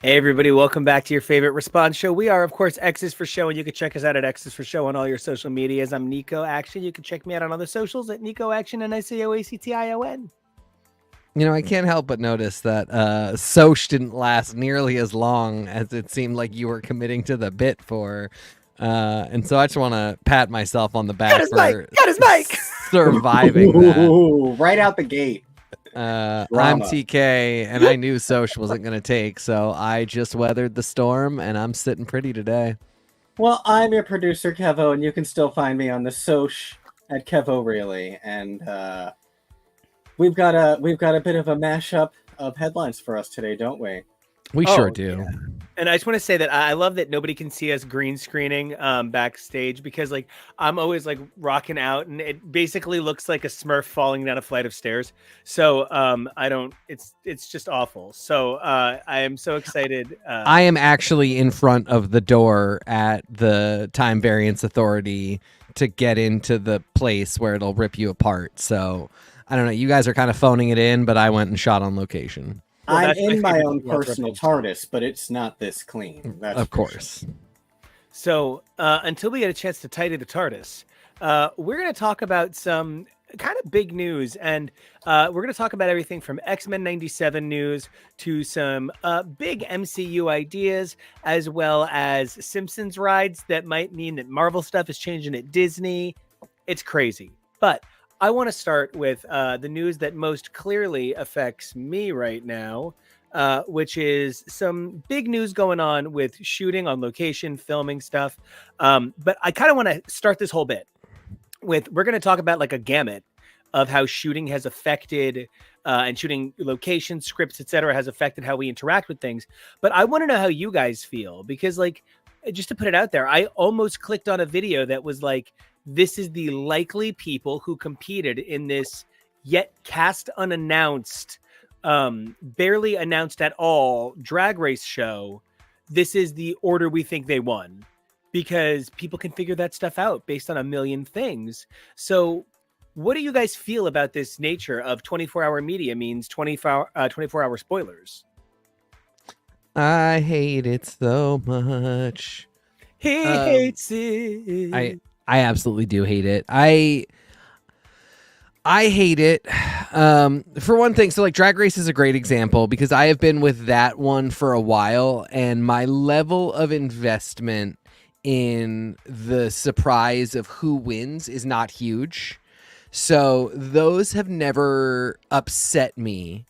Hey everybody, welcome back to your favorite response show. We are, of course, X's for Show, and you can check us out at X's for Show on all your social medias. I'm Nico Action. You can check me out on other socials at Nico Action and Nicoation. You know, I can't help but notice that Soch didn't last nearly as long as it seemed like you were committing to the bit for. And so I just want to pat myself on the back for surviving that. Right out the gate. I'm TK, and I knew Soch wasn't going to take, so I just weathered the storm, and I'm sitting pretty today. Well, I'm your producer, Kevo, and you can still find me on the Soch at Kevo Really. And we've got a bit of a mashup of headlines for us today, don't we? We sure do. Yeah. And I just want to say that I love that nobody can see us green screening backstage, because like I'm always like rocking out and it basically looks like a Smurf falling down a flight of stairs. So it's just awful. So I am so excited. I am actually in front of the door at the Time Variance Authority to get into the place where it'll rip you apart. So I don't know. You guys are kind of phoning it in, but I went and shot on location. Well, I'm in my own personal TARDIS, but it's not this clean. That's of course. Sure. So until we get a chance to tidy the TARDIS, we're going to talk about some kind of big news. And we're going to talk about everything from X-Men 97 news to some big MCU ideas, as well as Simpsons rides that might mean that Marvel stuff is changing at Disney. It's crazy. But I want to start with the news that most clearly affects me right now, which is some big news going on with shooting on location, filming stuff. But I kind of want to start this whole bit with, we're going to talk about like a gamut of how shooting has affected and shooting locations, scripts, etc., has affected how we interact with things. But I want to know how you guys feel, because like, just to put it out there, I almost clicked on a video that was like, this is the likely people who competed in this yet cast unannounced, barely announced at all drag race show. This is the order we think they won, because people can figure that stuff out based on a million things. So what do you guys feel about this nature of 24-hour media means 24-hour spoilers? I hate it so much. He hates it. I absolutely do hate it. I hate it. For one thing, so like Drag Race is a great example, because I have been with that one for a while, and my level of investment in the surprise of who wins is not huge. So those have never upset me.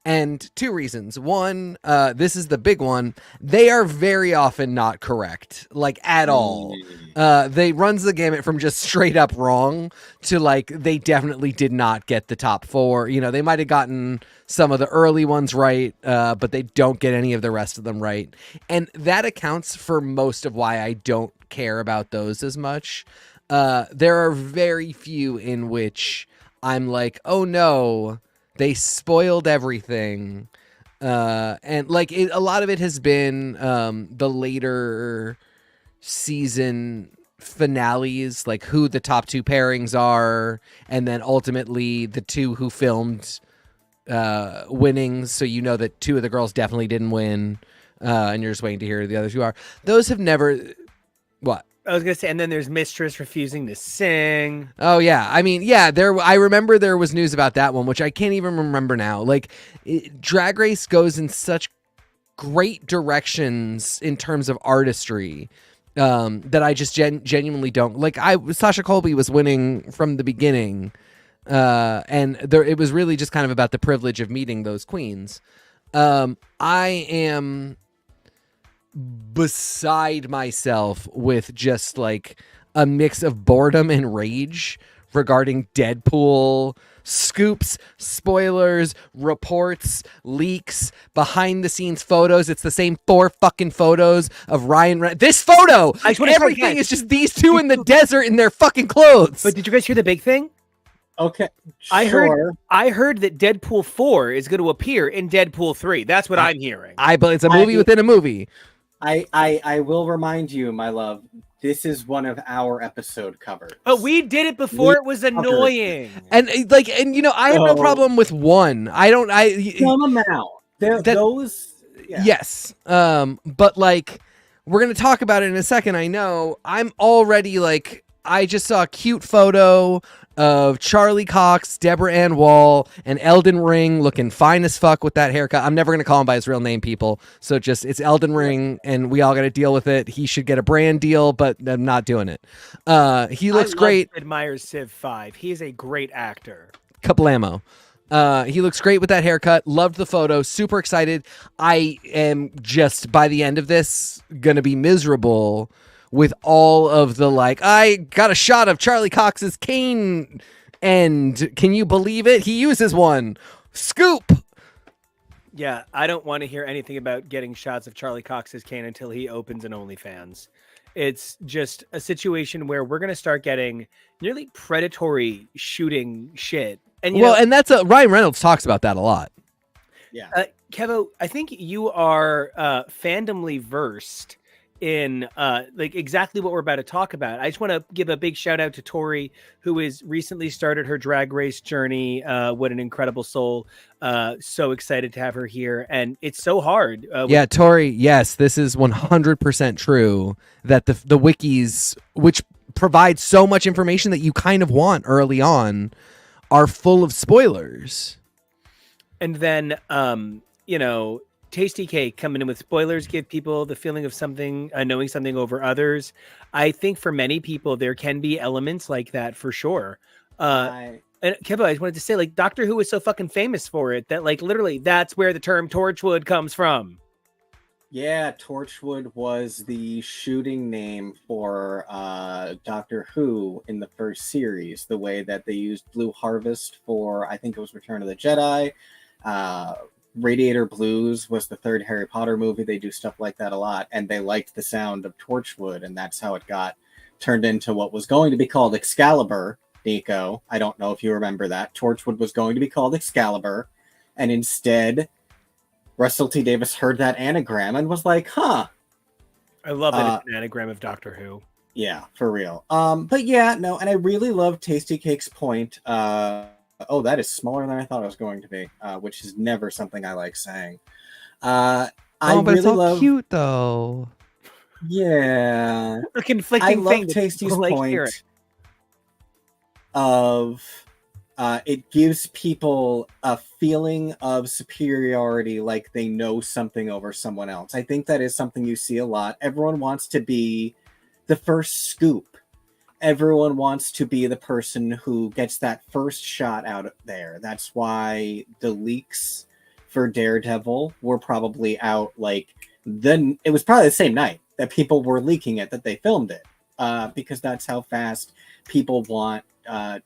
And two reasons. One, this is the big one. They are very often not correct, like at all. They runs the gamut from just straight up wrong to like they definitely did not get the top four. You know, they might have gotten some of the early ones right, but they don't get any of the rest of them right. And that accounts for most of why I don't care about those as much. There are very few in which I'm like, oh no, they spoiled everything. And like a lot of it has been the later season finales, like who the top two pairings are, and then ultimately the two who filmed winnings. So you know that two of the girls definitely didn't win, and you're just waiting to hear who the other two are. Those have never... What? I was gonna say, and then there's Mistress refusing to sing. Oh yeah, I mean, yeah. I remember there was news about that one, which I can't even remember now. Like, Drag Race goes in such great directions in terms of artistry that I just genuinely don't like. Sasha Colby was winning from the beginning, and it was really just kind of about the privilege of meeting those queens. I am beside myself with just like a mix of boredom and rage regarding Deadpool scoops, spoilers, reports, leaks, behind the scenes photos. It's the same 4 fucking photos of Ryan. This photo, everything is just these two in the desert in their fucking clothes. But did you guys hear the big thing? Okay, sure. I heard that Deadpool 4 is going to appear in Deadpool 3. That's what I'm hearing. But it's a movie within a movie. I will remind you, my love, this is one of our episode covers. Oh, we did it before. It was annoying. And you know, I have no problem with one. Some amount. Those Yeah. Yes. But like, we're going to talk about it in a second. I know I'm already like, I just saw a cute photo of Charlie Cox, Deborah Ann Wall, and Elden Ring looking fine as fuck with that haircut. I'm never going to call him by his real name, people. So just, it's Elden Ring, and we all got to deal with it. He should get a brand deal, but I'm not doing it. He looks great. Sid Meier's Civ 5. He is a great actor. Kablamo. He looks great with that haircut. Loved the photo. Super excited. I am just, by the end of this, going to be miserable with all of the like, I got a shot of Charlie Cox's cane, and can you believe it? He uses one. Scoop. Yeah, I don't want to hear anything about getting shots of Charlie Cox's cane until he opens an OnlyFans. It's just a situation where we're going to start getting nearly predatory shooting shit. And And that's Ryan Reynolds talks about that a lot. Yeah. Kevo, I think you are fandomly versed in like exactly what we're about to talk about. I just want to give a big shout out to Tori, who has recently started her drag race journey. What an incredible soul. So excited to have her here. And it's so hard. Yeah, Tori, yes, this is 100% true that the wikis, which provide so much information that you kind of want early on, are full of spoilers. And then, Tasty Cake coming in with spoilers give people the feeling of something, knowing something over others. I think for many people, there can be elements like that for sure. And Kevo, I just wanted to say, like, Doctor Who is so fucking famous for it that, like, literally, that's where the term Torchwood comes from. Yeah, Torchwood was the shooting name for Doctor Who in the first series. The way that they used Blue Harvest for, I think it was Return of the Jedi. Radiator Blues was the third Harry Potter movie. They do stuff like that a lot, and they liked the sound of Torchwood, and that's how it got turned into what was going to be called Excalibur. Nico, I don't know if you remember that. Torchwood was going to be called Excalibur, and instead, Russell T. Davies heard that anagram and was like, huh. I love that it's an anagram of Doctor Who. Yeah, for real. But yeah, no, and I really love Tasty Cake's point. That is smaller than I thought it was going to be, which is never something I like saying. But it's all cute though. Yeah. The conflicting I love thing Tasty's like point hearing. of it gives people a feeling of superiority, like they know something over someone else. I think that is something you see a lot. Everyone wants to be the first scoop. Everyone wants to be the person who gets that first shot out there. That's why the leaks for Daredevil were probably out it was probably the same night that people were leaking it, that they filmed it, because that's how fast people want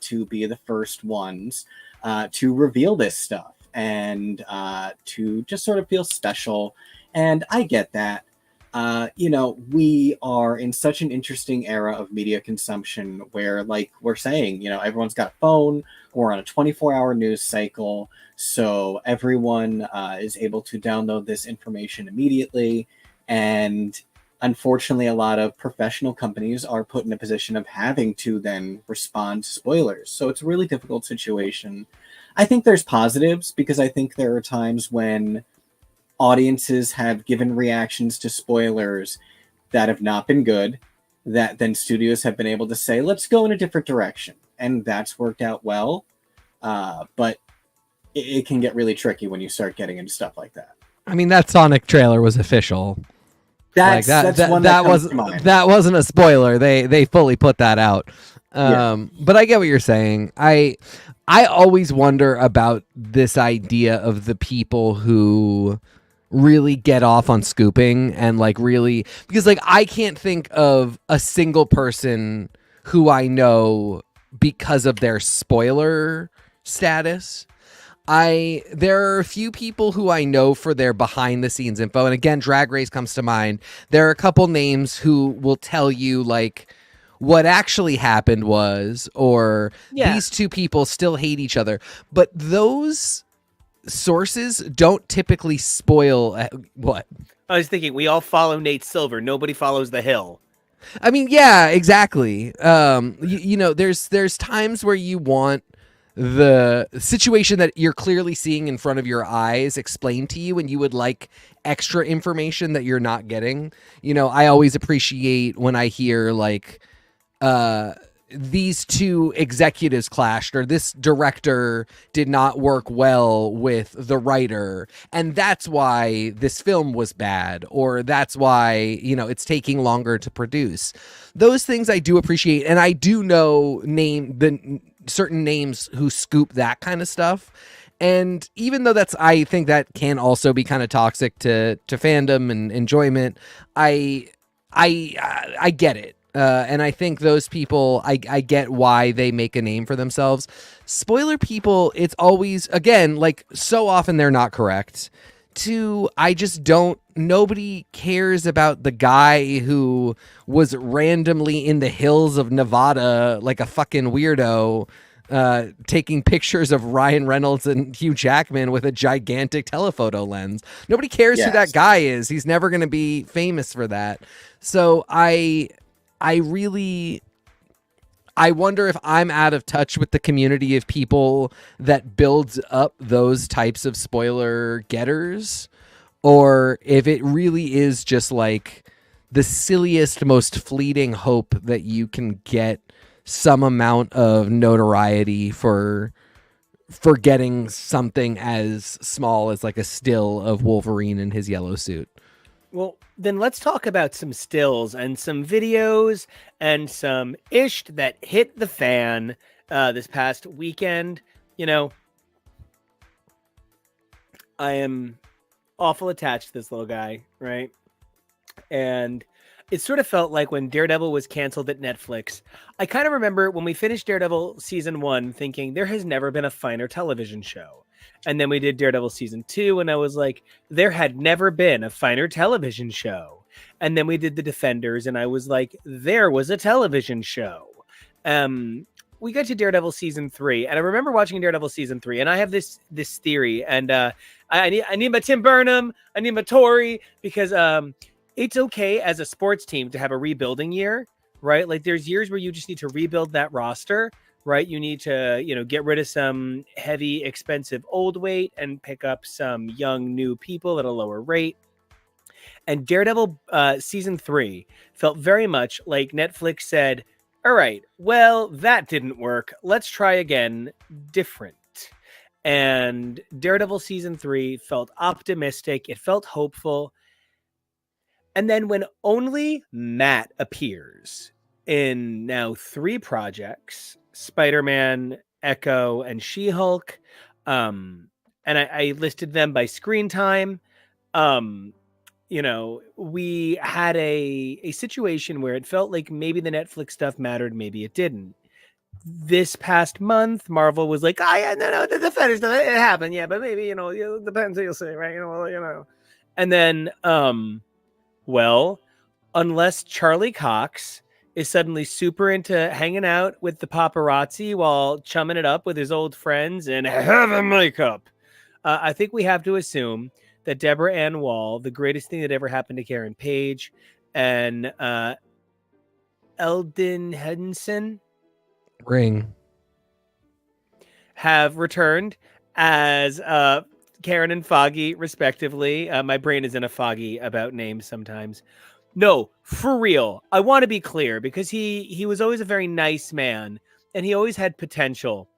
to be the first ones to reveal this stuff and to just sort of feel special. And I get that. We are in such an interesting era of media consumption where, like we're saying, everyone's got a phone. We're on a 24-hour news cycle. So everyone is able to download this information immediately. And unfortunately, a lot of professional companies are put in a position of having to then respond to spoilers. So it's a really difficult situation. I think there's positives, because I think there are times when audiences have given reactions to spoilers that have not been good, that then studios have been able to say, let's go in a different direction. And that's worked out well. But it can get really tricky when you start getting into stuff like that. I mean, that Sonic trailer was official. That wasn't a spoiler. They fully put that out. But I get what you're saying. I always wonder about this idea of the people who really get off on scooping and because I can't think of a single person who I know because of their spoiler status. There are a few people who I know for their behind the scenes info, and again, Drag Race comes to mind. There are a couple names who will tell you what actually happened was, or these two people still hate each other, but those sources don't typically spoil what. I was thinking, we all follow Nate Silver. Nobody follows The Hill. I mean, yeah, exactly. There's times where you want the situation that you're clearly seeing in front of your eyes explained to you, and you would like extra information that you're not getting. You know, I always appreciate when I hear like these two executives clashed, or this director did not work well with the writer, and that's why this film was bad, or that's why, you know, it's taking longer to produce. Those things I do appreciate, and I do know certain names who scoop that kind of stuff. And even though I think that can also be kind of toxic to fandom and enjoyment, I get it. And I think those people, I get why they make a name for themselves. Spoiler people, it's always, again, like so often they're not correct. I just don't, nobody cares about the guy who was randomly in the hills of Nevada like a fucking weirdo, taking pictures of Ryan Reynolds and Hugh Jackman with a gigantic telephoto lens. Nobody cares who that guy is. He's never going to be famous for that. So I wonder if I'm out of touch with the community of people that builds up those types of spoiler getters, or if it really is just like the silliest, most fleeting hope that you can get some amount of notoriety for getting something as small as like a still of Wolverine in his yellow suit. Well, then let's talk about some stills and some videos and some ish that hit the fan this past weekend. You know, I am awful attached to this little guy, right? And it sort of felt like when Daredevil was canceled at Netflix, I kind of remember when we finished Daredevil season 1 thinking there has never been a finer television show. And then we did Daredevil season 2, and I was like, there had never been a finer television show. And then we did The Defenders, and I was like, there was a television show. We got to Daredevil season 3, and I remember watching Daredevil season 3, and I have this theory, and I need my Tim Burnham, I need my Tory, because it's okay as a sports team to have a rebuilding year, right? Like there's years where you just need to rebuild that roster, right? You need to, you know, get rid of some heavy, expensive old weight and pick up some young, new people at a lower rate. And Daredevil season 3 felt very much like Netflix said, all right, well, that didn't work. Let's try again, different. And Daredevil season 3 felt optimistic. It felt hopeful. And then when only Matt appears in now 3 projects, Spider-Man, Echo, and She-Hulk, and I listed them by screen time, you know, we had a situation where it felt like maybe the Netflix stuff mattered, maybe it didn't. This past month, Marvel was like, "Oh yeah, no, the Defenders, it happened, yeah, but maybe, you know, it depends, you'll see, right? You know." And then, well, unless Charlie Cox is suddenly super into hanging out with the paparazzi while chumming it up with his old friends and having makeup, I think we have to assume that Deborah Ann Wall, the greatest thing that ever happened to Karen Page, and Eldon Henson Ring have returned as Karen and Foggy, respectively. My brain is in a foggy about names sometimes. No, for real. I want to be clear because he was always a very nice man and he always had potential.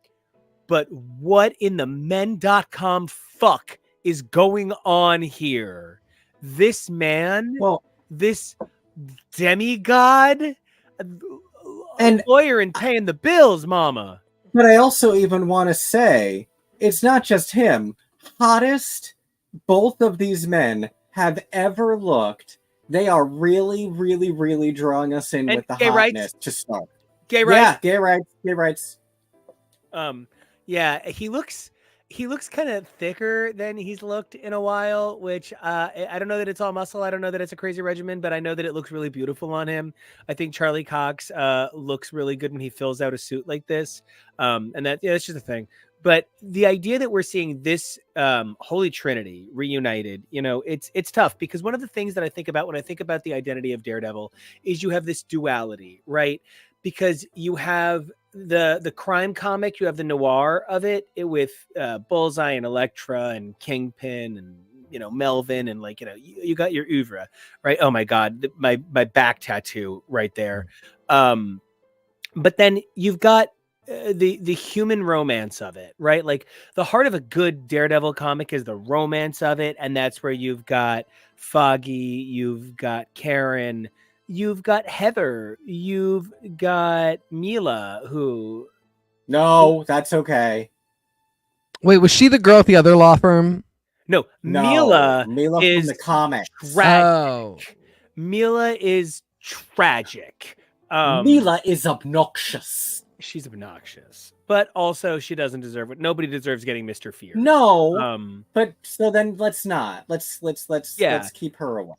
But what in the men.com fuck is going on here? This man, this demigod, and lawyer and paying the bills, mama. But I also even want to say, it's not just him. Hottest both of these men have ever looked. They are really, really, really drawing us in with the hotness to start. Gay rights. Yeah, gay rights. Yeah, he looks kind of thicker than he's looked in a while, which I don't know that it's all muscle. I don't know that it's a crazy regimen, but I know that it looks really beautiful on him. I think Charlie Cox looks really good when he fills out a suit like this. And that's just a thing. But the idea that we're seeing this Holy Trinity reunited, you know, it's tough because one of the things that I think about when I think about the identity of Daredevil is you have this duality, right? because you have the crime comic, you have the noir of it, with Bullseye and Elektra and Kingpin and Melvin and you got your oeuvre, right? Oh my god, my back tattoo right there. But then you've got the human romance of it, right? Like the heart of a good Daredevil comic is the romance of it, and that's where you've got Foggy, you've got Karen, you've got Heather, you've got Mila, who... No, that's okay. Wait, was she the girl at the other law firm? No, Mila is from the comics. Tragic. Oh. Mila is tragic. Mila is obnoxious. She's obnoxious, but also she doesn't deserve it. Nobody deserves getting Mr. Fear. No, but so then let's not. Let's keep her away.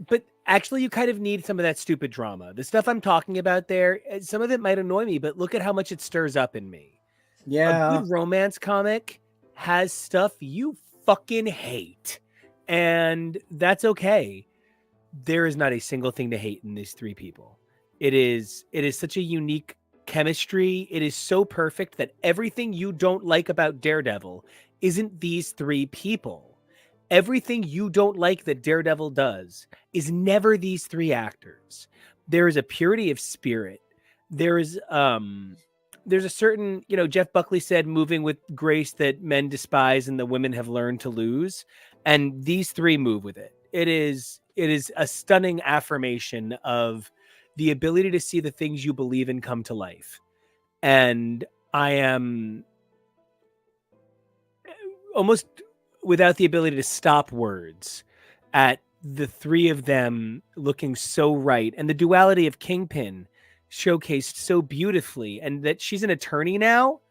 But actually, you kind of need some of that stupid drama. The stuff I'm talking about there, some of it might annoy me, but look at how much it stirs up in me. Yeah, a good romance comic has stuff you fucking hate, and that's okay. There is not a single thing to hate in these three people. It is such a unique chemistry. It is so perfect that everything you don't like about Daredevil isn't these three people. Everything you don't like that Daredevil does is never these three actors. There is a purity of spirit. There's a certain, Jeff Buckley said, moving with grace that men despise and the women have learned to lose. And these three move with it. It is a stunning affirmation of the ability to see the things you believe in come to life. And I am almost without the ability to stop words at the three of them looking so right. And the duality of Kingpin showcased so beautifully. And that she's an attorney now.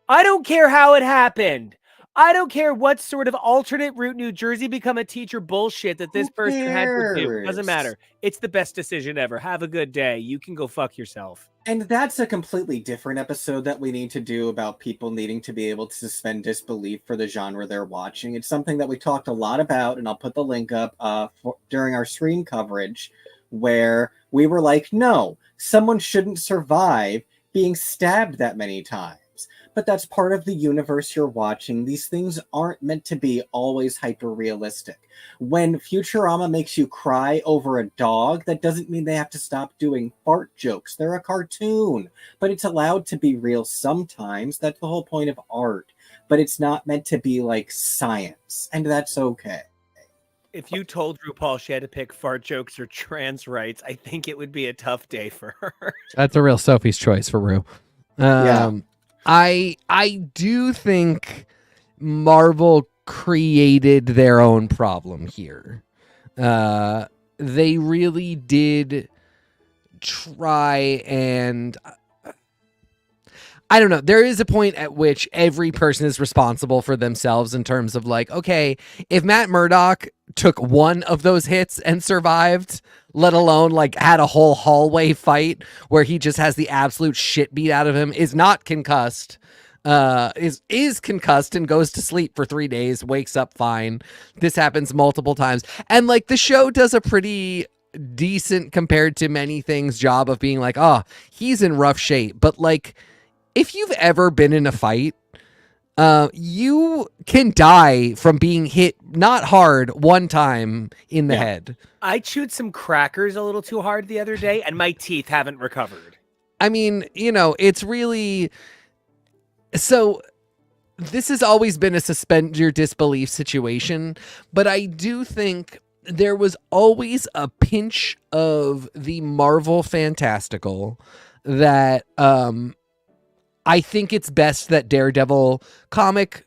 I don't care how it happened. I don't care what sort of alternate route New Jersey become a teacher bullshit that this person had to do. Doesn't matter. It's the best decision ever. Have a good day. You can go fuck yourself. And that's a completely different episode that we need to do about people needing to be able to suspend disbelief for the genre they're watching. It's something that we talked a lot about, and I'll put the link up during our screen coverage, where we were like, no, someone shouldn't survive being stabbed that many times. But that's part of the universe you're watching. These things aren't meant to be always hyper-realistic. When Futurama makes you cry over a dog, that doesn't mean they have to stop doing fart jokes. They're a cartoon. But it's allowed to be real sometimes. That's the whole point of art. But it's not meant to be like science. And that's okay. If you told RuPaul she had to pick fart jokes or trans rights, I think it would be a tough day for her. That's a real Sophie's choice for Ru. Yeah. I do think Marvel created their own problem here. They really did try, and I don't know. There is a point at which every person is responsible for themselves in terms of like, okay, if Matt Murdock took one of those hits and survived, let alone like had a whole hallway fight where he just has the absolute shit beat out of him, is not concussed, is concussed and goes to sleep for 3 days, wakes up fine. This happens multiple times. And like the show does a pretty decent, compared to many things, job of being like, oh, he's in rough shape. But like, if you've ever been in a fight, you can die from being hit not hard one time in the head. I chewed some crackers a little too hard the other day, and my teeth haven't recovered. I mean, it's really... So this has always been a suspend your disbelief situation, but I do think there was always a pinch of the Marvel fantastical that... I think it's best that Daredevil comic,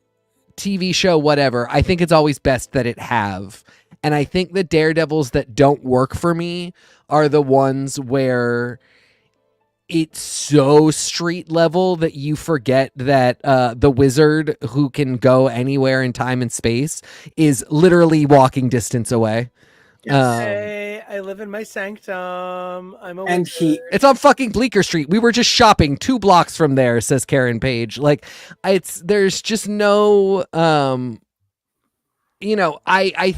TV show, whatever, I think it's always best that it have. And I think the Daredevils that don't work for me are the ones where it's so street level that you forget that the wizard who can go anywhere in time and space is literally walking distance away. Hey, I live in my sanctum. I'm a wizard. It's on fucking Bleecker Street. We were just shopping 2 blocks from there, says Karen Page. Like, there's just no, I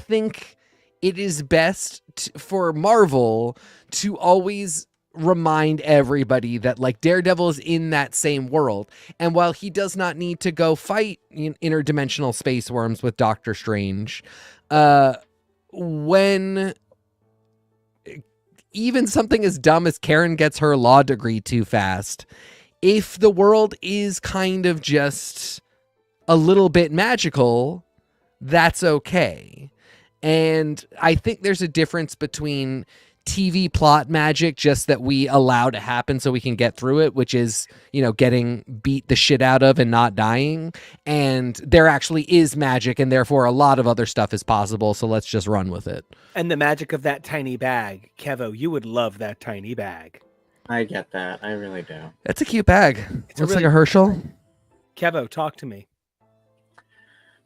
think it is best for Marvel to always remind everybody that like Daredevil is in that same world. And while he does not need to go fight interdimensional space worms with Doctor Strange, when even something as dumb as Karen gets her law degree too fast, if the world is kind of just a little bit magical, that's okay. And I think there's a difference between TV plot magic just that we allow to happen so we can get through it, which is, getting beat the shit out of and not dying. And there actually is magic, and therefore a lot of other stuff is possible, so let's just run with it. And the magic of that tiny bag. Kevo, you would love that tiny bag. I get that. I really do. That's a cute bag. It looks like a Herschel. Kevo, talk to me.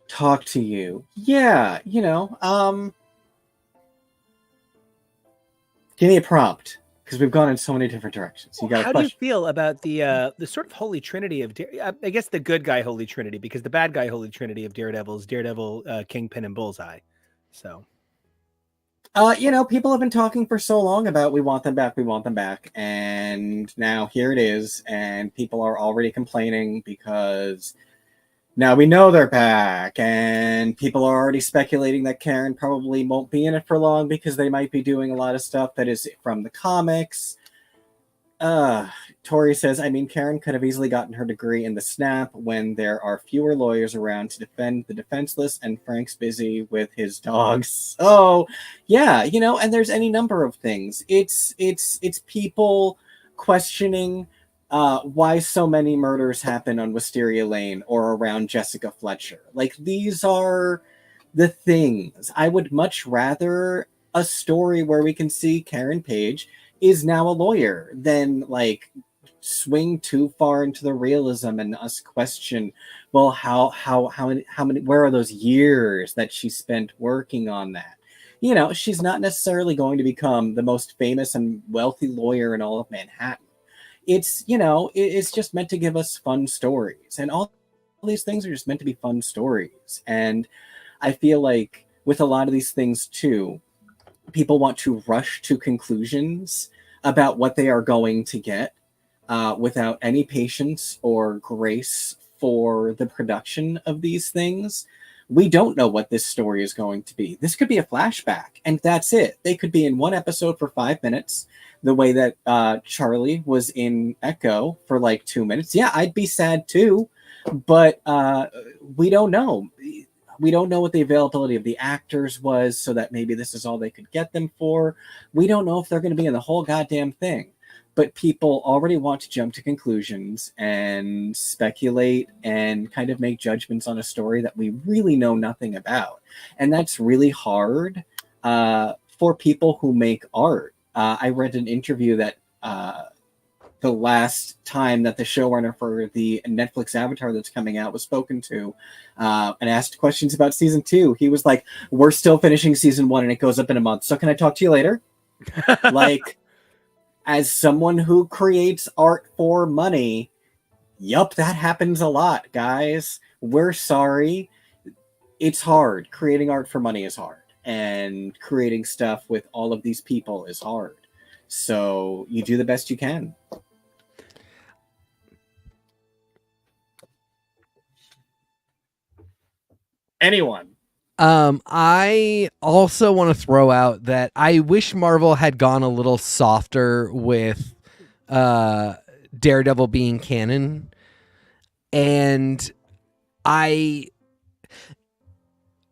Talk to you. Yeah, give me a prompt, because we've gone in so many different directions. You got How do you feel about the sort of holy trinity of I guess the good guy holy trinity, because the bad guy holy trinity of Daredevil is Daredevil, Kingpin, and Bullseye. So, people have been talking for so long about we want them back, and now here it is, and people are already complaining because now we know they're back, and people are already speculating that Karen probably won't be in it for long because they might be doing a lot of stuff that is from the comics. Tori says, Karen could have easily gotten her degree in the snap when there are fewer lawyers around to defend the defenseless, and Frank's busy with his dogs. Oh, yeah, and there's any number of things. It's people questioning why so many murders happen on Wisteria Lane or around Jessica Fletcher. Like, these are the things. I would much rather a story where we can see Karen Page is now a lawyer than, like, swing too far into the realism and us question, well, how many, where are those years that she spent working on that? She's not necessarily going to become the most famous and wealthy lawyer in all of Manhattan. It's, it's just meant to give us fun stories. And all these things are just meant to be fun stories. And I feel like with a lot of these things, too, people want to rush to conclusions about what they are going to get without any patience or grace for the production of these things. We don't know what this story is going to be. This could be a flashback, and that's it. They could be in one episode for 5 minutes, the way that Charlie was in Echo for like 2 minutes. Yeah, I'd be sad too, but we don't know. We don't know what the availability of the actors was, so that maybe this is all they could get them for. We don't know if they're going to be in the whole goddamn thing. But people already want to jump to conclusions and speculate and kind of make judgments on a story that we really know nothing about. And that's really hard for people who make art. I read an interview that the last time that the showrunner for the Netflix Avatar that's coming out was spoken to and asked questions about season 2. He was like, we're still finishing season 1 and it goes up in a month. So can I talk to you later? Like, as someone who creates art for money, yup, that happens a lot, guys. We're sorry. It's hard. Creating art for money is hard. And creating stuff with all of these people is hard. So you do the best you can. Anyone? I also want to throw out that I wish Marvel had gone a little softer with Daredevil being canon. And I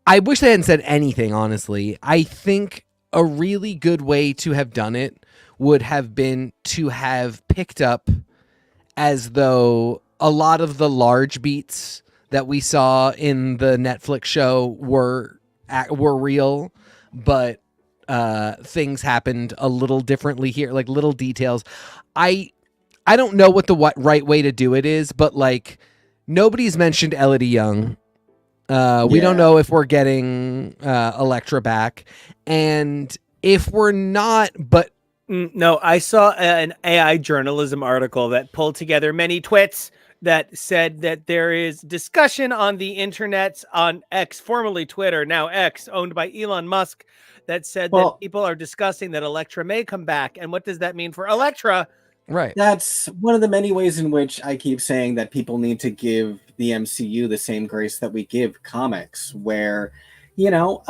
wish they hadn't said anything, honestly. I think a really good way to have done it would have been to have picked up as though a lot of the large beats that we saw in the Netflix show were real, but things happened a little differently here, like little details. I don't know what the right way to do it is, but like nobody's mentioned Elodie Young. We don't know if we're getting Elektra back, and if we're not, but no, I saw an AI journalism article that pulled together many twits that said that there is discussion on the internet on X, formerly Twitter, now X, owned by Elon Musk, that said that Well, people are discussing that Elektra may come back. And what does that mean for Elektra? Right. that's one of the many ways in which I keep saying that people need to give the MCU the same grace that we give comics, where, you know,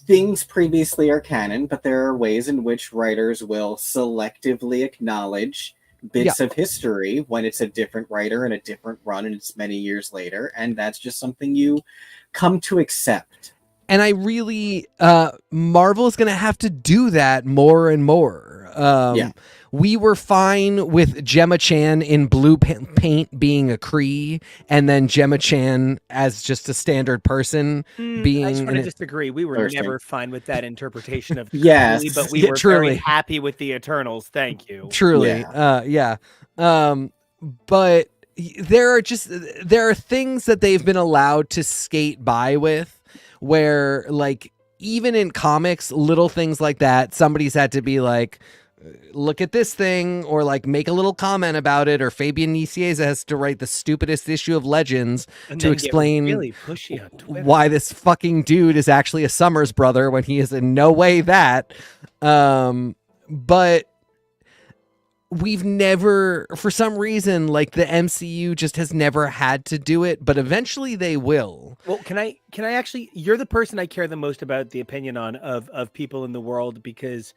things previously are canon, but there are ways in which writers will selectively acknowledge bits of history when it's a different writer and a different run and it's many years later, and that's just something you come to accept. And I really, Marvel is going to have to do that more and more. Yeah. We were fine with Gemma Chan in blue paint being a Kree, and then Gemma Chan as just a standard person being. I just want to disagree. We were never fine with that interpretation of Yes, Kree, but we were truly very happy with the Eternals. Thank you. Truly, but there are things that they've been allowed to skate by with, where like even in comics, little things like that, somebody's had to be like, look at this thing, or like make a little comment about it, or Fabian Nicieza has to write the stupidest issue of Legends to explain really pushy on Twitter. why this fucking dude is actually a Summers brother when he is in no way that. But we've never, for some reason, like the MCU just has never had to do it, but eventually they will. Well, can I actually, you're the person I care the most about the opinion on of people in the world, because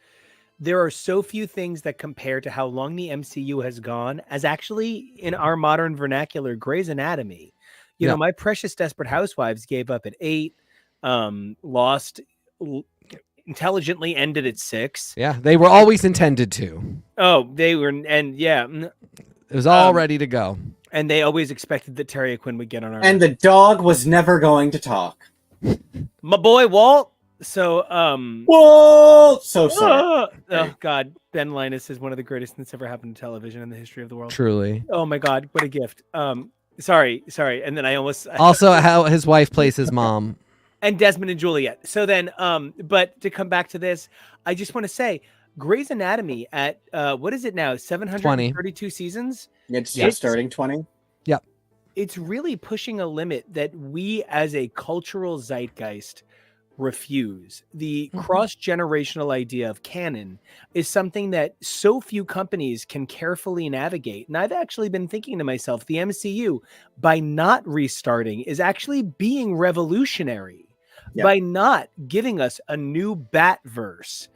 there are so few things that compare to how long the MCU has gone as actually, in our modern vernacular, Grey's Anatomy. You know, my precious Desperate Housewives gave up at 8, Lost intelligently ended at 6. Yeah, they were always intended to. Oh, they were, and yeah. It was all ready to go. And they always expected that Terry Quinn would get on our... And the dog was never going to talk. My boy, Walt. So, Whoa! So sorry. Oh God, Ben Linus is one of the greatest things that's ever happened to television in the history of the world. Truly. Oh my God, what a gift. Sorry. And then I almost also how his wife plays his mom. And Desmond and Juliet. So then, but to come back to this, I just want to say, Grey's Anatomy at what is it now? 732 seasons. It's just starting 20. Yep. It's really pushing a limit that we, as a cultural zeitgeist, refuse. The cross-generational idea of canon is something that so few companies can carefully navigate. And I've actually been thinking to myself, the MCU, by not restarting, is actually being revolutionary. Yep. By not giving us a new Batverse.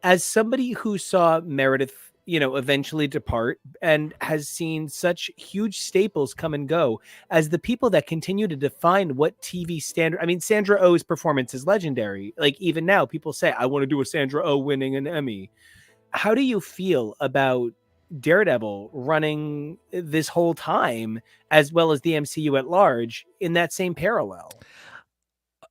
As somebody who saw Meredith, eventually depart and has seen such huge staples come and go as the people that continue to define what TV standard. I mean, Sandra Oh's performance is legendary. Like even now people say, I want to do a Sandra Oh winning an Emmy. How do you feel about Daredevil running this whole time, as well as the MCU at large in that same parallel?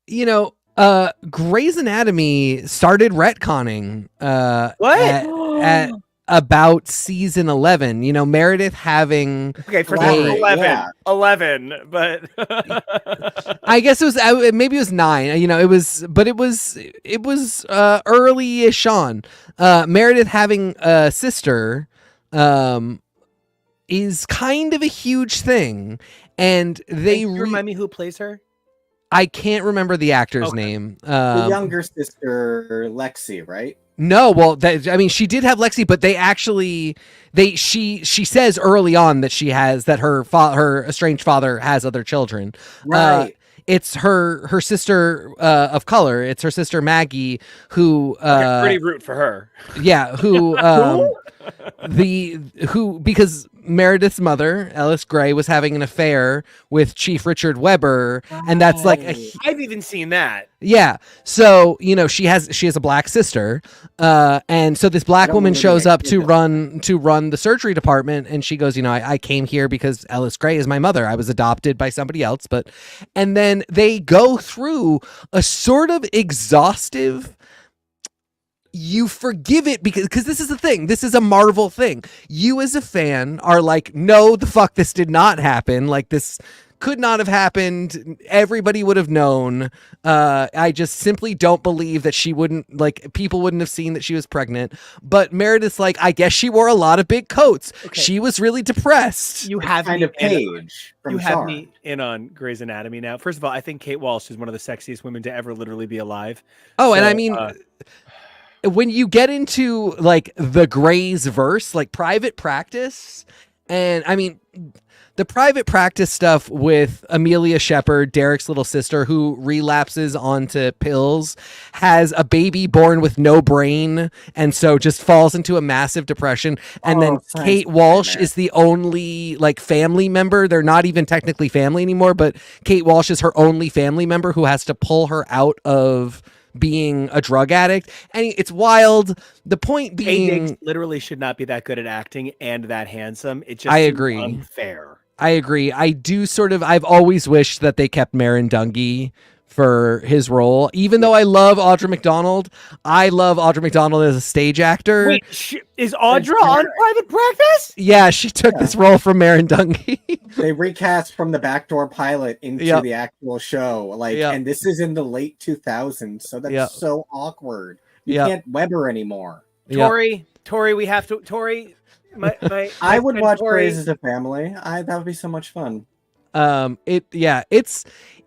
Grey's Anatomy started retconning what? At about season 11, Meredith having for 11, but I guess it was maybe it was 9. It was early-ish on. Meredith having a sister is kind of a huge thing, and they remind me who plays her. I can't remember the actor's name. The younger sister, Lexi, right? No, well, she did have Lexi, but she says early on that she has her estranged father has other children. Right. It's her sister of color. It's her sister Maggie, who pretty root for her. Yeah, because Meredith's mother, Ellis Gray, was having an affair with Chief Richard Weber, and that's like I've even seen that. Yeah, so she has a black sister, and so this black woman shows up to run the surgery department, and she goes, I came here because Ellis Gray is my mother. I was adopted by somebody else, and then they go through a sort of exhaustive. You forgive it because this is the thing. This is a Marvel thing. You as a fan are like, no, the fuck, this did not happen. Like this could not have happened. Everybody would have known. I just simply don't believe that she wouldn't, like, people wouldn't have seen that she was pregnant. But Meredith's like, I guess she wore a lot of big coats. Okay. She was really depressed. You have kind me of Paige from you have Star. me in on Grey's Anatomy now. First of all, I think Kate Walsh is one of the sexiest women to ever literally be alive. Oh, and So, I mean, when you get into like the Grey's verse, like Private Practice, and I mean, the Private Practice stuff with Amelia Shepherd, Derek's little sister, who relapses onto pills, has a baby born with no brain, and so just falls into a massive depression. And then Kate Walsh is the only like family member. They're not even technically family anymore, but Kate Walsh is her only family member who has to pull her out of being a drug addict. And it's wild. The point being, literally should not be that good at acting and that handsome. It just I seems agree. unfair. I agree. I do sort of, I've always wished that they kept Marin Dungy for his role. Even though I love Audra McDonald, I love Audra McDonald as a stage actor. Wait, is Audra on Private Practice? Yeah, she took this role from Marin Dungy. They recast from the backdoor pilot into the actual show. Like, and this is in the late 2000s, so that's so awkward. You can't Webb her anymore. Tori, we have to. Tori, I would watch Grey's as a family. That would be so much fun.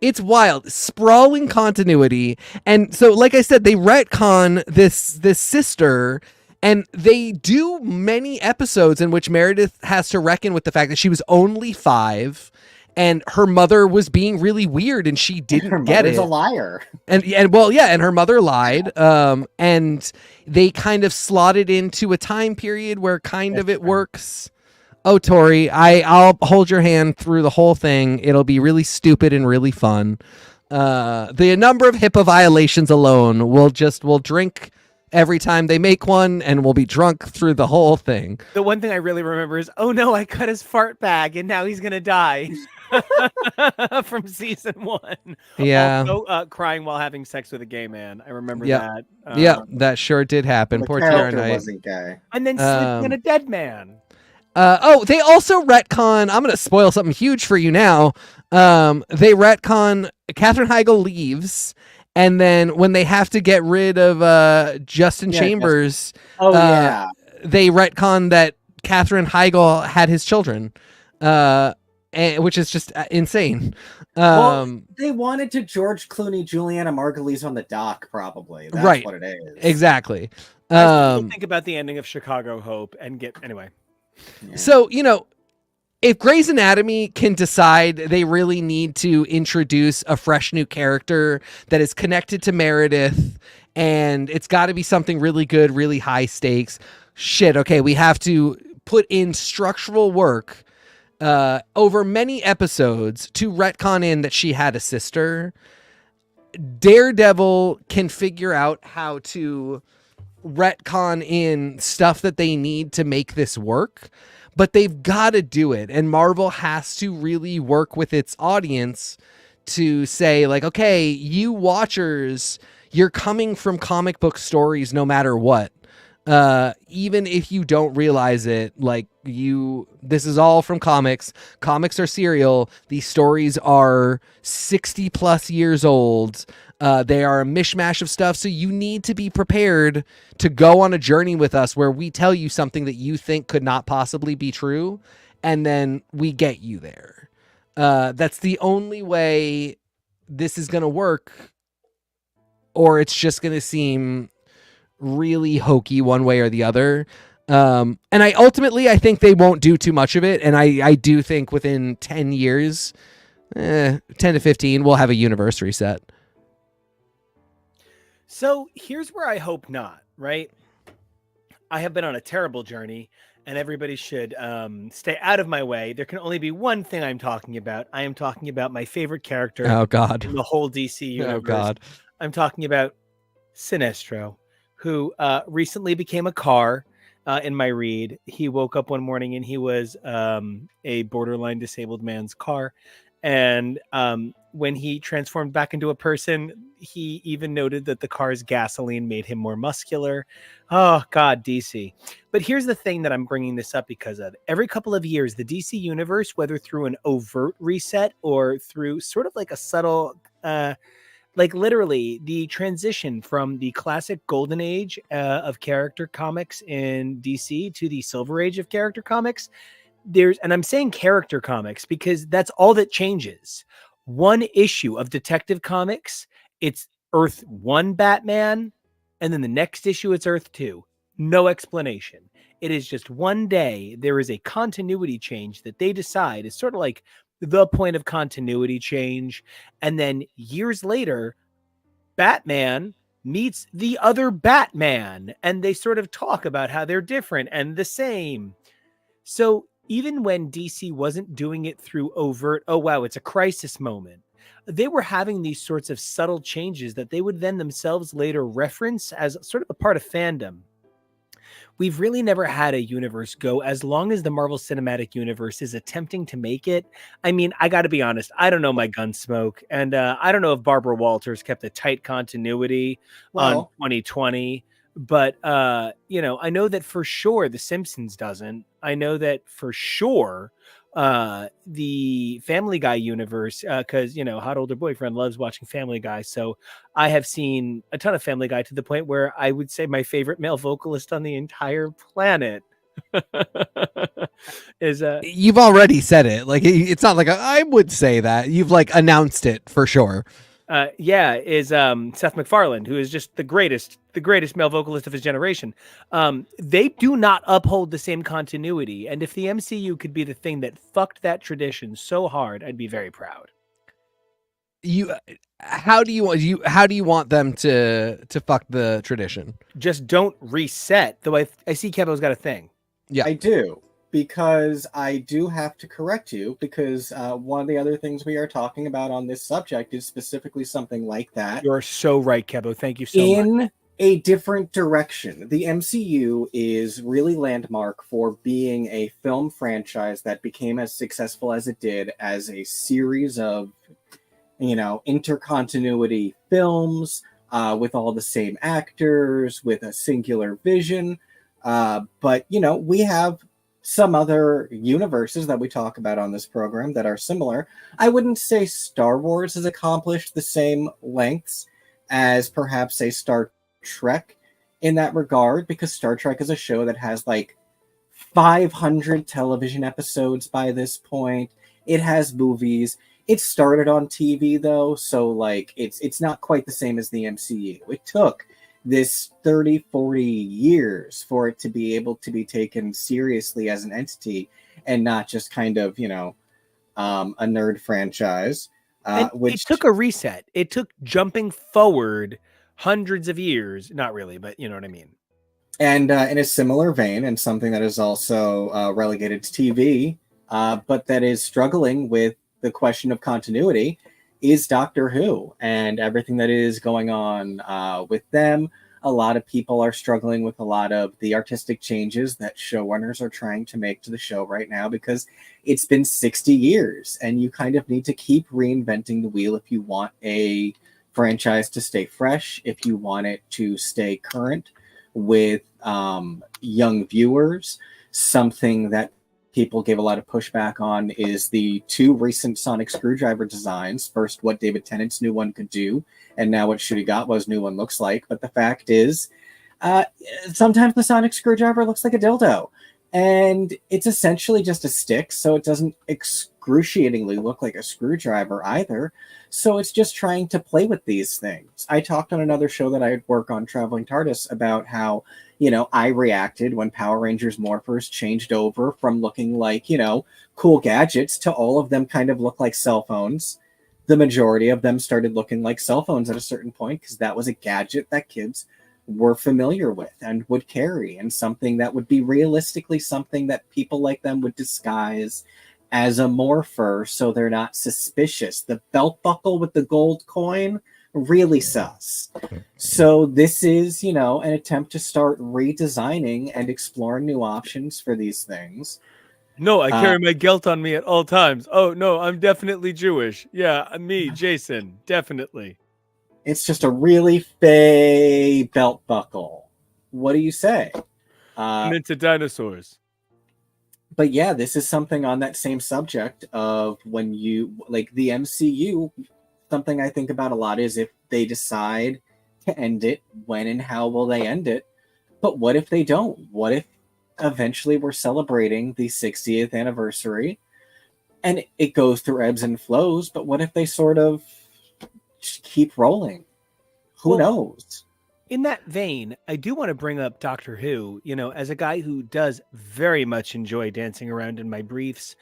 It's wild, sprawling continuity. And so, like I said, they retcon this sister, and they do many episodes in which Meredith has to reckon with the fact that she was only 5 and her mother was being really weird and she didn't get it. Her mother's a liar. And her mother lied. And they kind of slotted into a time period where it works. Oh, Tori, I'll hold your hand through the whole thing. It'll be really stupid and really fun. The number of HIPAA violations alone, we'll drink every time they make one, and we'll be drunk through the whole thing. The one thing I really remember is, oh no, I cut his fart bag, and now he's gonna die. From season 1. Yeah. Also, crying while having sex with a gay man. I remember that. That sure did happen. Poor Tara Knight wasn't gay. And then sleeping in a dead man. They also retcon. I'm going to spoil something huge for you now. They retcon Katherine Heigl leaves, and then when they have to get rid of Justin Chambers, they retcon that Katherine Heigl had his children, which is just insane. They wanted to George Clooney, Juliana Margulies on the dock, probably. That's what it is. Exactly. I still think about the ending of Chicago Hope and anyway. Yeah. So, if Grey's Anatomy can decide they really need to introduce a fresh new character that is connected to Meredith, and it's got to be something really good, really high stakes, okay, we have to put in structural work over many episodes to retcon in that she had a sister. Daredevil can figure out how to retcon in stuff that they need to make this work, but they've got to do it, and Marvel has to really work with its audience to say, like, okay, you watchers, you're coming from comic book stories no matter what, even if you don't realize it. Like, this is all from comics are serial. These stories are 60 plus years old. They are a mishmash of stuff, so you need to be prepared to go on a journey with us where we tell you something that you think could not possibly be true, and then we get you there. That's the only way this is going to work, or it's just going to seem really hokey one way or the other. And I think they won't do too much of it, and I do think within 10 years, 10 to 15, we'll have a universe reset. So here's where I hope not, right? I have been on a terrible journey, and everybody should stay out of my way. There can only be one thing I'm talking about. I am talking about my favorite character in the whole DC universe. Oh, God. I'm talking about Sinestro, who recently became a car in my read. He woke up one morning and he was a borderline disabled man's car. And when he transformed back into a person, he even noted that the car's gasoline made him more muscular. Oh, God, DC. But here's the thing that I'm bringing this up because of. Every couple of years, the DC universe, whether through an overt reset or through sort of like a subtle, like literally the transition from the classic golden age of character comics in DC to the silver age of character comics, and I'm saying character comics because that's all that changes. One issue of Detective Comics, it's Earth 1 Batman, and then the next issue it's Earth 2. No explanation. It is just one day there is a continuity change that they decide is sort of like the point of continuity change, and then years later Batman meets the other Batman and they sort of talk about how they're different and the same. So even when DC wasn't doing it through overt, oh, wow, it's a crisis moment, they were having these sorts of subtle changes that they would then themselves later reference as sort of a part of fandom. We've really never had a universe go as long as the Marvel Cinematic Universe is attempting to make it. I mean, I got to be honest, I don't know my Gunsmoke, and I don't know if Barbara Walters kept a tight continuity on 2020. But, you know, I know that for sure The Simpsons doesn't. I know that for sure the Family Guy universe, because, you know, hot older boyfriend loves watching Family Guy. So I have seen a ton of Family Guy to the point where I would say my favorite male vocalist on the entire planet is You've already said it. Like, it's not like I would say that. You've like announced it for sure. Is Seth MacFarlane, who is just the greatest male vocalist of his generation. They do not uphold the same continuity, and if the MCU could be the thing that fucked that tradition so hard, I'd be very proud. How do you want them to fuck the tradition? Just don't reset. Though I see Kevo's got a thing. Yeah, I do. Because I do have to correct you, because one of the other things we are talking about on this subject is specifically something like that. You're so right, Kevo. Thank you so much. In a different direction. The MCU is really landmark for being a film franchise that became as successful as it did as a series of, you know, intercontinuity films with all the same actors, with a singular vision. But, you know, we have some other universes that we talk about on this program that are similar. I wouldn't say Star Wars has accomplished the same lengths as perhaps a Star Trek in that regard, because Star Trek is a show that has like 500 television episodes by this point. It has movies. It started on TV though, so like it's not quite the same as the MCU. It took this 30, 40 years for it to be able to be taken seriously as an entity and not just kind of, you know, a nerd franchise. Which it took a reset. It took jumping forward hundreds of years. Not really, but you know what I mean. And in a similar vein, and something that is also relegated to TV, but that is struggling with the question of continuity, is Doctor Who and everything that is going on with them. A lot of people are struggling with a lot of the artistic changes that showrunners are trying to make to the show right now, because it's been 60 years and you kind of need to keep reinventing the wheel if you want a franchise to stay fresh, if you want it to stay current with young viewers. Something that people gave a lot of pushback on is the two recent sonic screwdriver designs. First, what David Tennant's new one could do, and now what Ncuti Gatwa's new one looks like. But the fact is, sometimes the sonic screwdriver looks like a dildo, and it's essentially just a stick, so it doesn't excruciatingly look like a screwdriver either. So it's just trying to play with these things. I talked on another show that I work on, Traveling TARDIS, about how, you know, I reacted when Power Rangers Morphers changed over from looking like, you know, cool gadgets to all of them kind of look like cell phones. The majority of them started looking like cell phones at a certain point, because that was a gadget that kids were familiar with and would carry, and something that would be realistically something that people like them would disguise as a morpher so they're not suspicious. The belt buckle with the gold coin, really sus. So this is, you know, an attempt to start redesigning and exploring new options for these things. No, I carry my guilt on me at all times. Oh, no, I'm definitely Jewish. Yeah, me, Jason, definitely. It's just a really fey belt buckle. What do you say? I'm into dinosaurs. But yeah, this is something on that same subject of when you like the MCU. Something I think about a lot is if they decide to end it, when and how will they end it? But what if they don't? What if eventually we're celebrating the 60th anniversary and it goes through ebbs and flows? But what if they sort of just keep rolling? Who knows? In that vein, I do want to bring up Doctor Who. You know, as a guy who does very much enjoy dancing around in my briefs,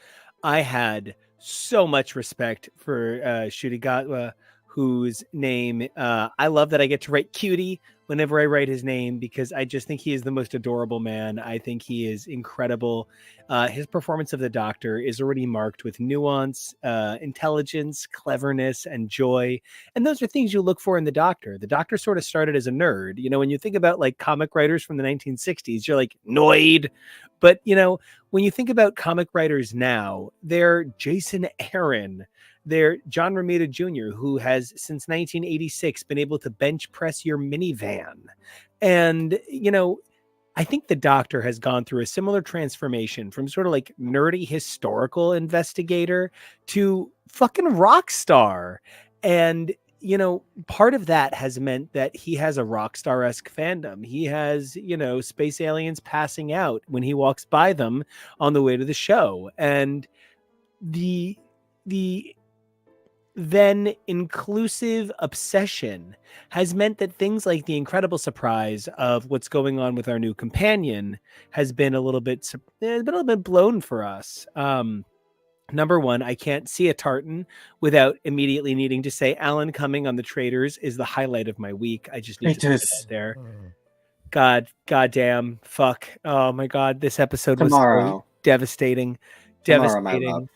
I had so much respect for Shudigatwa, whose name I love that I get to write cutie whenever I write his name, because I just think he is the most adorable man. I think he is incredible. His performance of the Doctor is already marked with nuance, intelligence, cleverness, and joy. And those are things you look for in the Doctor. The Doctor sort of started as a nerd. You know, when you think about like comic writers from the 1960s, you're like, Noid. But, you know, when you think about comic writers now, they're Jason Aaron, they're John Romita Jr., who has since 1986 been able to bench press your minivan. And, you know, I think the Doctor has gone through a similar transformation from sort of like nerdy historical investigator to fucking rock star. And, you know, part of that has meant that he has a rock star-esque fandom. He has, you know, space aliens passing out when he walks by them on the way to the show. And the then inclusive obsession has meant that things like the incredible surprise of what's going on with our new companion has been a little bit blown for us. Number one, I can't see a tartan without immediately needing to say Alan Cumming on the Traitors is the highlight of my week. I just need to put that there. Goddamn, fuck. Oh my God, this episode was so devastating. Tomorrow, my love.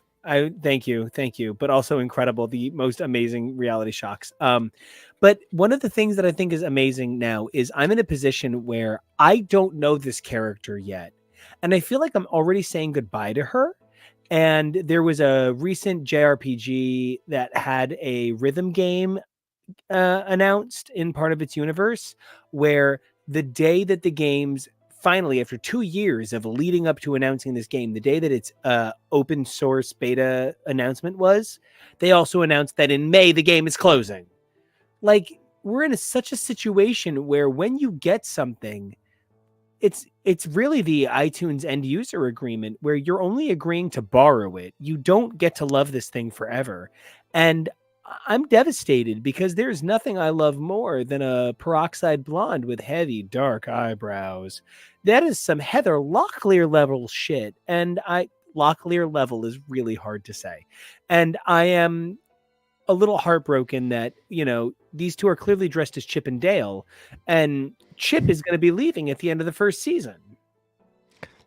Thank you, but also incredible, the most amazing reality shocks. But one of the things that I think is amazing now is I'm in a position where I don't know this character yet, and I feel like I'm already saying goodbye to her. And there was a recent JRPG that had a rhythm game announced in part of its universe, where the day that the game's finally, after 2 years of leading up to announcing this game, the day that its open source beta announcement was, they also announced that in May the game is closing. Like, we're in such a situation where when you get something, it's really the iTunes end user agreement where you're only agreeing to borrow it. You don't get to love this thing forever. And I'm devastated because there's nothing I love more than a peroxide blonde with heavy, dark eyebrows. That is some Heather Locklear level shit. And Locklear level is really hard to say. And I am a little heartbroken that, you know, these two are clearly dressed as Chip and Dale, and Chip is going to be leaving at the end of the first season.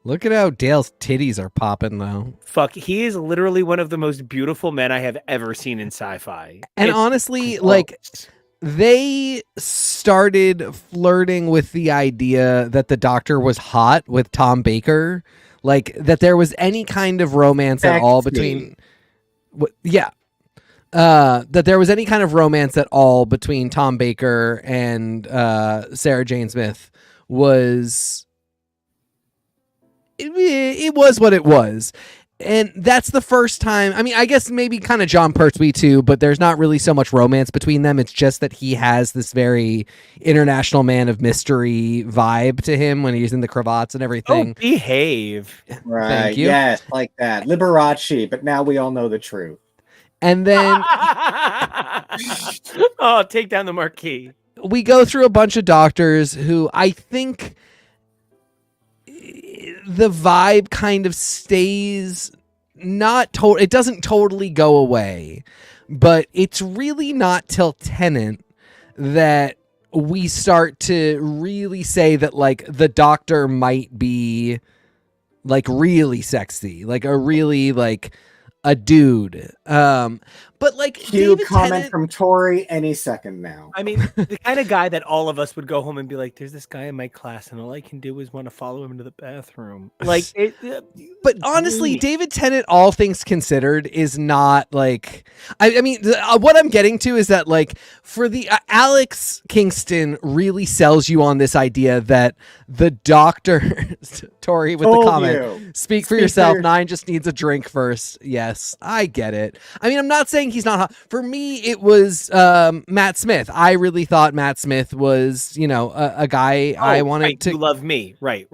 Look at how Dale's titties are popping, though. Fuck, he is literally one of the most beautiful men I have ever seen in sci-fi. And honestly, like, they started flirting with the idea that the Doctor was hot with Tom Baker, like that there was any kind of romance at all between. That there was any kind of romance at all between Tom Baker and Sarah Jane Smith was. It was what it was. And that's the first time. I mean, I guess maybe kind of John Pertwee too, but there's not really so much romance between them. It's just that he has this very international man of mystery vibe to him when he's in the cravats and everything. Oh, behave. Right. Thank you. Yes, like that. Liberace, but now we all know the truth. And then oh, take down the marquee. We go through a bunch of doctors who I think the vibe kind of stays it doesn't totally go away, but it's really not till Tennant that we start to really say that like the Doctor might be like really sexy, like a really like a dude. But like Cue David comment Tennant, from Tori any second now. I mean, the kind of guy that all of us would go home and be like, "There's this guy in my class, and all I can do is want to follow him to the bathroom." Like, but honestly, David Tennant, all things considered, is not like. I mean, what I'm getting to is that like for the Alex Kingston really sells you on this idea that the Doctor, Tori with the comment, speak for yourself. Nine just needs a drink first. Yes, I get it. I mean, I'm not saying he's not hot. For me, it was Matt Smith. I really thought Matt Smith was, you know, a guy I wanted to. You love me, right.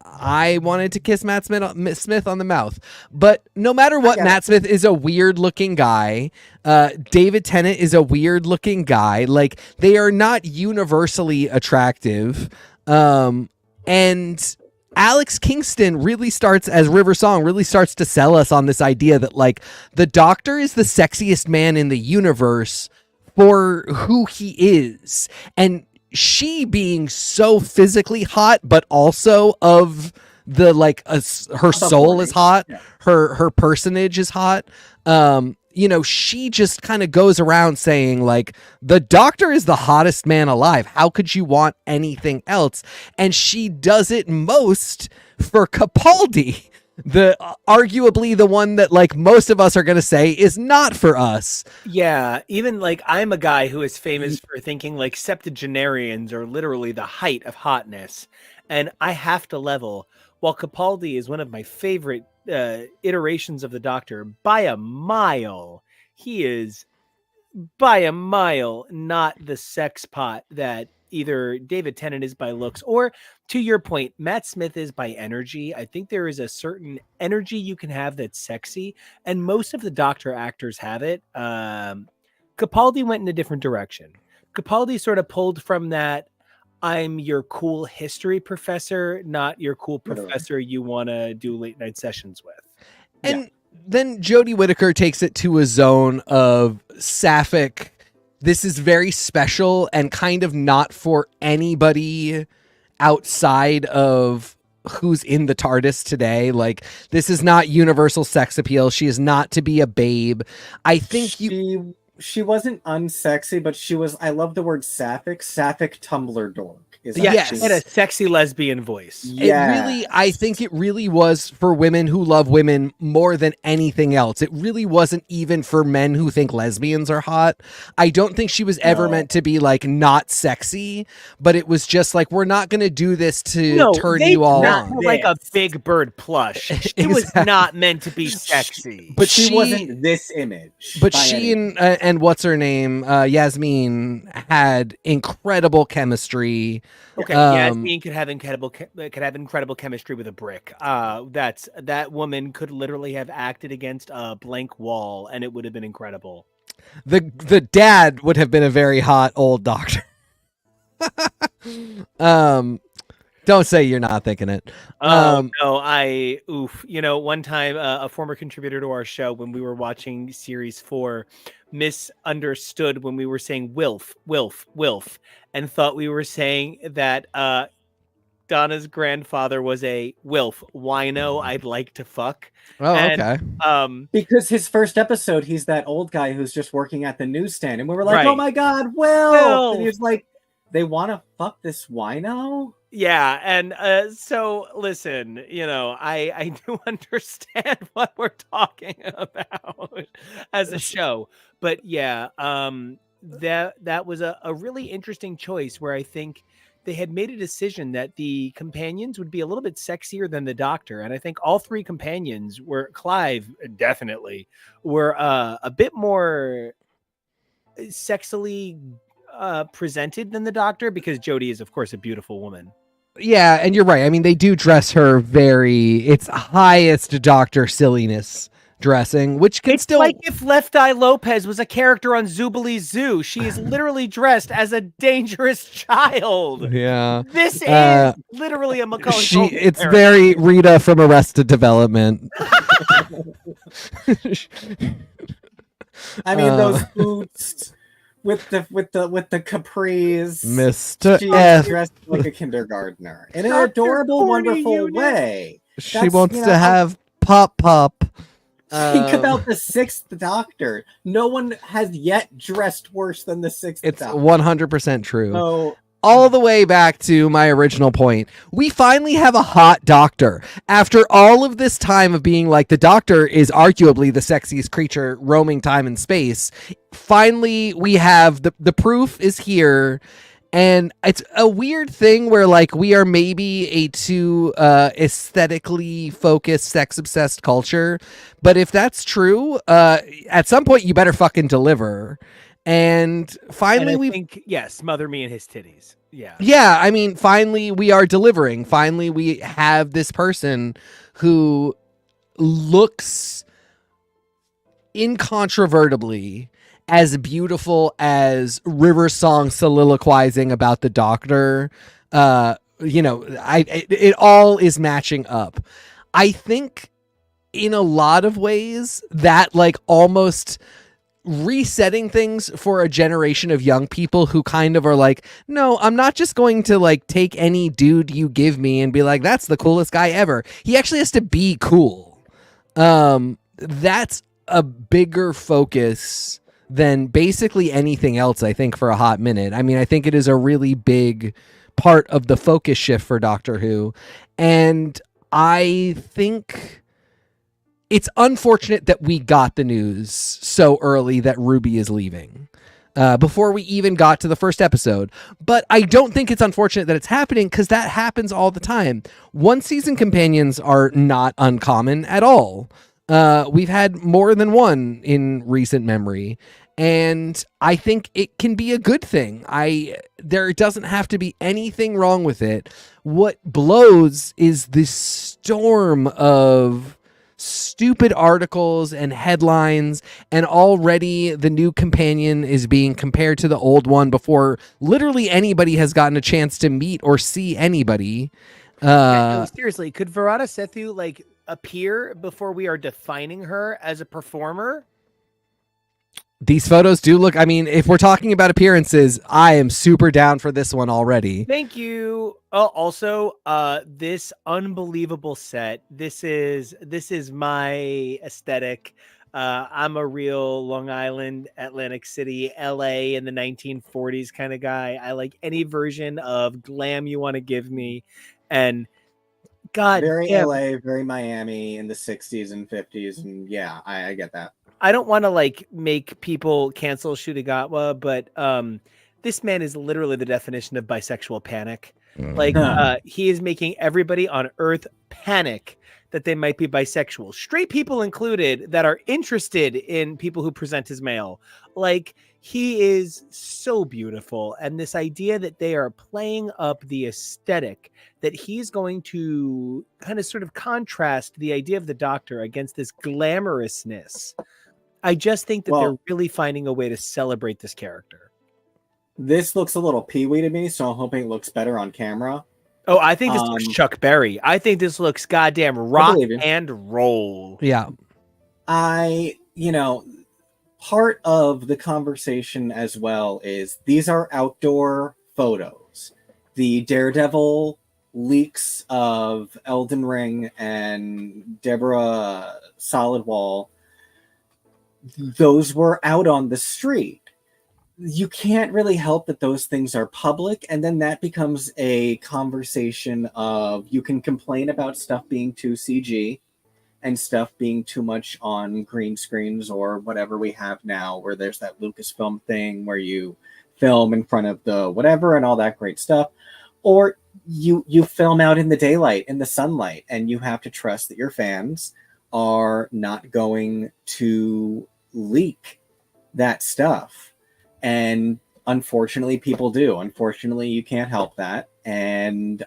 I wanted to kiss Matt Smith on the mouth. But no matter what, Matt Smith is a weird-looking guy. David Tennant is a weird-looking guy. Like, they are not universally attractive. And Alex Kingston really starts, as River Song, really starts to sell us on this idea that, like, the Doctor is the sexiest man in the universe for who he is. And she being so physically hot, but also of the, like, her soul is hot. Yeah. Her personage is hot. You know, she just kind of goes around saying, like, the Doctor is the hottest man alive. How could you want anything else? And she does it most for Capaldi, the arguably the one that, like, most of us are going to say is not for us. Yeah, even, like, I'm a guy who is famous for thinking, like, septuagenarians are literally the height of hotness. And I have to level, while Capaldi is one of my favorite iterations of the Doctor by a mile, he is by a mile not the sex pot that either David Tennant is by looks, or, to your point, Matt Smith is by energy. I think there is a certain energy you can have that's sexy, and most of the Doctor actors have it. Capaldi went in a different direction. Capaldi sort of pulled from that, I'm your cool history professor, not your cool professor you want to do late night sessions with. And then Jodie Whittaker takes it to a zone of sapphic. This is very special and kind of not for anybody outside of who's in the TARDIS today. Like, this is not universal sex appeal. She is not to be a babe. I think she wasn't unsexy, but she was, I love the word sapphic Tumblr dork. Yes, and a sexy lesbian voice. Yes. I think it really was for women who love women more than anything else. It really wasn't even for men who think lesbians are hot. I don't think she was ever meant to be, like, not sexy, but it was just like, we're not going to do this to turn you all on. Like a Big Bird plush. She was not meant to be sexy. But she wasn't this image. But she and what's her name, Yasmin, had incredible chemistry. Okay, Yasmin could have incredible chemistry with a brick. That woman could literally have acted against a blank wall, and it would have been incredible. The dad would have been a very hot old Doctor. Don't say you're not thinking it. No, you know, one time a former contributor to our show, when we were watching series 4, misunderstood when we were saying wilf, and thought we were saying that Donna's grandfather was a wilf, wino I'd like to fuck. Oh, okay. Because his first episode, he's that old guy who's just working at the newsstand, and we were like, oh my God, Will! And he was like, they want to fuck this wino? Yeah, and so listen, you know, I do understand what we're talking about as a show, but yeah, that was a really interesting choice where I think they had made a decision that the companions would be a little bit sexier than the Doctor, and I think all 3 companions were, Clive definitely, were a bit more sexily presented than the Doctor, because Jodie is, of course, a beautiful woman. Yeah, and you're right. I mean, they do dress her it's highest Doctor silliness dressing, which can still, like if Left Eye Lopez was a character on Zoobilee Zoo. She is literally dressed as a dangerous child. Yeah, this is literally a Macaulay Culkin it's character. Very Rita from Arrested Development. I mean, those boots with the capris, Mr. She F. is dressed like a kindergartner in an adorable, wonderful way. She wants to have pop. Think about the Sixth Doctor. No one has yet dressed worse than the Sixth It's Doctor. 100% true. So, all the way back to my original point, we finally have a hot doctor. After all of this time of being like, the doctor is arguably the sexiest creature roaming time and space, finally we have the proof is here. And it's a weird thing where, like, we are maybe a too aesthetically focused, sex-obsessed culture. But if that's true, at some point you better fucking deliver. And finally, I think, smother me in his titties. Yeah. Yeah, I mean, finally we are delivering. Finally, we have this person who looks incontrovertibly as beautiful as River Song soliloquizing about the Doctor. It all is matching up. I think in a lot of ways that, like, almost resetting things for a generation of young people who kind of are like, no, I'm not just going to, like, take any dude you give me and be like, that's the coolest guy ever. He actually has to be cool. That's a bigger focus than basically anything else, I think, for a hot minute. I mean, I think it is a really big part of the focus shift for Doctor Who. And I think it's unfortunate that we got the news so early that Ruby is leaving before we even got to the first episode. But I don't think it's unfortunate that it's happening, because that happens all the time. One season companions are not uncommon at all. We've had more than one in recent memory, and I think it can be a good thing. There doesn't have to be anything wrong with it. What blows is this storm of stupid articles and headlines, and already the new companion is being compared to the old one before literally anybody has gotten a chance to meet or see anybody. No, seriously, could Verada Sethu, like, appear before we are defining her as a performer? These photos do look, I mean, if we're talking about appearances, I am super down for this one already. Thank you. Also, this unbelievable set. This is my aesthetic. I'm a real Long Island, Atlantic City, LA in the 1940s kind of guy. I like any version of glam you want to give me. And God, very LA, very Miami in the 60s and 50s. And yeah, I get that. I don't want to, like, make people cancel Shudigatwa, but this man is literally the definition of bisexual panic. Like, he is making everybody on Earth panic that they might be bisexual, straight people included, that are interested in people who present as male. Like, he is so beautiful. And this idea that they are playing up the aesthetic, that he's going to kind of sort of contrast the idea of the Doctor against this glamorousness. I just think that they're really finding a way to celebrate this character. This looks a little Pee-wee to me, so I'm hoping it looks better on camera. Oh, I think this looks Chuck Berry. I think this looks goddamn rock and roll. Yeah. Part of the conversation as well is these are outdoor photos. The Daredevil leaks of Elden Ring and Deborah Solidwall, those were out on the street. You can't really help that those things are public, and then that becomes a conversation of, you can complain about stuff being too CG and stuff being too much on green screens or whatever we have now, where there's that Lucasfilm thing where you film in front of the whatever and all that great stuff, or you film out in the daylight, in the sunlight, and you have to trust that your fans are not going to leak that stuff. And unfortunately, people do. Unfortunately, you can't help that. And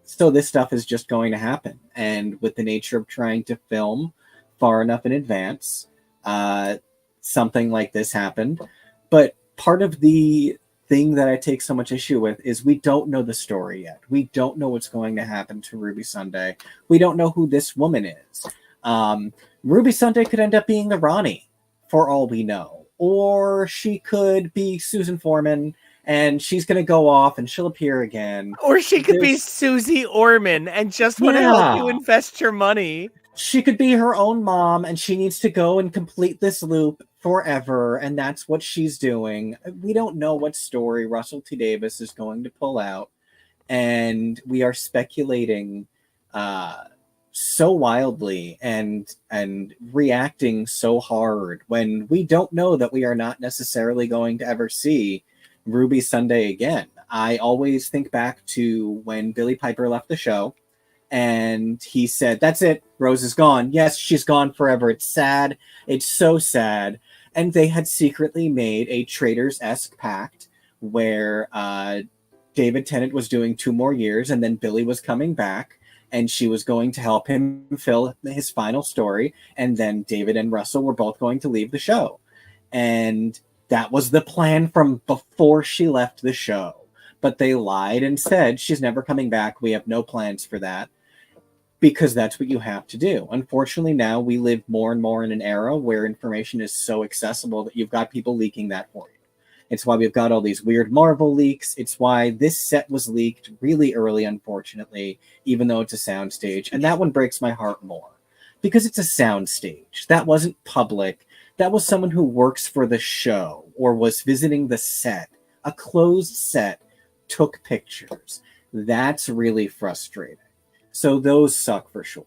so this stuff is just going to happen. And with the nature of trying to film far enough in advance, something like this happened. But part of the thing that I take so much issue with is we don't know the story yet. We don't know what's going to happen to Ruby Sunday. We don't know who this woman is. Ruby Sunday could end up being the Ronnie, for all we know. Or she could be Susan Foreman, and she's going to go off and she'll appear again. Or she could be Susie Orman and just want to help you invest your money. she could be her own mom, and she needs to go and complete this loop forever, and that's what she's doing. We don't know what story Russell T Davies is going to pull out, and we are speculating so wildly and reacting so hard when we don't know that we are not necessarily going to ever see Ruby Sunday again. I always think back to when Billy Piper left the show and he said, "That's it, Rose is gone." Yes, she's gone forever. It's sad. It's so sad. And they had secretly made a Traitors-esque pact where David Tennant was doing 2 more years, and then Billy was coming back, and she was going to help him fill his final story, and then David and Russell were both going to leave the show. And that was the plan from before she left the show. But they lied and said, she's never coming back. We have no plans for that. Because that's what you have to do. Unfortunately, now we live more and more in an era where information is so accessible that you've got people leaking that for you. It's why we've got all these weird Marvel leaks. It's why this set was leaked really early, unfortunately, even though it's a soundstage. And that one breaks my heart more. Because it's a soundstage. That wasn't public. That was someone who works for the show or was visiting the set. A closed set took pictures. That's really frustrating. So those suck for sure.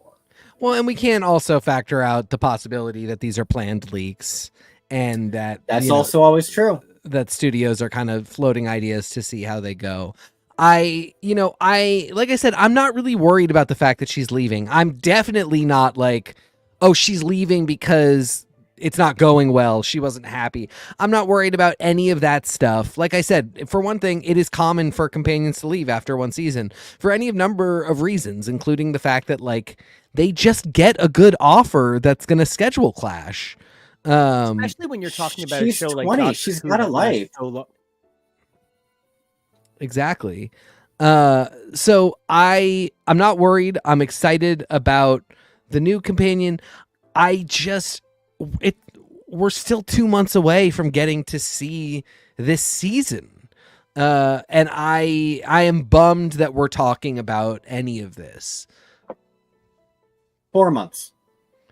Well, and we can't also factor out the possibility that these are planned leaks and that's also always true. That studios are kind of floating ideas to see how they go. Like I said, I'm not really worried about the fact that she's leaving. I'm definitely not like, oh, she's leaving because it's not going well. She wasn't happy. I'm not worried about any of that stuff. Like I said, for one thing, it is common for companions to leave after one season for any number of reasons, including the fact that like they just get a good offer that's going to schedule clash. Especially when you're talking about a show like 20. She's got a life. Exactly. So I'm not worried. I'm excited about the new companion. We're still 2 months away from getting to see this season. And I am bummed that we're talking about any of this. 4 months.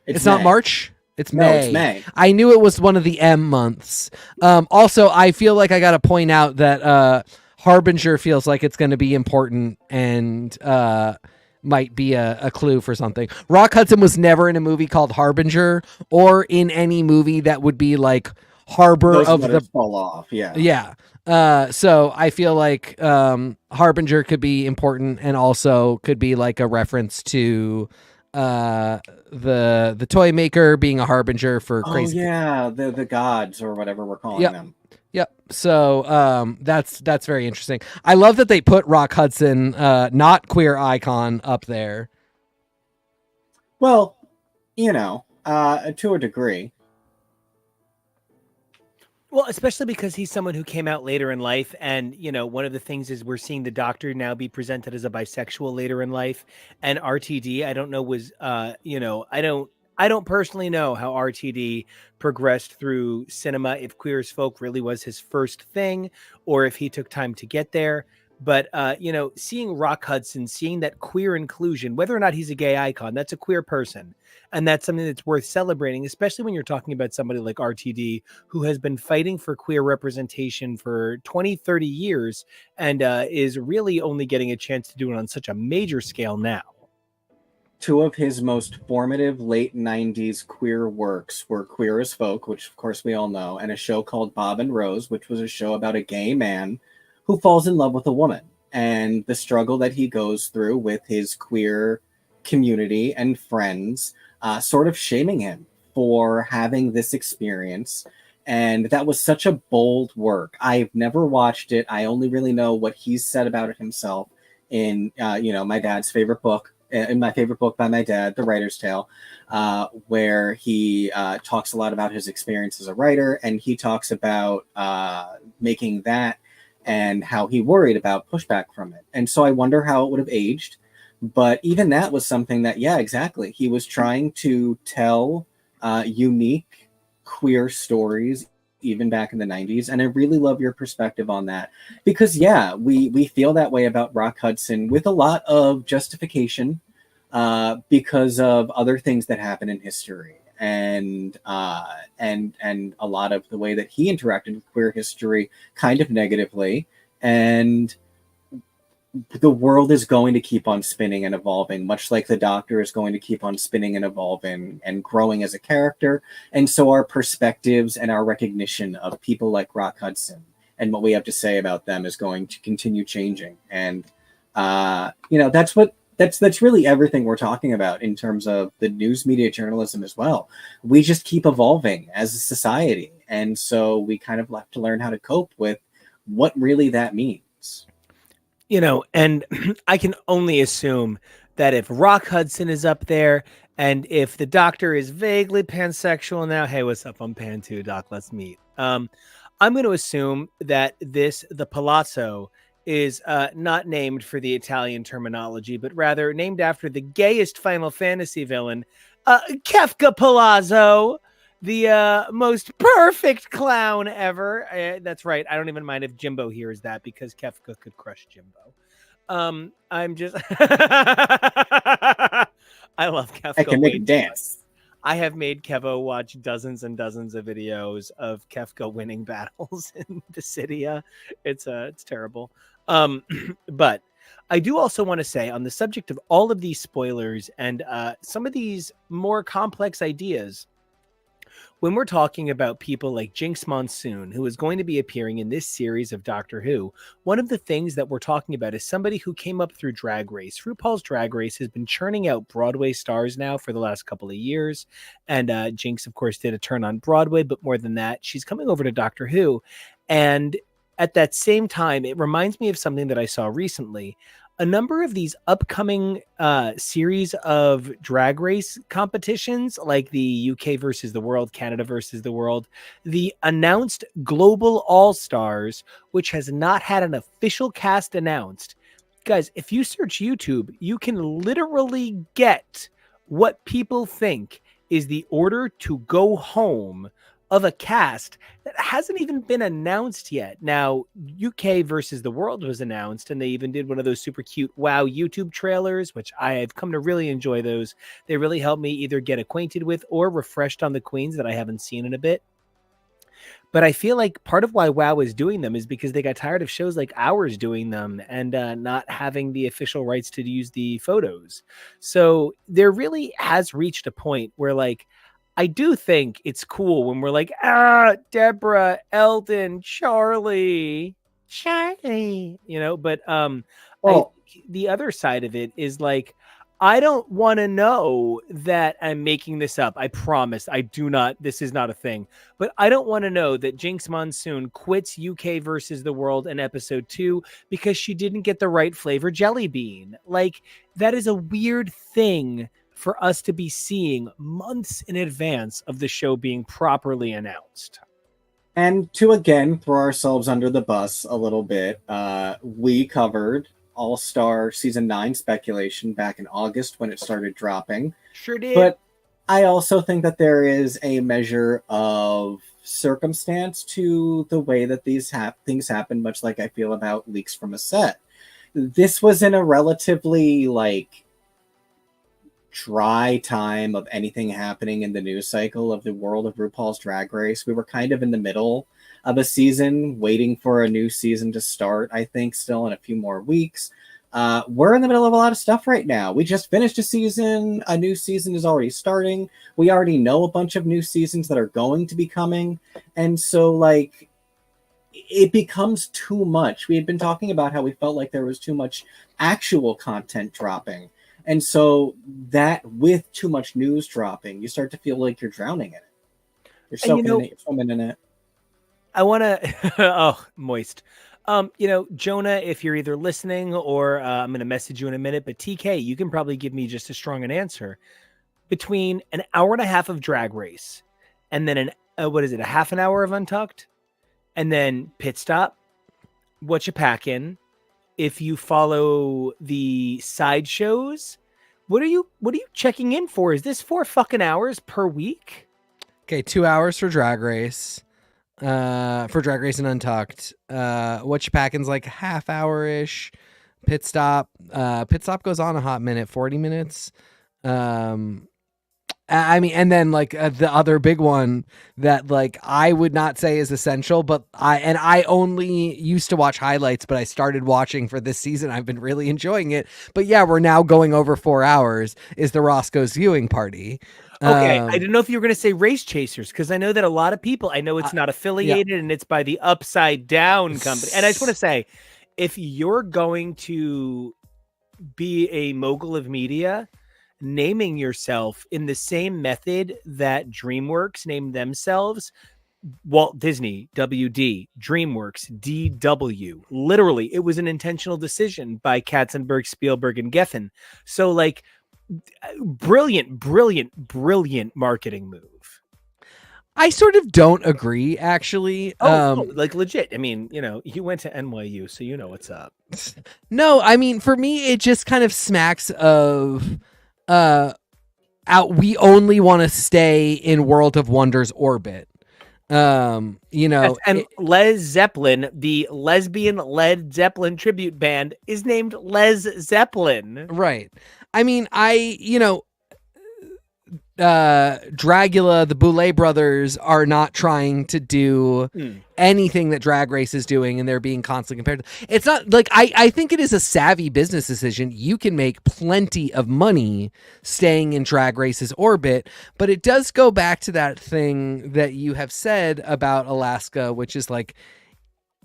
It's not March. It's May. No, it's May. I knew it was one of the M months. Also, I feel like I got to point out that Harbinger feels like it's going to be important and might be a clue for something. Rock Hudson was never in a movie called Harbinger or in any movie that would be like Harbor Those of the fall off. Yeah. Yeah. So I feel like Harbinger could be important and also could be like a reference to the toy maker being a harbinger for crazy. Oh yeah, the gods or whatever we're calling them. Yep. So that's very interesting. I love that they put Rock Hudson, not queer icon, up there. Well, to a degree. Well, especially because he's someone who came out later in life. And, one of the things is we're seeing the Doctor now be presented as a bisexual later in life. And RTD, I don't know, was, I don't personally know how RTD progressed through cinema, if Queer as Folk really was his first thing, or if he took time to get there. But, seeing Rock Hudson, seeing that queer inclusion, whether or not he's a gay icon, that's a queer person. And that's something that's worth celebrating, especially when you're talking about somebody like RTD, who has been fighting for queer representation for 20, 30 years and is really only getting a chance to do it on such a major scale now. 2 of his most formative late 90s queer works were Queer as Folk, which of course we all know, and a show called Bob and Rose, which was a show about a gay man who falls in love with a woman and the struggle that he goes through with his queer community and friends, sort of shaming him for having this experience. And that was such a bold work. I've never watched it. I only really know what he's said about it himself in, my dad's favorite book, in my favorite book by my dad, The Writer's Tale, where he talks a lot about his experience as a writer, and he talks about making that and how he worried about pushback from it. And so I wonder how it would have aged. But even that was something that, yeah, exactly. He was trying to tell unique queer stories even back in the 90s. And I really love your perspective on that. Because, yeah, we feel that way about Rock Hudson with a lot of justification. because of other things that happen in history. And a lot of the way that he interacted with queer history kind of negatively. And the world is going to keep on spinning and evolving, much like the Doctor is going to keep on spinning and evolving and growing as a character. And so our perspectives and our recognition of people like Rock Hudson and what we have to say about them is going to continue changing. And that's really everything we're talking about in terms of the news media journalism as well. We just keep evolving as a society. And so we kind of have to learn how to cope with what really that means. And I can only assume that if Rock Hudson is up there and if the Doctor is vaguely pansexual now, hey, what's up? I'm pan too, Doc. Let's meet. I'm going to assume that the Palazzo is not named for the Italian terminology, but rather named after the gayest Final Fantasy villain, Kefka Palazzo. The most perfect clown ever. That's right. I don't even mind if Jimbo hears that because Kefka could crush Jimbo. I'm just... I love Kefka. I can make him dance. I have made Kevo watch dozens and dozens of videos of Kefka winning battles in Dissidia. It's terrible. But I do also want to say on the subject of all of these spoilers and some of these more complex ideas, when we're talking about people like Jinx Monsoon, who is going to be appearing in this series of Doctor Who, one of the things that we're talking about is somebody who came up through Drag Race. RuPaul's Drag Race has been churning out Broadway stars now for the last couple of years. And Jinx, of course, did a turn on Broadway. But more than that, she's coming over to Doctor Who. And at that same time, it reminds me of something that I saw recently. A number of these upcoming series of Drag Race competitions, like the UK versus the world, Canada versus the world, the announced Global All-Stars, which has not had an official cast announced. Guys, if you search YouTube, you can literally get what people think is the order to go home of a cast that hasn't even been announced yet. Now, UK versus the world was announced, and they even did one of those super cute WoW YouTube trailers, which I have come to really enjoy those. They really help me either get acquainted with or refreshed on the queens that I haven't seen in a bit. But I feel like part of why WoW is doing them is because they got tired of shows like ours doing them and not having the official rights to use the photos. So there really has reached a point where, like, I do think it's cool when we're like, Deborah, Eldon, Charlie, but the other side of it is like, I don't want to know that I'm making this up. I promise. I do not. This is not a thing. But I don't want to know that Jinx Monsoon quits UK versus the world in episode 2 because she didn't get the right flavor jelly bean. Like, that is a weird thing for us to be seeing months in advance of the show being properly announced. And to again throw ourselves under the bus a little bit, we covered All-Star Season 9 speculation back in August when it started dropping. Sure did. But I also think that there is a measure of circumstance to the way that these things happen, much like I feel about leaks from a set. This was in a relatively, dry time of anything happening in the news cycle of the world of RuPaul's Drag Race. We were kind of in the middle of a season, waiting for a new season to start, I think, still in a few more weeks. We're in the middle of a lot of stuff right now. We just finished a season. A new season is already starting. We already know a bunch of new seasons that are going to be coming. And so, it becomes too much. We had been talking about how we felt like there was too much actual content dropping. And so that with too much news dropping, you start to feel like you're drowning in it. You're soaking in it, you're swimming in it. I want to, moist. Jonah, if you're either listening or I'm going to message you in a minute, but TK, you can probably give me just as strong an answer. Between an hour and a half of Drag Race and then a half an hour of Untucked, and then Pit Stop, What You Packin'. If you follow the side shows, what are you checking in for? Is this 4 fucking hours per week? Okay, 2 hours for Drag Race. For Drag Race and Untucked. What You Packin's like half hour-ish. Pit Stop. Pit Stop goes on a hot minute, 40 minutes. I mean, and then like the other big one that like I would not say is essential, but I only used to watch highlights, but I started watching for this season. I've been really enjoying it. But yeah, we're now going over 4 hours. Is the Roscoe's viewing party? Okay, I didn't know if you were going to say Race Chasers, because I know that a lot of people, I know it's not affiliated and it's by the Upside Down company. And I just want to say, if you're going to be a mogul of media, naming yourself in the same method that DreamWorks named themselves, Walt Disney, WD, DreamWorks, DW. Literally, it was an intentional decision by Katzenberg, Spielberg, and Geffen. So like, brilliant marketing move. I sort of don't agree, actually. Like legit. I mean, you went to NYU, so you know what's up. No, I mean, for me, it just kind of smacks of we only want to stay in World of Wonder's orbit. And Les Zeppelin, the lesbian Led Zeppelin tribute band, is named Les Zeppelin. Right. I mean, Dragula, the Boulet brothers are not trying to do anything that Drag Race is doing, and they're being constantly compared to. It's not like I think it is a savvy business decision. You can make plenty of money staying in Drag Race's orbit, but it does go back to that thing that you have said about Alaska, which is like,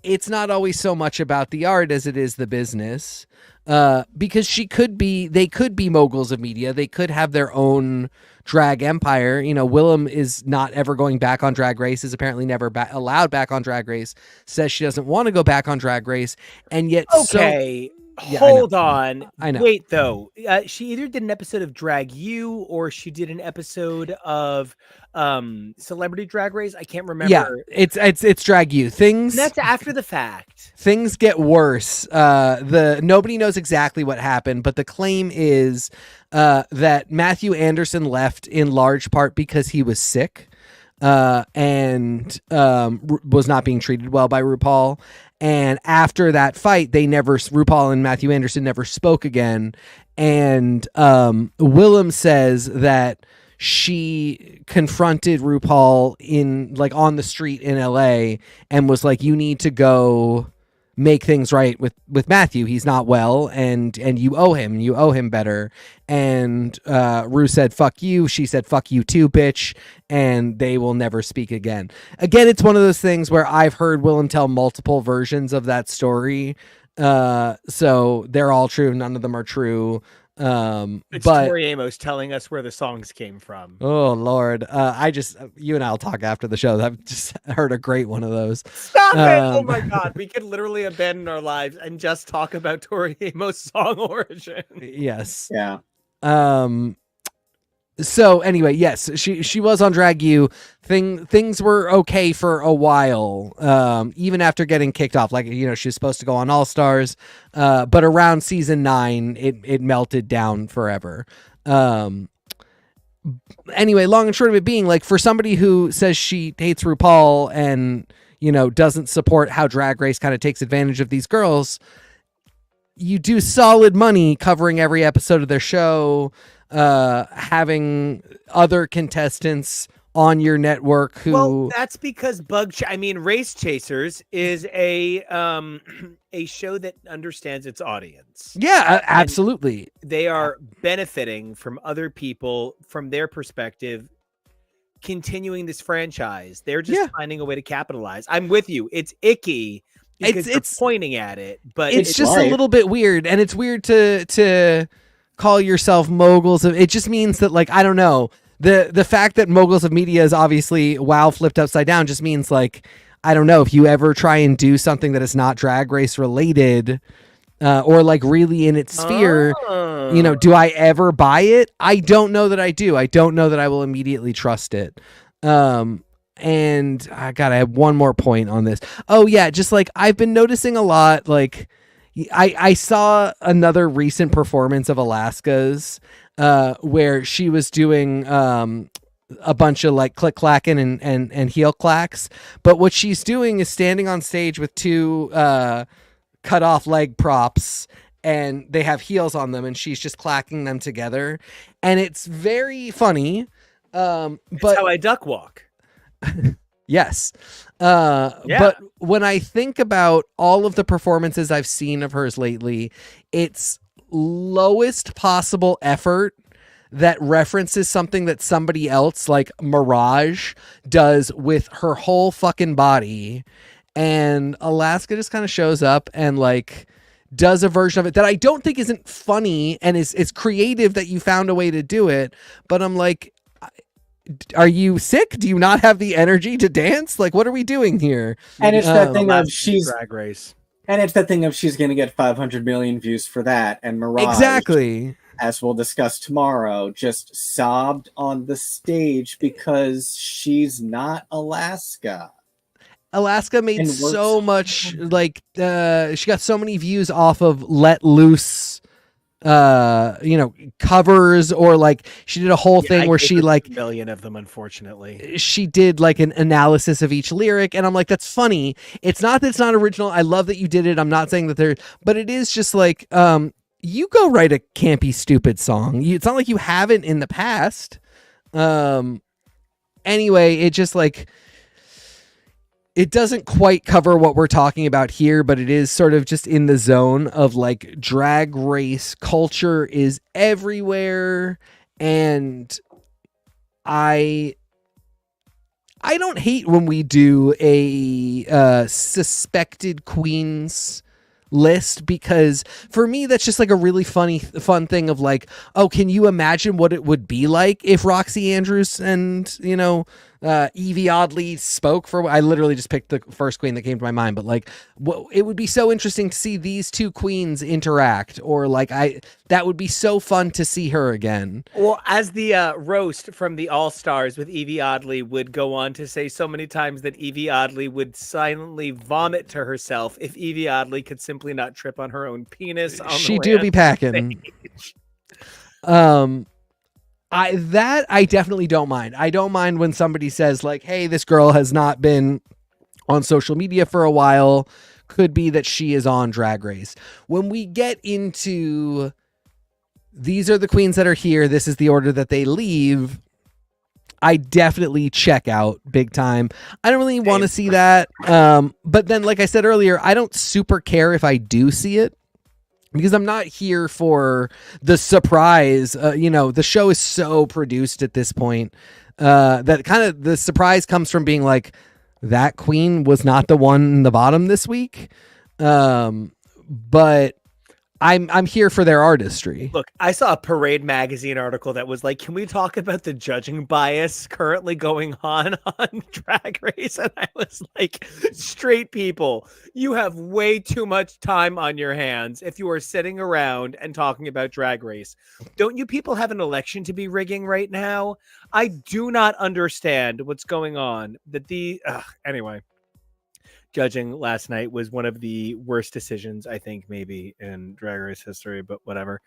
it's not always so much about the art as it is the business. Because they could be moguls of media. They could have their own drag empire. Willem is not ever going back on Drag Race, is apparently never allowed back on Drag Race, says she doesn't want to go back on Drag Race. And yet, hold on. I know. Wait, though. She either did an episode of Drag You or she did an episode of Celebrity Drag Race. I can't remember. Yeah, it's Drag You. And that's after the fact. Things get worse. Nobody knows exactly what happened, but the claim is that Matthew Anderson left in large part because he was sick and was not being treated well by RuPaul. And after that fight, RuPaul and Matthew Anderson never spoke again. And Willem says that she confronted RuPaul on the street in LA and was like, you need to go make things right with Matthew. He's not well, and you owe him better. And Ru said, fuck you. She said, fuck you too, bitch. And they will never speak again. Again, it's one of those things where I've heard Willem tell multiple versions of that story. So they're all true. None of them are true. It's Tori Amos telling us where the songs came from. Oh Lord. You and I'll talk after the show. I've just heard a great one of those. Stop it. Oh my God. We could literally abandon our lives and just talk about Tori Amos' song origin. Yes. Yeah. So anyway, yes, she was on Drag You. Things were okay for a while, even after getting kicked off. Like, she was supposed to go on All Stars, but around season 9, it melted down forever. Anyway, long and short of it being, like, for somebody who says she hates RuPaul and doesn't support how Drag Race kind of takes advantage of these girls, you do solid money covering every episode of their show. Having other contestants on your network who that's because Race Chasers is a show that understands its audience. Yeah, absolutely. And they are benefiting from other people, from their perspective, continuing this franchise. They're just finding a way to capitalize. I'm with you. It's icky because it's pointing at it, but it's just a little bit weird, and it's weird to call yourself moguls. It just means that, like, I don't know, the fact that moguls of media is obviously WoW flipped upside down just means, like, I don't know, if you ever try and do something that is not Drag Race related, or like really in its sphere, do I ever buy it? I don't know that I do. I don't know that I will immediately trust it. And I have one more point on this. Oh yeah, just like I've been noticing a lot, like I saw another recent performance of Alaska's where she was doing a bunch of like click clacking and heel clacks, but what she's doing is standing on stage with two cut off leg props and they have heels on them, and she's just clacking them together, and it's very funny. It's But how I duck walk. yes. Yeah. But when I think about all of the performances I've seen of hers lately, it's lowest possible effort that references something that somebody else like Mirage does with her whole fucking body. And Alaska just kind of shows up and like does a version of it that I don't think isn't funny, and it's creative that you found a way to do it. But I'm like, are you sick? Do you not have the energy to dance? Like, what are we doing here? And it's that thing of Alaska's she's Drag Race. and it's that thing of she's going to get 500 million views for that, and Mirage, Exactly. as we'll discuss tomorrow, just sobbed on the stage because she's not Alaska. Alaska made And so works- much, like she got so many views off of Let Loose covers, or like she did a whole Yeah, thing I where gave she her like 2 million of them, unfortunately. she did like an analysis of each lyric, and I'm like, that's funny. It's not that it's not original. I love that you did it. I'm not saying that there, but it is just like you go write a campy stupid song. It's not like you haven't in the past. Anyway, it just like it doesn't quite cover what we're talking about here, but it is sort of just in the zone of like drag race culture is everywhere. And I don't hate when we do a suspected queens list, because for me that's just like a really fun thing of like, oh, can you imagine what it would be like if Roxy Andrews and Evie Oddly spoke for? I literally just picked the first queen that came to my mind, but like it would be so interesting to see these two queens interact, or like that would be so fun to see her again. Well, as the roast from the All-Stars with Evie Oddly would go on to say so many times that Evie Oddly would silently vomit to herself if Evie Oddly could simply not trip on her own penis. She do be packing. I definitely don't mind. I don't mind when somebody says like, hey, this girl has not been on social media for a while. Could be that she is on Drag Race. When we get into these are the queens that are here, this is the order that they leave, I definitely check out big time. I don't really want to see that. But then, like I said earlier, I don't super care if I do see it, because I'm not here for the surprise. The show is so produced at this point that kind of the surprise comes from being like, that queen was not the one in the bottom this week. But I'm here for their artistry. Look, I saw a Parade magazine article that was like, can we talk about the judging bias currently going on Drag Race? And I was like, straight people, you have way too much time on your hands if you are sitting around and talking about Drag Race. Don't you people have an election to be rigging right now? I do not understand what's going on. Anyway. Judging last night was one of the worst decisions, I think, maybe in Drag Race history, but whatever.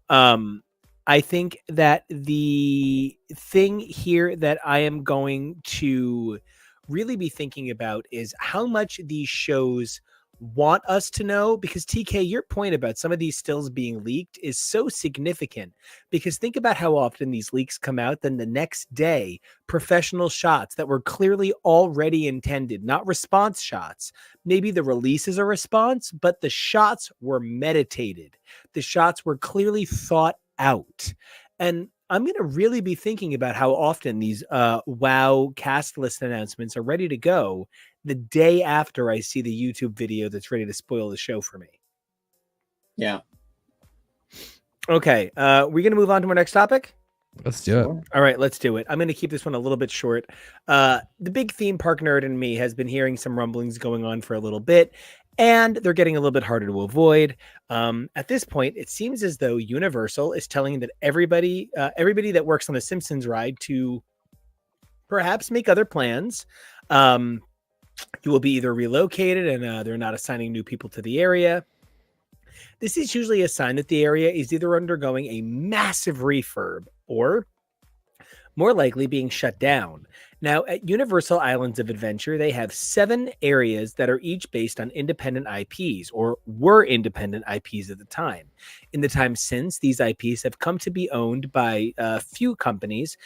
I think that the thing here that I am going to really be thinking about is how much these shows want us to know, because TK, your point about some of these stills being leaked is so significant, because think about how often these leaks come out, then the next day professional shots that were clearly already intended, not response shots. Maybe the release is a response, but the shots were meditated. The shots were clearly thought out. And I'm going to really be thinking about how often these WoW cast list announcements are ready to go the day after I see the YouTube video that's ready to spoil the show for me. Yeah. Okay. We're going to move on to our next topic. Let's do it. All right, let's do it. I'm going to keep this one a little bit short. The big theme park nerd in me has been hearing some rumblings going on for a little bit, and they're getting a little bit harder to avoid. At this point, it seems as though Universal is telling that everybody that works on the Simpsons ride to perhaps make other plans. You will be either relocated and they're not assigning new people to the area. This is usually a sign that the area is either undergoing a massive refurb or more likely being shut down. Now, at Universal Islands of Adventure, they have 7 areas that are each based on independent IPs, or were independent IPs at the time. in the time since, these IPs have come to be owned by a few companies,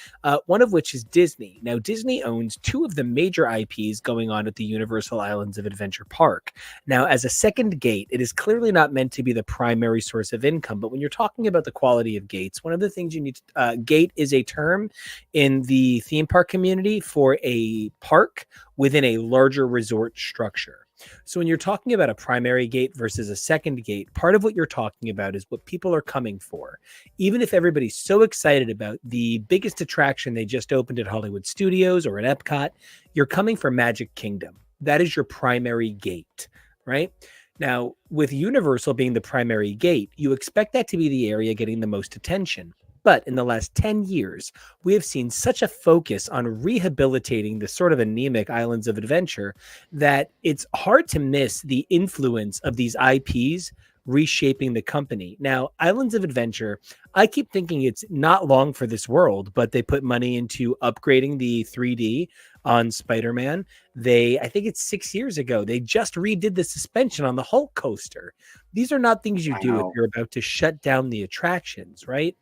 one of which is Disney. Now, Disney owns two of the major IPs going on at the Universal Islands of Adventure Park. Now, as a second gate, it is clearly not meant to be the primary source of income, but when you're talking about the quality of gates, one of the things you need to, gate is a term in the theme park community for a park within a larger resort structure. So when you're talking about a primary gate versus a second gate, part of what you're talking about is what people are coming for. Even if everybody's so excited about the biggest attraction they just opened at Hollywood Studios or at Epcot, you're coming for Magic Kingdom. That is your primary gate, right? Now, with Universal being the primary gate, you expect that to be the area getting the most attention. But in the last 10 years, we have seen such a focus on rehabilitating the sort of anemic Islands of Adventure that it's hard to miss the influence of these IPs reshaping the company. Now, Islands of Adventure, I keep thinking it's not long for this world, but they put money into upgrading the 3D on Spider-Man. I think it's 6 years ago, they just redid the suspension on the Hulk coaster. These are not things you do if you're about to shut down the attractions, right?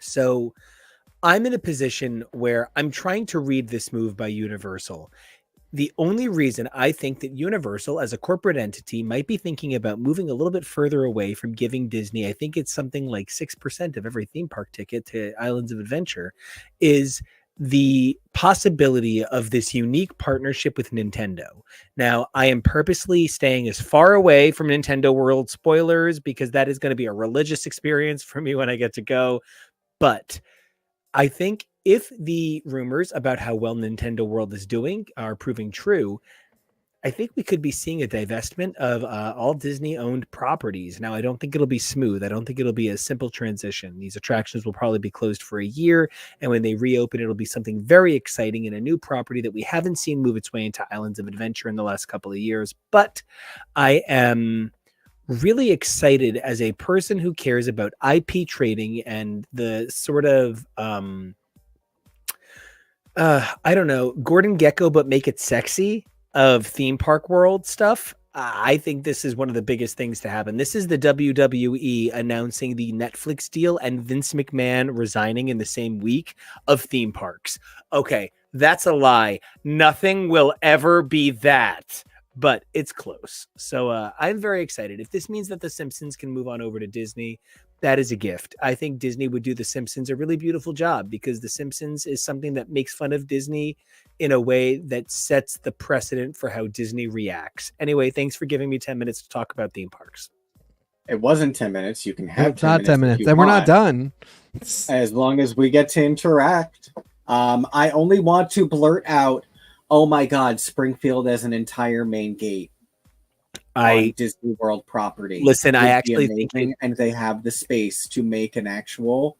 So I'm in a position where I'm trying to read this move by Universal. The only reason I think that Universal as a corporate entity might be thinking about moving a little bit further away from giving Disney, I think it's something like 6% of every theme park ticket to Islands of Adventure, is the possibility of this unique partnership with Nintendo. Now, I am purposely staying as far away from Nintendo World spoilers because that is going to be a religious experience for me when I get to go. But I think if the rumors about how well Nintendo World is doing are proving true, I think we could be seeing a divestment of all Disney-owned properties. Now, I don't think it'll be smooth. I don't think it'll be a simple transition. These attractions will probably be closed for a year, and when they reopen, it'll be something very exciting and a new property that we haven't seen move its way into Islands of Adventure in the last couple of years. But I am really excited as a person who cares about IP trading and the sort of I don't know, Gordon Gekko but make it sexy of theme park world stuff. I think this is one of the biggest things to happen. This is the WWE announcing the Netflix deal and Vince McMahon resigning in the same week of theme parks. Okay, that's a lie. Nothing will ever be that. But it's close. So I'm very excited. If this means that The Simpsons can move on over to Disney, that is a gift. I think Disney would do The Simpsons a really beautiful job because The Simpsons is something that makes fun of Disney in a way that sets the precedent for how Disney reacts. Anyway, thanks for giving me 10 minutes to talk about theme parks. It wasn't 10 minutes. You can have it's not 10 minutes, and we're not done. As long as we get to interact. I only want to blurt out, oh my God, Springfield as an entire main gate on Disney World property. Listen, I actually think and they have the space to make an actual,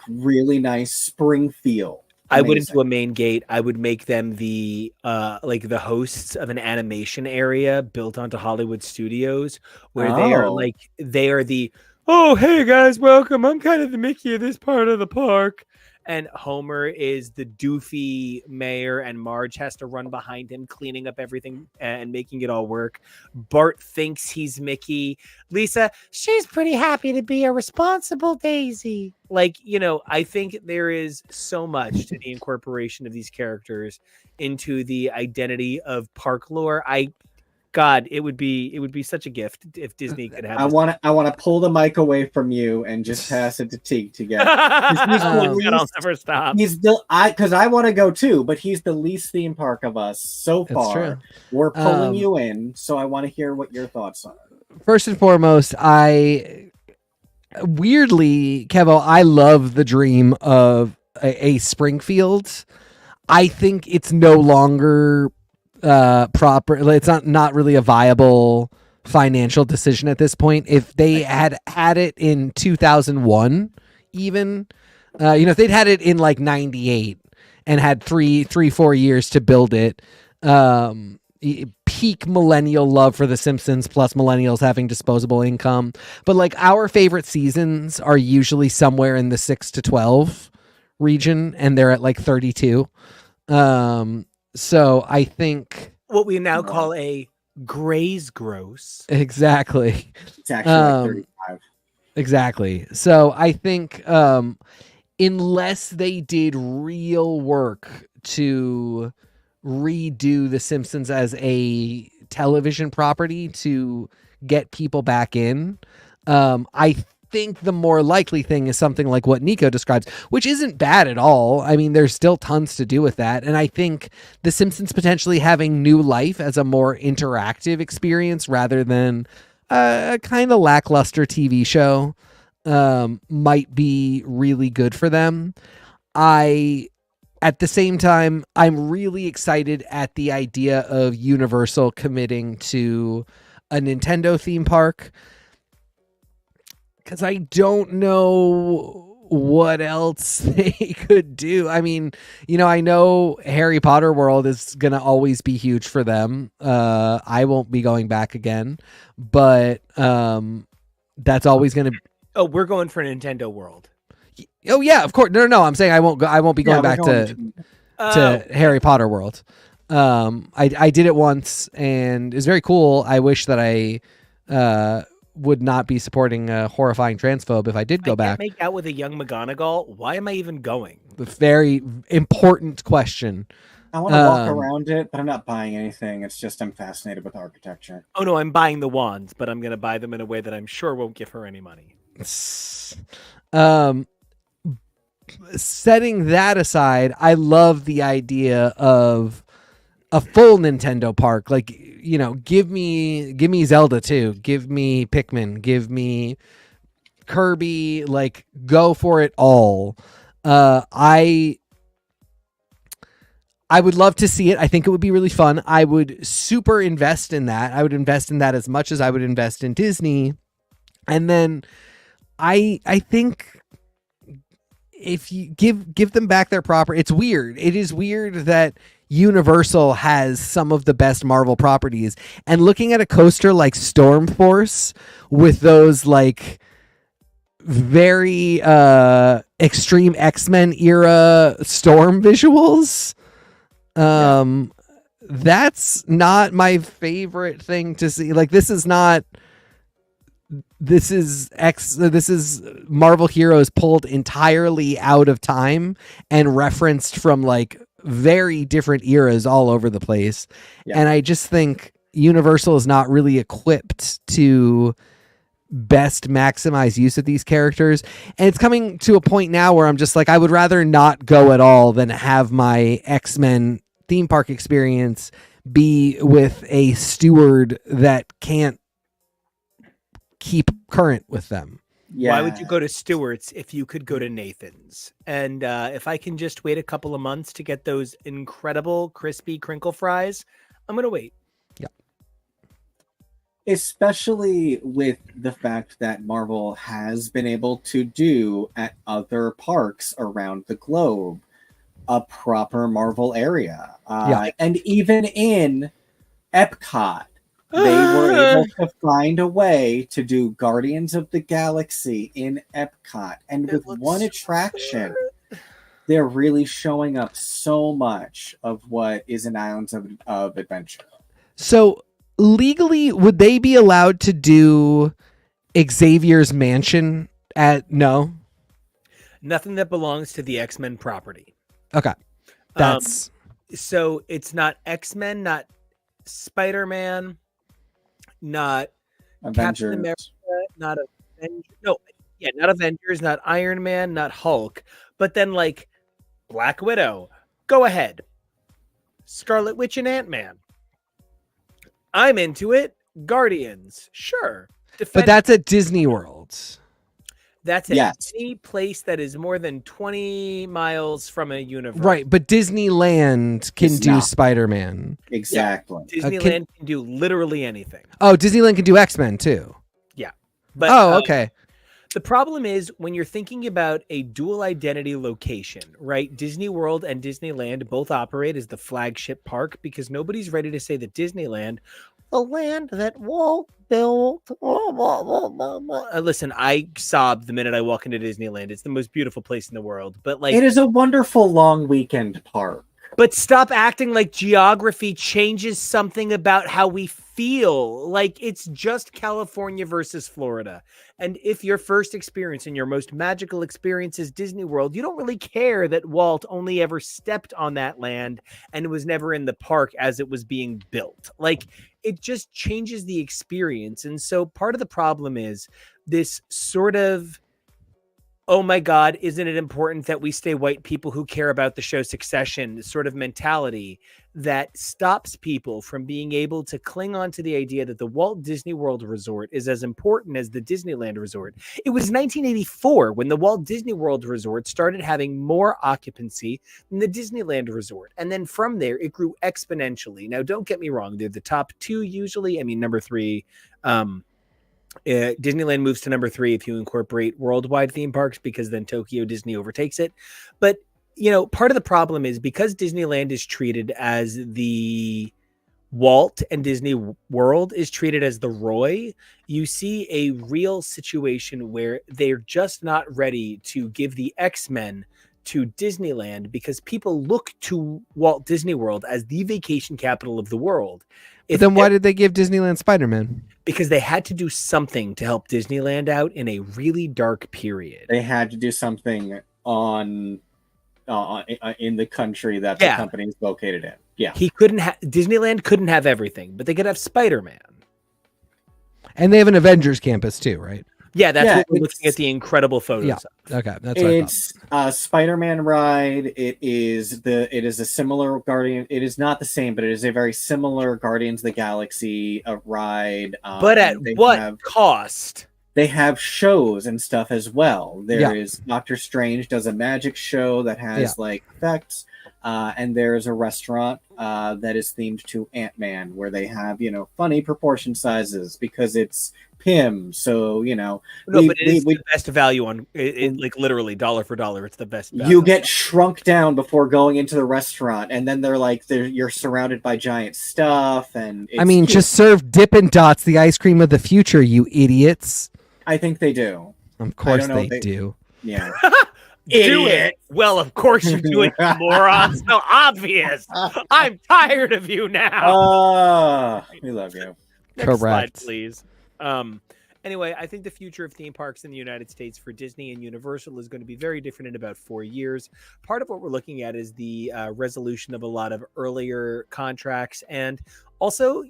really nice Springfield. I wouldn't do a main gate. I would make them the the hosts of an animation area built onto Hollywood Studios, where they are the, oh hey guys, welcome. I'm kind of the Mickey of this part of the park. And Homer is the doofy mayor, and Marge has to run behind him, cleaning up everything and making it all work. Bart thinks he's Mickey. Lisa, she's pretty happy to be a responsible Daisy. I think there is so much to the incorporation of these characters into the identity of park lore. God, it would be such a gift if Disney could have. I want to pull the mic away from you and just pass it to Teague to get. I'll never stop. Because I want to go too, but he's the least theme park of us so far. We're pulling you in, so I want to hear what your thoughts are. First and foremost, weirdly, Kevo, I love the dream of a Springfield. I think it's no longer proper. It's not really a viable financial decision at this point. If they had it in 2001, even if they'd had it in 98 and had 4 years to build it, peak millennial love for The Simpsons plus millennials having disposable income. But our favorite seasons are usually somewhere in the 6 to 12 region, and they're at 32. So I think what we now call a Gray's gross. Exactly. It's actually 35. Exactly. So I think unless they did real work to redo The Simpsons as a television property to get people back in, I think the more likely thing is something like what Nico describes, which isn't bad at all. I mean, there's still tons to do with that. And I think The Simpsons potentially having new life as a more interactive experience rather than a kind of lackluster TV show might be really good for them. At the same time, I'm really excited at the idea of Universal committing to a Nintendo theme park, because I don't know what else they could do. I mean, I know Harry Potter World is going to always be huge for them. I won't be going back again, but that's always going to. Oh, we're going for Nintendo World. Oh yeah, of course. No. I'm saying I won't go. I won't be going back to Harry Potter World. I did it once and it's very cool. I wish that I would not be supporting a horrifying transphobe if I did go back. Make out with a young McGonagall. Why am I even going? The very important question. I want to walk around it, but I'm not buying anything. It's just I'm fascinated with architecture. Oh no, I'm buying the wands, but I'm going to buy them in a way that I'm sure won't give her any money. Setting that aside, I love the idea of a full Nintendo park. Like, give me Zelda too. Give me Pikmin. Give me Kirby. Like, go for it all. I would love to see it. I think it would be really fun. I would super invest in that. I would invest in that as much as I would invest in Disney. And then I think if you give them back their proper, it's weird. It is weird that Universal has some of the best Marvel properties, and looking at a coaster like Storm Force with those like very extreme X-Men era storm visuals, that's not my favorite thing to see. Like, this is Marvel Heroes pulled entirely out of time and referenced from like very different eras all over the place. Yeah. And I just think Universal is not really equipped to best maximize use of these characters. And it's coming to a point now where I'm just like, I would rather not go at all than have my X-Men theme park experience be with a steward that can't keep current with them. Yeah. Why would you go to Stewart's if you could go to Nathan's? And if I can just wait a couple of months to get those incredible crispy crinkle fries, I'm going to wait. Yeah. Especially with the fact that Marvel has been able to do at other parks around the globe a proper Marvel area. And even in Epcot, they were able to find a way to do Guardians of the Galaxy in Epcot. And with one attraction, they're really showing up so much of what is an Islands of Adventure. So legally, would they be allowed to do Xavier's Mansion no? Nothing that belongs to the X-Men property. Okay. That's so it's not X-Men, not Spider-Man, not Avengers. Captain America, not Avengers. Not Avengers, not Iron Man, not Hulk. But then like Black Widow, go ahead. Scarlet Witch and Ant-Man. I'm into it. Guardians, sure. But that's at Disney World. That's any place that is more than 20 miles from a universe. Right, but Disneyland can do Spider-Man. Exactly. Yeah, Disneyland can do literally anything. Oh, Disneyland can do X-Men too. Yeah. But, okay. The problem is when you're thinking about a dual identity location, right? Disney World and Disneyland both operate as the flagship park because nobody's ready to say that Disneyland, the land that Walt built. Listen, I sob the minute I walk into Disneyland. It's the most beautiful place in the world. But like, it is a wonderful long weekend park. But stop acting like geography changes something about how we feel feel like it's just California versus Florida. And if your first experience and your most magical experience is Disney World, you don't really care that Walt only ever stepped on that land and was never in the park as it was being built. Like, it just changes the experience. And so part of the problem is this sort of, oh my God, isn't it important that we stay white people who care about the show Succession sort of mentality that stops people from being able to cling on to the idea that the Walt Disney World Resort is as important as the Disneyland Resort. It was 1984 when the Walt Disney World Resort started having more occupancy than the Disneyland Resort. And then from there, it grew exponentially. Now, don't get me wrong. They're the top two usually. I mean, number three, Disneyland moves to number 3 if you incorporate worldwide theme parks, because then Tokyo Disney overtakes it. But, you know, part of the problem is because Disneyland is treated as the Walt and Disney World is treated as the Roy, you see a real situation where they're just not ready to give the X-Men to Disneyland because people look to Walt Disney World as the vacation capital of the world. Then why did they give Disneyland Spider-Man? Because they had to do something to help Disneyland out in a really dark period. They had to do something in the country that the company is located in. Yeah, Disneyland couldn't have everything, but they could have Spider-Man. And they have an Avengers campus too, right? Yeah, that's what we're looking at the incredible photos. Yeah. Okay, that's what it's a Spider-Man ride. It is a similar Guardian. It is not the same, but it is a very similar Guardians of the Galaxy ride. But at what cost? They have shows and stuff as well. There is Doctor Strange does a magic show that has like effects, and there's a restaurant that is themed to Ant-Man, where they have funny proportion sizes because it's Pym. So but it is the best value on it, like literally dollar for dollar. It's the best value. You get shrunk down before going into the restaurant, and then you're surrounded by giant stuff. And I mean, just serve Dippin' Dots, the ice cream of the future, you idiots. I think they do. Of course they do. Yeah. Do it. Well, of course you do it, morons. So obvious. I'm tired of you now. We love you. Next slide, please. Anyway, I think the future of theme parks in the United States for Disney and Universal is going to be very different in about 4 years. Part of what we're looking at is the resolution of a lot of earlier contracts. And also,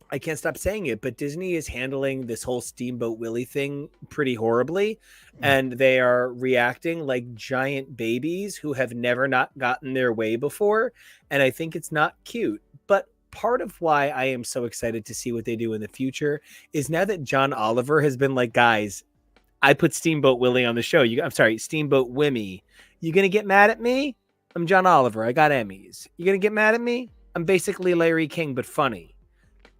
I can't stop saying it, but Disney is handling this whole Steamboat Willie thing pretty horribly. And they are reacting like giant babies who have never not gotten their way before. And I think it's not cute. But part of why I am so excited to see what they do in the future is now that John Oliver has been like, guys, I put Steamboat Willie on the show. Steamboat Wimmy. You going to get mad at me? I'm John Oliver. I got Emmys. You going to get mad at me? I'm basically Larry King, but funny.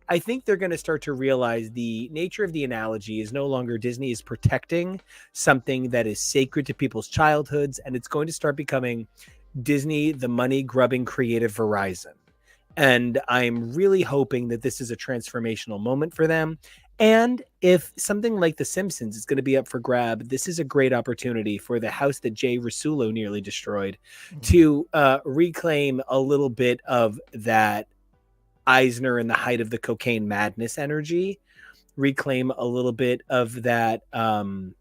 I think they're going to start to realize the nature of the analogy is no longer Disney is protecting something that is sacred to people's childhoods, and it's going to start becoming Disney, the money-grubbing creative Verizon. And I'm really hoping that this is a transformational moment for them. And if something like The Simpsons is going to be up for grab, this is a great opportunity for the house that Jay Rusulo nearly destroyed to reclaim a little bit of that Eisner in the height of the cocaine madness energy, reclaim a little bit of that, Iger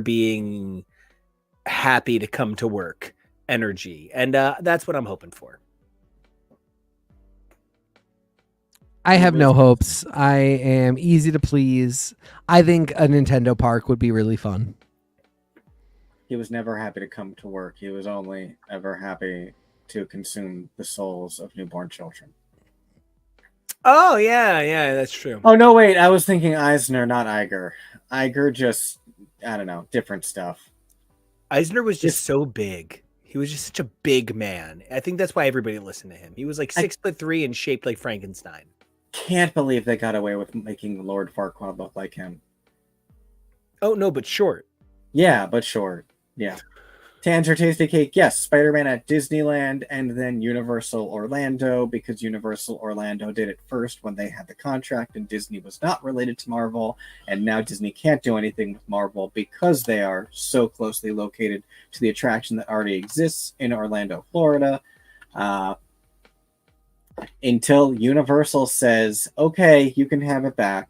being happy to come to work energy. And that's what I'm hoping for. I have no hopes. I am easy to please. I think a Nintendo park would be really fun. He was never happy to come to work. He was only ever happy to consume the souls of newborn children. Oh, yeah, that's true. Oh, no, wait. I was thinking Eisner, not Iger. Iger just, I don't know, different stuff. Eisner was just so big. He was just such a big man. I think that's why everybody listened to him. He was like 6'3" and shaped like Frankenstein. Can't believe they got away with making Lord Farquaad look like him. Oh, no, but short. Yeah, but short. Yeah. To answer Tasty Cake, yes, Spider-Man at Disneyland and then Universal Orlando, because Universal Orlando did it first when they had the contract and Disney was not related to Marvel, and now Disney can't do anything with Marvel because they are so closely located to the attraction that already exists in Orlando, Florida. until Universal says, okay, you can have it back.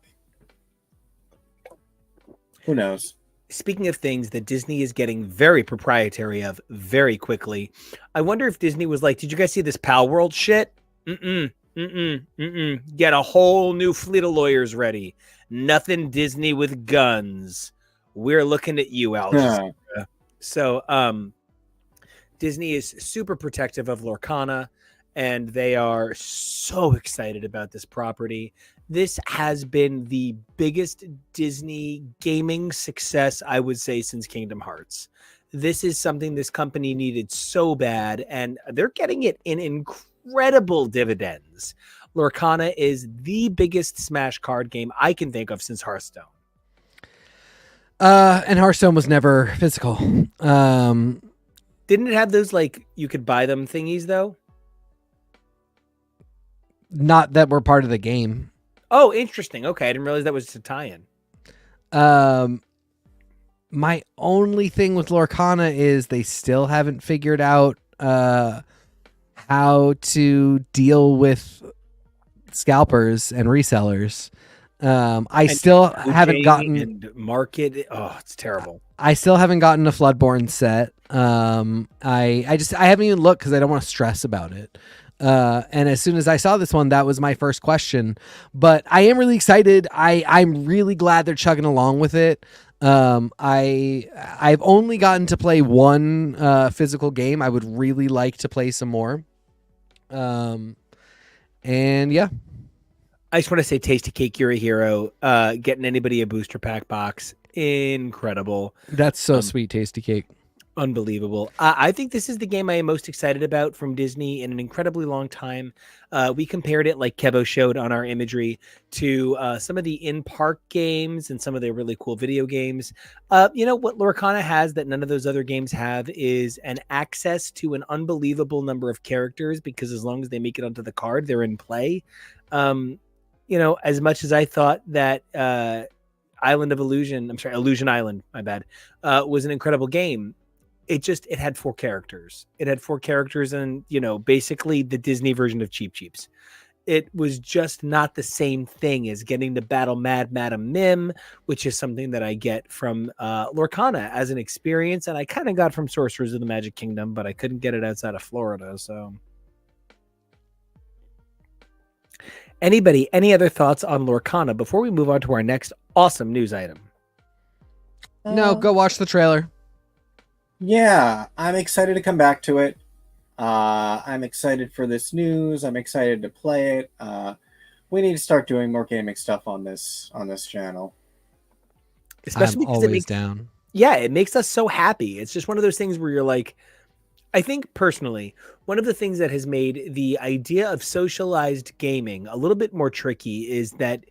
Who knows? Speaking of things that Disney is getting very proprietary of very quickly, I wonder if Disney was like, did you guys see this Pal World shit? Get a whole new fleet of lawyers ready. Nothing Disney with guns. We're looking at you, Al Jazeera. So, Disney is super protective of Lorcana, and they are so excited about this property. This has been the biggest Disney gaming success, I would say, since Kingdom Hearts. This is something this company needed so bad, and they're getting it in incredible dividends. Lorcana is the biggest Smash card game I can think of since Hearthstone. And Hearthstone was never physical. Didn't it have those, like, you could buy them thingies, though? Not that were part of the game. Oh, interesting. Okay, I didn't realize that was a tie-in. My only thing with Lorcana is they still haven't figured out how to deal with scalpers and resellers. I still haven't gotten and market. Oh, it's terrible. I still haven't gotten a Floodborne set. I haven't even looked because I don't want to stress about it. And as soon as I saw this one, that was my first question. But I am really excited. I'm really glad they're chugging along with it. I've only gotten to play one physical game. I would really like to play some more. And yeah. I just want to say, Tasty Cake, you're a hero. Getting anybody a booster pack box, incredible. That's so sweet, Tasty Cake. Unbelievable. I think this is the game I am most excited about from Disney in an incredibly long time. We compared it, like Kevo showed on our imagery, to some of the in-park games and some of the really cool video games. You know, what Lorcana has that none of those other games have is an access to an unbelievable number of characters, because as long as they make it onto the card, they're in play. You know, as much as I thought that Illusion Island, my bad, was an incredible game, it had 4 characters. It had 4 characters and, you know, basically the Disney version of Cheap Cheeps. It was just not the same thing as getting to battle Mad Madam Mim, which is something that I get from Lorcana as an experience, and I kind of got from Sorcerers of the Magic Kingdom, but I couldn't get it outside of Florida, so... Anybody, any other thoughts on Lorcana before we move on to our next awesome news item? No, go watch the trailer. Yeah, I'm excited to come back to it. I'm excited for this news. I'm excited to play it. We need to start doing more gaming stuff on this channel. Especially I'm always down. Yeah, it makes us so happy. It's just one of those things where you're like, I think personally, one of the things that has made the idea of socialized gaming a little bit more tricky is that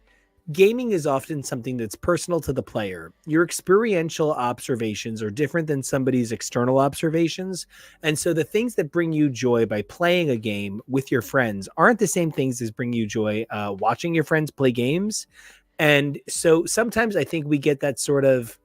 gaming is often something that's personal to the player. Your experiential observations are different than somebody's external observations. And so the things that bring you joy by playing a game with your friends aren't the same things as bring you joy watching your friends play games. And so sometimes I think we get that sort of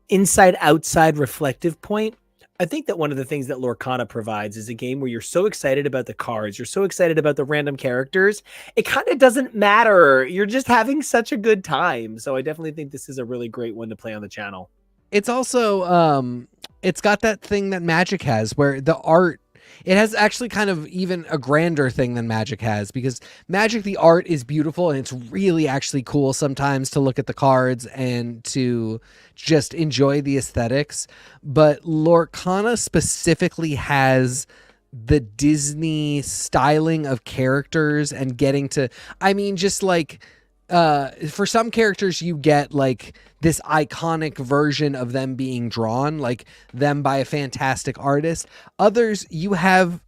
inside-outside reflective point. I think that one of the things that Lorcana provides is a game where you're so excited about the cards, you're so excited about the random characters, it kind of doesn't matter. You're just having such a good time. So I definitely think this is a really great one to play on the channel. It's also, it's got that thing that Magic has where the art, it has actually kind of even a grander thing than Magic has, because Magic, the art is beautiful and it's really actually cool sometimes to look at the cards and to just enjoy the aesthetics. But Lorcana specifically has the Disney styling of characters and getting to, I mean, just like, for some characters you get like this iconic version of them being drawn, like them by a fantastic artist. Others you have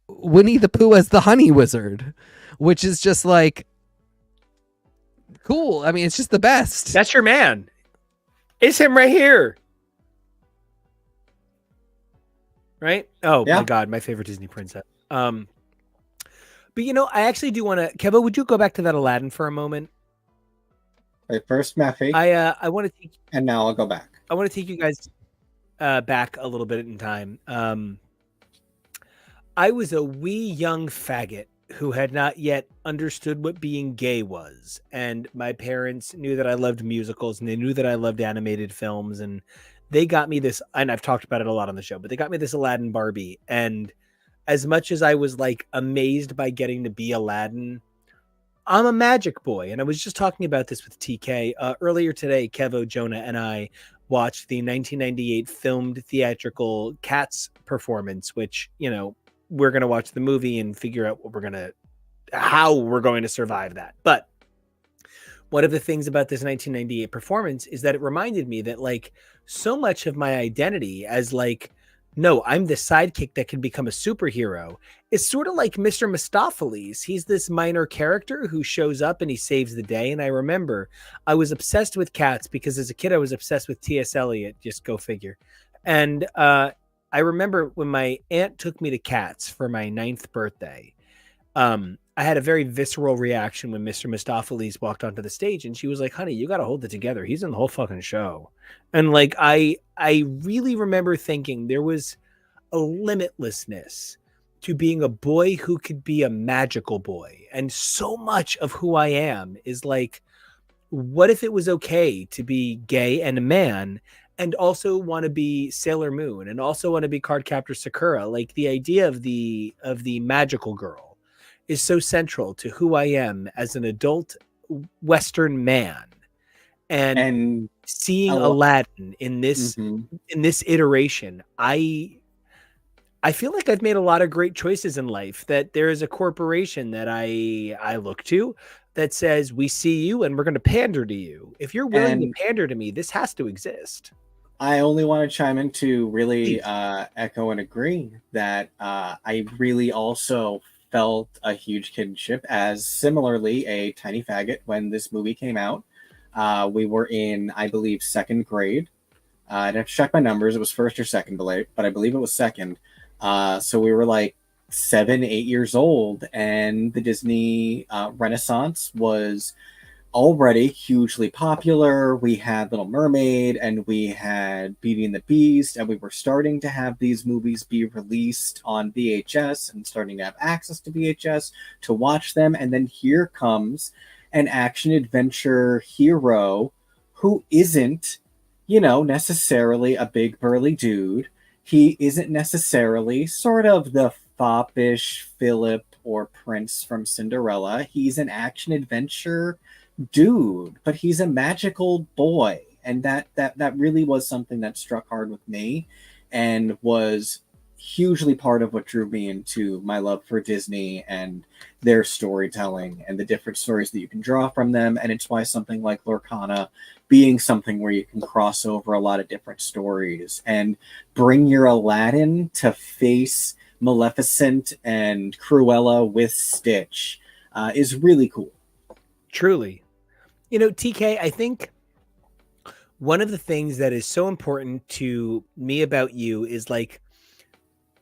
Winnie the Pooh as the honey wizard, which is just like cool. I mean, it's just the best. That's your man. It's him right here. Right? Oh yeah. My God, my favorite Disney princess. But, you know, I actually do want to... Kevo, would you go back to that Aladdin for a moment? Wait, first, Maffy. I want to take... And now I'll go back. I want to take you guys back a little bit in time. I was a wee young faggot who had not yet understood what being gay was. And my parents knew that I loved musicals and they knew that I loved animated films. And they got me this, and I've talked about it a lot on the show, but they got me this Aladdin Barbie. And as much as I was like amazed by getting to be Aladdin, I'm a magic boy. And I was just talking about this with TK earlier today. Kevo, Jonah, and I watched the 1998 filmed theatrical Cats performance, which, you know, we're going to watch the movie and figure out how we're going to survive that. But one of the things about this 1998 performance is that it reminded me that like so much of my identity as like, no, I'm the sidekick that can become a superhero. It's sort of like Mr. Mistopheles. He's this minor character who shows up and he saves the day. And I remember I was obsessed with Cats because as a kid, I was obsessed with T.S. Eliot. Just go figure. And I remember when my aunt took me to Cats for my 9th birthday, I had a very visceral reaction when Mr. Mistopheles walked onto the stage and she was like, honey, you got to hold it together. He's in the whole fucking show. And like, I really remember thinking there was a limitlessness to being a boy who could be a magical boy. And so much of who I am is like, what if it was okay to be gay and a man and also want to be Sailor Moon and also want to be Cardcaptor Sakura? Like the idea of the magical girl is so central to who I am as an adult Western man. And seeing Aladdin in this iteration, I feel like I've made a lot of great choices in life, that there is a corporation that I look to that says, we see you and we're going to pander to you. If you're willing to pander to me, this has to exist. I only want to chime in to really echo and agree that I really also felt a huge kinship as similarly a tiny faggot when this movie came out. We were in, I believe, 2nd grade. I'd have to check my numbers. It was 1st or 2nd, but I believe it was 2nd. So we were like 7, 8 years old, and the Disney Renaissance was already hugely popular. We had Little Mermaid and we had Beauty and the Beast, and we were starting to have these movies be released on VHS and starting to have access to VHS to watch them. And then here comes an action adventure hero who isn't, necessarily a big burly dude. He isn't necessarily sort of the foppish Philip or Prince from Cinderella. He's an action adventure dude, but he's a magical boy. And that really was something that struck hard with me and was hugely part of what drew me into my love for Disney and their storytelling and the different stories that you can draw from them. And it's why something like Lorcana being something where you can cross over a lot of different stories and bring your Aladdin to face Maleficent and Cruella with Stitch is really cool. Truly. TK, I think one of the things that is so important to me about you is like,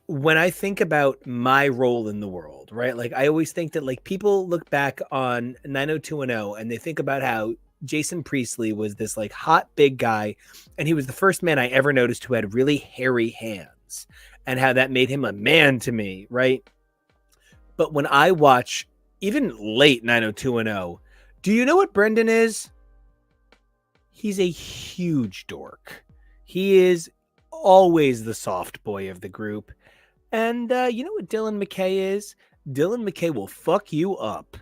when I think about my role in the world, right? Like I always think that like people look back on 90210 and they think about how Jason Priestley was this like hot big guy, and he was the first man I ever noticed who had really hairy hands, and how that made him a man to me, right? But when I watch even late 90210, do you know what Brendan is? He's a huge dork. He is always the soft boy of the group. And you know what Dylan McKay is? Dylan McKay will fuck you up.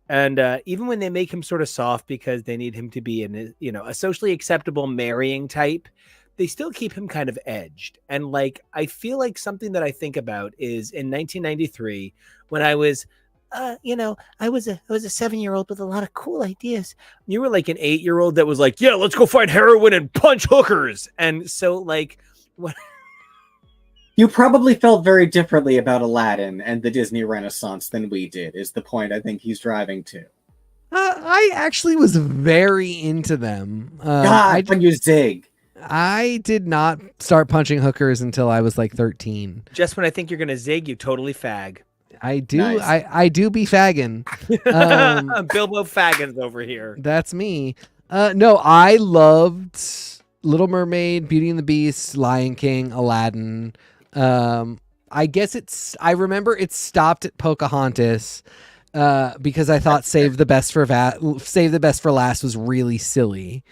And even when they make him sort of soft because they need him to be a socially acceptable marrying type, they still keep him kind of edged. And like, I feel like something that I think about is in 1993 when I was, I was a 7-year-old with a lot of cool ideas. You were like an 8-year-old that was like, yeah, let's go find heroin and punch hookers. And so like, what? You probably felt very differently about Aladdin and the Disney Renaissance than we did, is the point I think he's driving to. I actually was very into them. When you zig. I did not start punching hookers until I was like 13. Just when I think you're going to zig, you totally fag. I do. Nice. I do be fagging. Bilbo Faggins over here. That's me. No, I loved Little Mermaid, Beauty and the Beast, Lion King, Aladdin. I guess I remember it stopped at Pocahontas because I thought Save the Best for Last was really silly.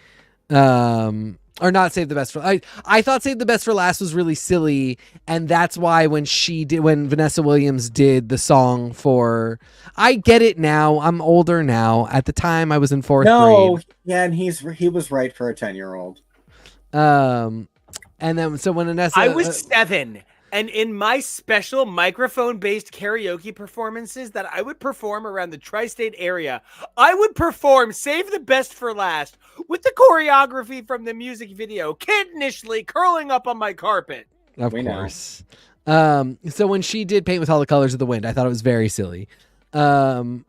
Or not Save the Best for I thought Save the Best for Last was really silly, and that's why when Vanessa Williams did the song for, I get it now. I'm older now. At the time, I was in fourth grade. Yeah, and he was right for a 10-year-old. And then so when Vanessa, I was 7. And in my special microphone-based karaoke performances that I would perform around the tri-state area, I would perform Save the Best for Last with the choreography from the music video, kittishly curling up on my carpet. Of course. So when she did Paint with All the Colors of the Wind, I thought it was very silly. And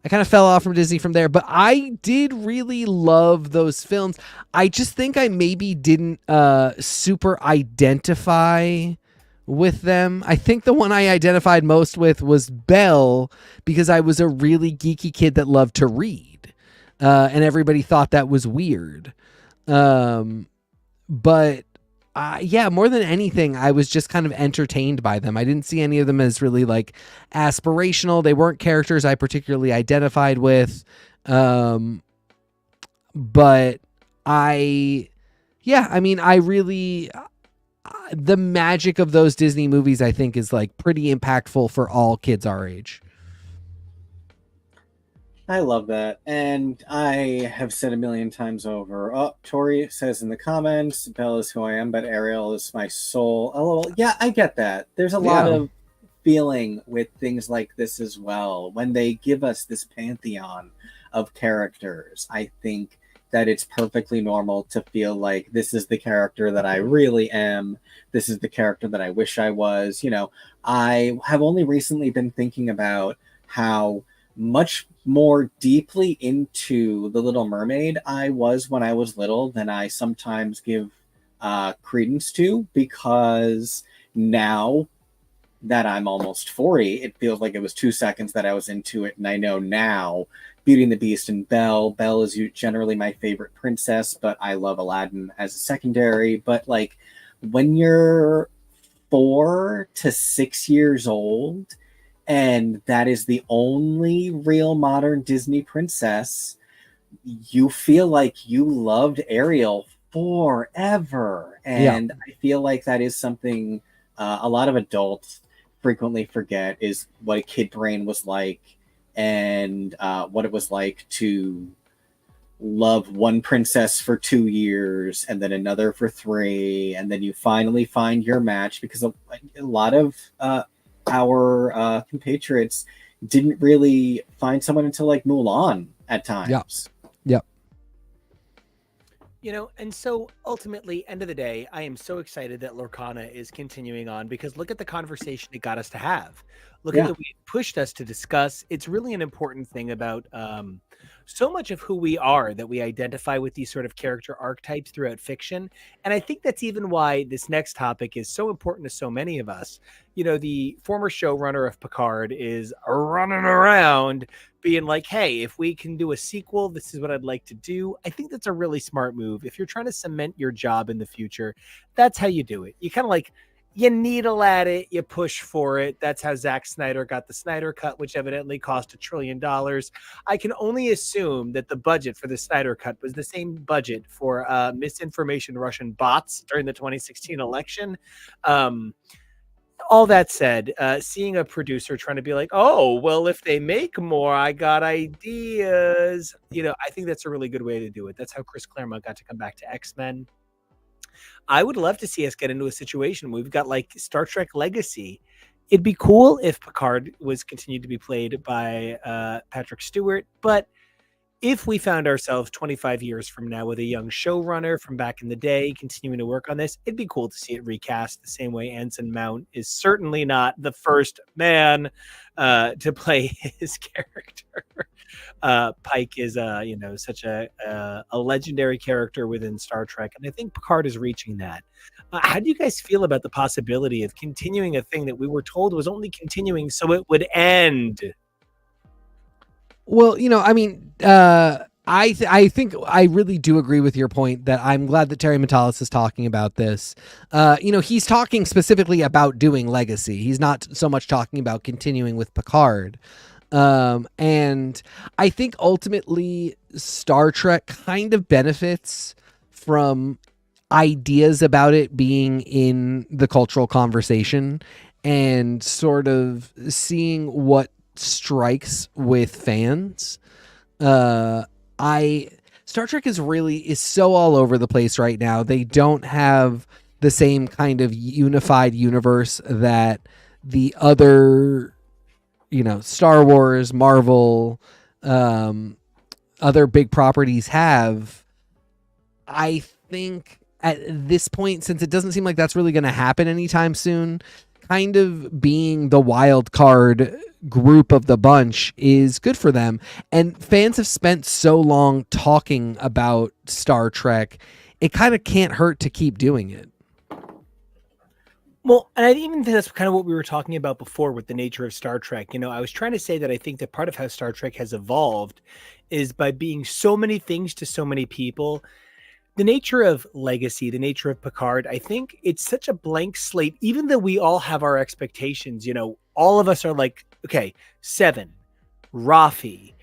I kind of fell off from Disney from there, but I did really love those films. I just think I maybe didn't super identify with them. I think the one I identified most with was Belle, because I was a really geeky kid that loved to read, and everybody thought that was weird. But yeah, more than anything, I was just kind of entertained by them. I didn't see any of them as really like aspirational. They weren't characters I particularly identified with. But I really, the magic of those Disney movies, I think, is like pretty impactful for all kids our age. I love that. And I have said a million times over. Oh, Tori says in the comments, Belle is who I am, but Ariel is my soul. Oh, yeah, I get that. There's a lot of feeling with things like this as well. When they give us this pantheon of characters, I think that it's perfectly normal to feel like this is the character that I really am. This is the character that I wish I was. You know, I have only recently been thinking about how much more deeply into The Little Mermaid I was when I was little than I sometimes give credence to, because now that I'm almost 40, it feels like it was 2 seconds that I was into it, and I know now Beauty and the Beast and Belle. Belle is generally my favorite princess, but I love Aladdin as a secondary. But like, when you're 4 to 6 years old, and that is the only real modern Disney princess, you feel like you loved Ariel forever. And I feel like that is something a lot of adults frequently forget, is what a kid brain was like, and what it was like to love one princess for 2 years and then another for 3, and then you finally find your match, because a lot of our compatriots didn't really find someone until like Mulan at times. Yep. You know, and so ultimately, end of the day, I am so excited that Lorcana is continuing on, because look at the conversation it got us to have. Look at the way it pushed us to discuss. It's really an important thing about so much of who we are, that we identify with these sort of character archetypes throughout fiction. And I think that's even why this next topic is so important to so many of us. You know, the former showrunner of Picard is running around being like, hey, if we can do a sequel, this is what I'd like to do. I think that's a really smart move. If you're trying to cement your job in the future, that's how you do it. You kind of like, you needle at it, you push for it. That's how Zack Snyder got the Snyder Cut, which evidently cost $1 trillion. I can only assume that the budget for the Snyder Cut was the same budget for misinformation Russian bots during the 2016 election. All that said, seeing a producer trying to be like, oh, well, if they make more, I got ideas. You know, I think that's a really good way to do it. That's how Chris Claremont got to come back to X-Men. I would love to see us get into a situation where we've got like Star Trek Legacy. It'd be cool if Picard was continued to be played by Patrick Stewart, but if we found ourselves 25 years from now with a young showrunner from back in the day continuing to work on this, it'd be cool to see it recast the same way Anson Mount is certainly not the first man to play his character. Pike is such a legendary character within Star Trek, and I think Picard is reaching that. How do you guys feel about the possibility of continuing a thing that we were told was only continuing so it would end? Well, you know, I mean, I think I really do agree with your point that I'm glad that Terry Matalas is talking about this. He's talking specifically about doing Legacy. He's not so much talking about continuing with Picard. And I think ultimately Star Trek kind of benefits from ideas about it being in the cultural conversation and sort of seeing what strikes with fans. Star Trek is so all over the place right now. They don't have the same kind of unified universe that the other, Star Wars, Marvel, other big properties have. I think at this point, since it doesn't seem like that's really going to happen anytime soon, kind of being the wild card group of the bunch is good for them. And fans have spent so long talking about Star Trek, it kind of can't hurt to keep doing it. Well, and I even think that's kind of what we were talking about before with the nature of Star Trek. I was trying to say that I think that part of how Star Trek has evolved is by being so many things to so many people. The nature of Legacy, the nature of Picard, I think it's such a blank slate, even though we all have our expectations. All of us are like, okay, Seven, Rafi,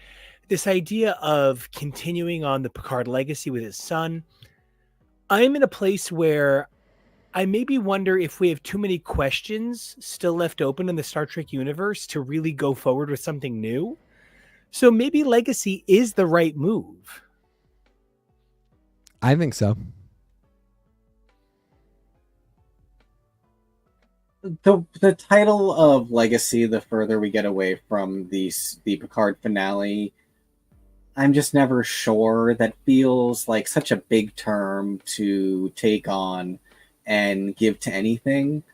this idea of continuing on the Picard legacy with his son. I'm in a place where I maybe wonder if we have too many questions still left open in the Star Trek universe to really go forward with something new. So maybe Legacy is the right move. I think so. The title of Legacy, the further we get away from the Picard finale, I'm just never sure. That feels like such a big term to take on and give to anything.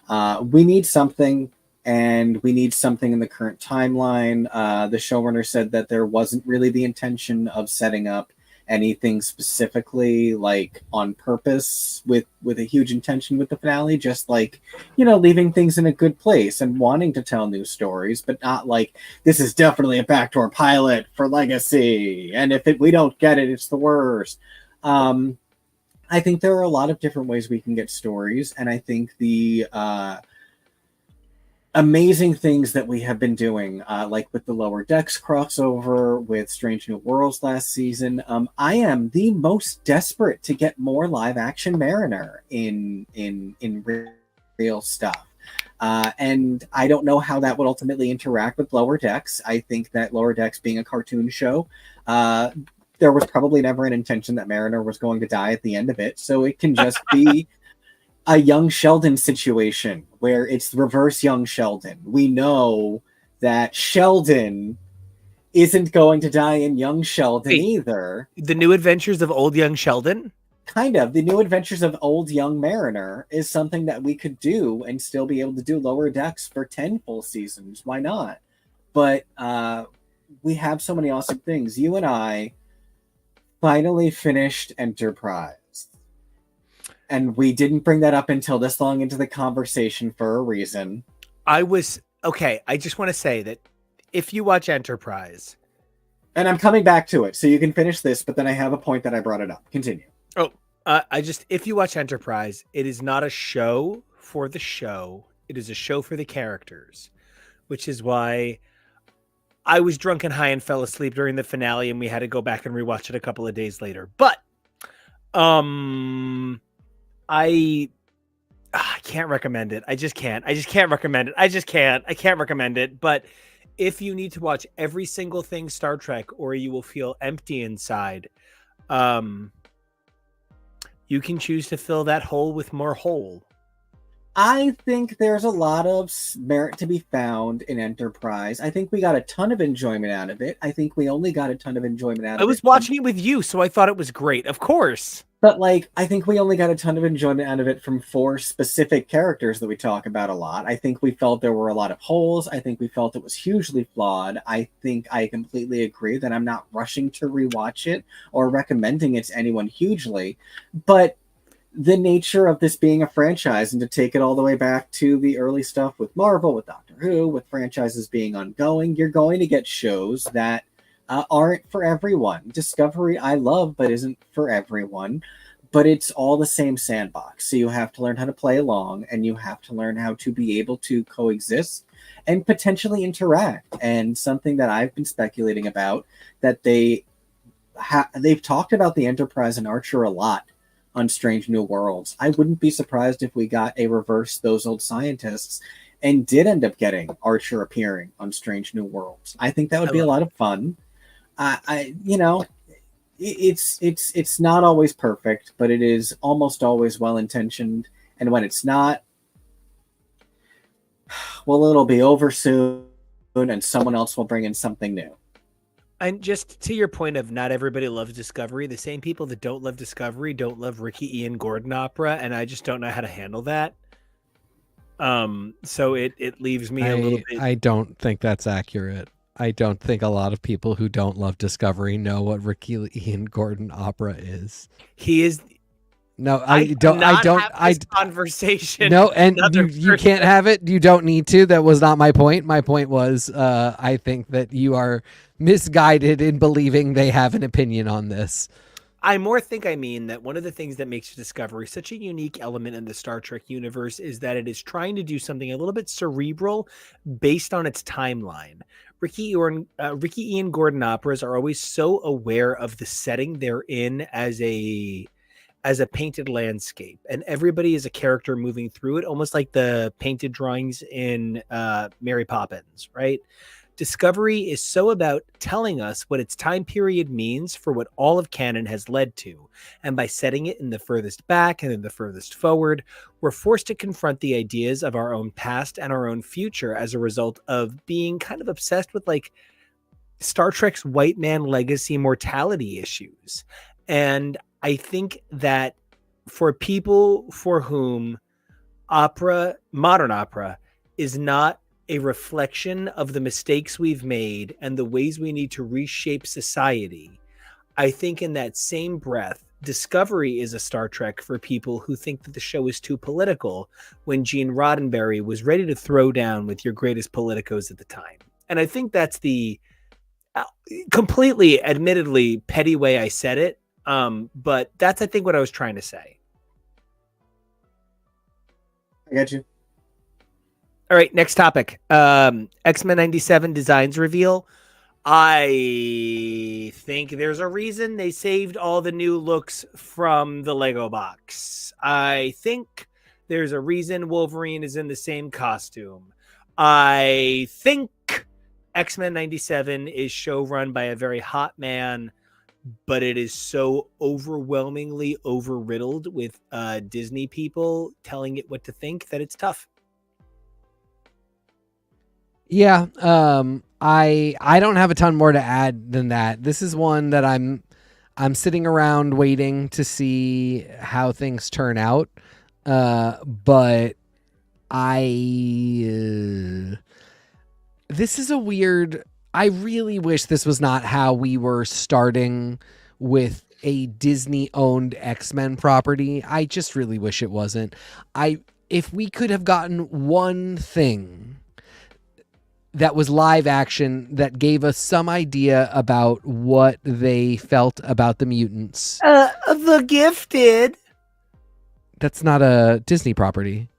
We need something, and we need something in the current timeline. The showrunner said that there wasn't really the intention of setting up anything specifically like on purpose with a huge intention with the finale, just like, leaving things in a good place and wanting to tell new stories, but not like this is definitely a backdoor pilot for Legacy, and if we don't get it, it's the worst. I think there are a lot of different ways we can get stories, and I think the amazing things that we have been doing, like with the Lower Decks crossover, with Strange New Worlds last season. I am the most desperate to get more live action Mariner in real stuff. And I don't know how that would ultimately interact with Lower Decks. I think that Lower Decks being a cartoon show, there was probably never an intention that Mariner was going to die at the end of it. So it can just be a young Sheldon situation where it's reverse young Sheldon. We know that Sheldon isn't going to die in young Sheldon either. The New Adventures of Old Young Sheldon? Kind of. The New Adventures of Old Young Mariner is something that we could do and still be able to do Lower Decks for 10 full seasons. Why not? But we have so many awesome things. You and I finally finished Enterprise. And we didn't bring that up until this long into the conversation for a reason. I just want to say that if you watch Enterprise... And I'm coming back to it, so you can finish this, but then I have a point that I brought it up. Continue. If you watch Enterprise, it is not a show for the show. It is a show for the characters, which is why I was drunk and high and fell asleep during the finale, and we had to go back and rewatch it a couple of days later. But, I can't recommend it. I just can't recommend it. I can't recommend it. But if you need to watch every single thing Star Trek, or you will feel empty inside, you can choose to fill that hole with more whole. I think there's a lot of merit to be found in Enterprise. I think we got a ton of enjoyment out of it. I think we only got a ton of enjoyment out of it. I was watching it with you, so I thought it was great. Of course. But, I think we only got a ton of enjoyment out of it from 4 specific characters that we talk about a lot. I think we felt there were a lot of holes. I think we felt it was hugely flawed. I think I completely agree that I'm not rushing to rewatch it or recommending it to anyone hugely. But the nature of this being a franchise, and to take it all the way back to the early stuff with Marvel, with Doctor Who, with franchises being ongoing, you're going to get shows that aren't for everyone. Discovery I love, but isn't for everyone. But it's all the same sandbox. So you have to learn how to play along, and you have to learn how to be able to coexist and potentially interact. And something that I've been speculating about, that they've talked about the Enterprise and Archer a lot on Strange New Worlds. I wouldn't be surprised if we got a reverse Those Old Scientists and did end up getting Archer appearing on Strange New Worlds. I think that would be a lot of fun. It's not always perfect, but it is almost always well intentioned. And when it's not, well, it'll be over soon, and someone else will bring in something new. And just to your point of not everybody loves Discovery, the same people that don't love Discovery don't love Ricky Ian Gordon opera, and I just don't know how to handle that. So it leaves me a little bit. I don't think that's accurate. I don't think a lot of people who don't love Discovery know what Ricky Ian Gordon opera is. He is. No, I don't. Conversation. No, and you can't have it. You don't need to. That was not my point. My point was, I think that you are misguided in believing they have an opinion on this. I mean that one of the things that makes Discovery such a unique element in the Star Trek universe is that it is trying to do something a little bit cerebral based on its timeline. Ricky Ian Gordon operas are always so aware of the setting they're in as a painted landscape, and everybody is a character moving through it, almost like the painted drawings in Mary Poppins, right? Discovery is so about telling us what its time period means for what all of canon has led to. And by setting it in the furthest back and in the furthest forward, we're forced to confront the ideas of our own past and our own future as a result of being kind of obsessed with like Star Trek's white man legacy mortality issues. And I think that for people for whom modern opera is not a reflection of the mistakes we've made and the ways we need to reshape society, I think in that same breath, Discovery is a Star Trek for people who think that the show is too political when Gene Roddenberry was ready to throw down with your greatest politicos at the time. And I think that's the completely, admittedly, petty way I said it. But that's, I think, what I was trying to say. I got you. All right, next topic. X-Men 97 designs reveal. I think there's a reason they saved all the new looks from the Lego box. I think there's a reason Wolverine is in the same costume. I think X-Men 97 is showrun by a very hot man, but it is so overwhelmingly over-riddled with Disney people telling it what to think that it's tough. Yeah, I don't have a ton more to add than that. This is one that I'm sitting around waiting to see how things turn out. But this is a weird. I really wish this was not how we were starting with a Disney-owned X-Men property. I just really wish it wasn't. If we could have gotten one thing that was live action that gave us some idea about what they felt about the mutants. The Gifted. That's not a Disney property.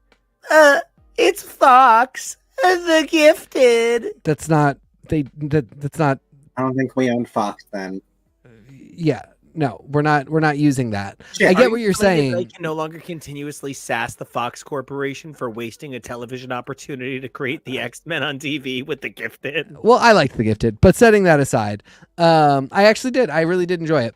It's Fox. The Gifted. That's not. That's not. I don't think we own Fox then. Yeah. No, we're not using that. Shit, I get what you're saying. They can no longer continuously sass the Fox Corporation for wasting a television opportunity to create the X-Men on TV with The Gifted. Well, I liked The Gifted, but setting that aside, I actually did. I really did enjoy it.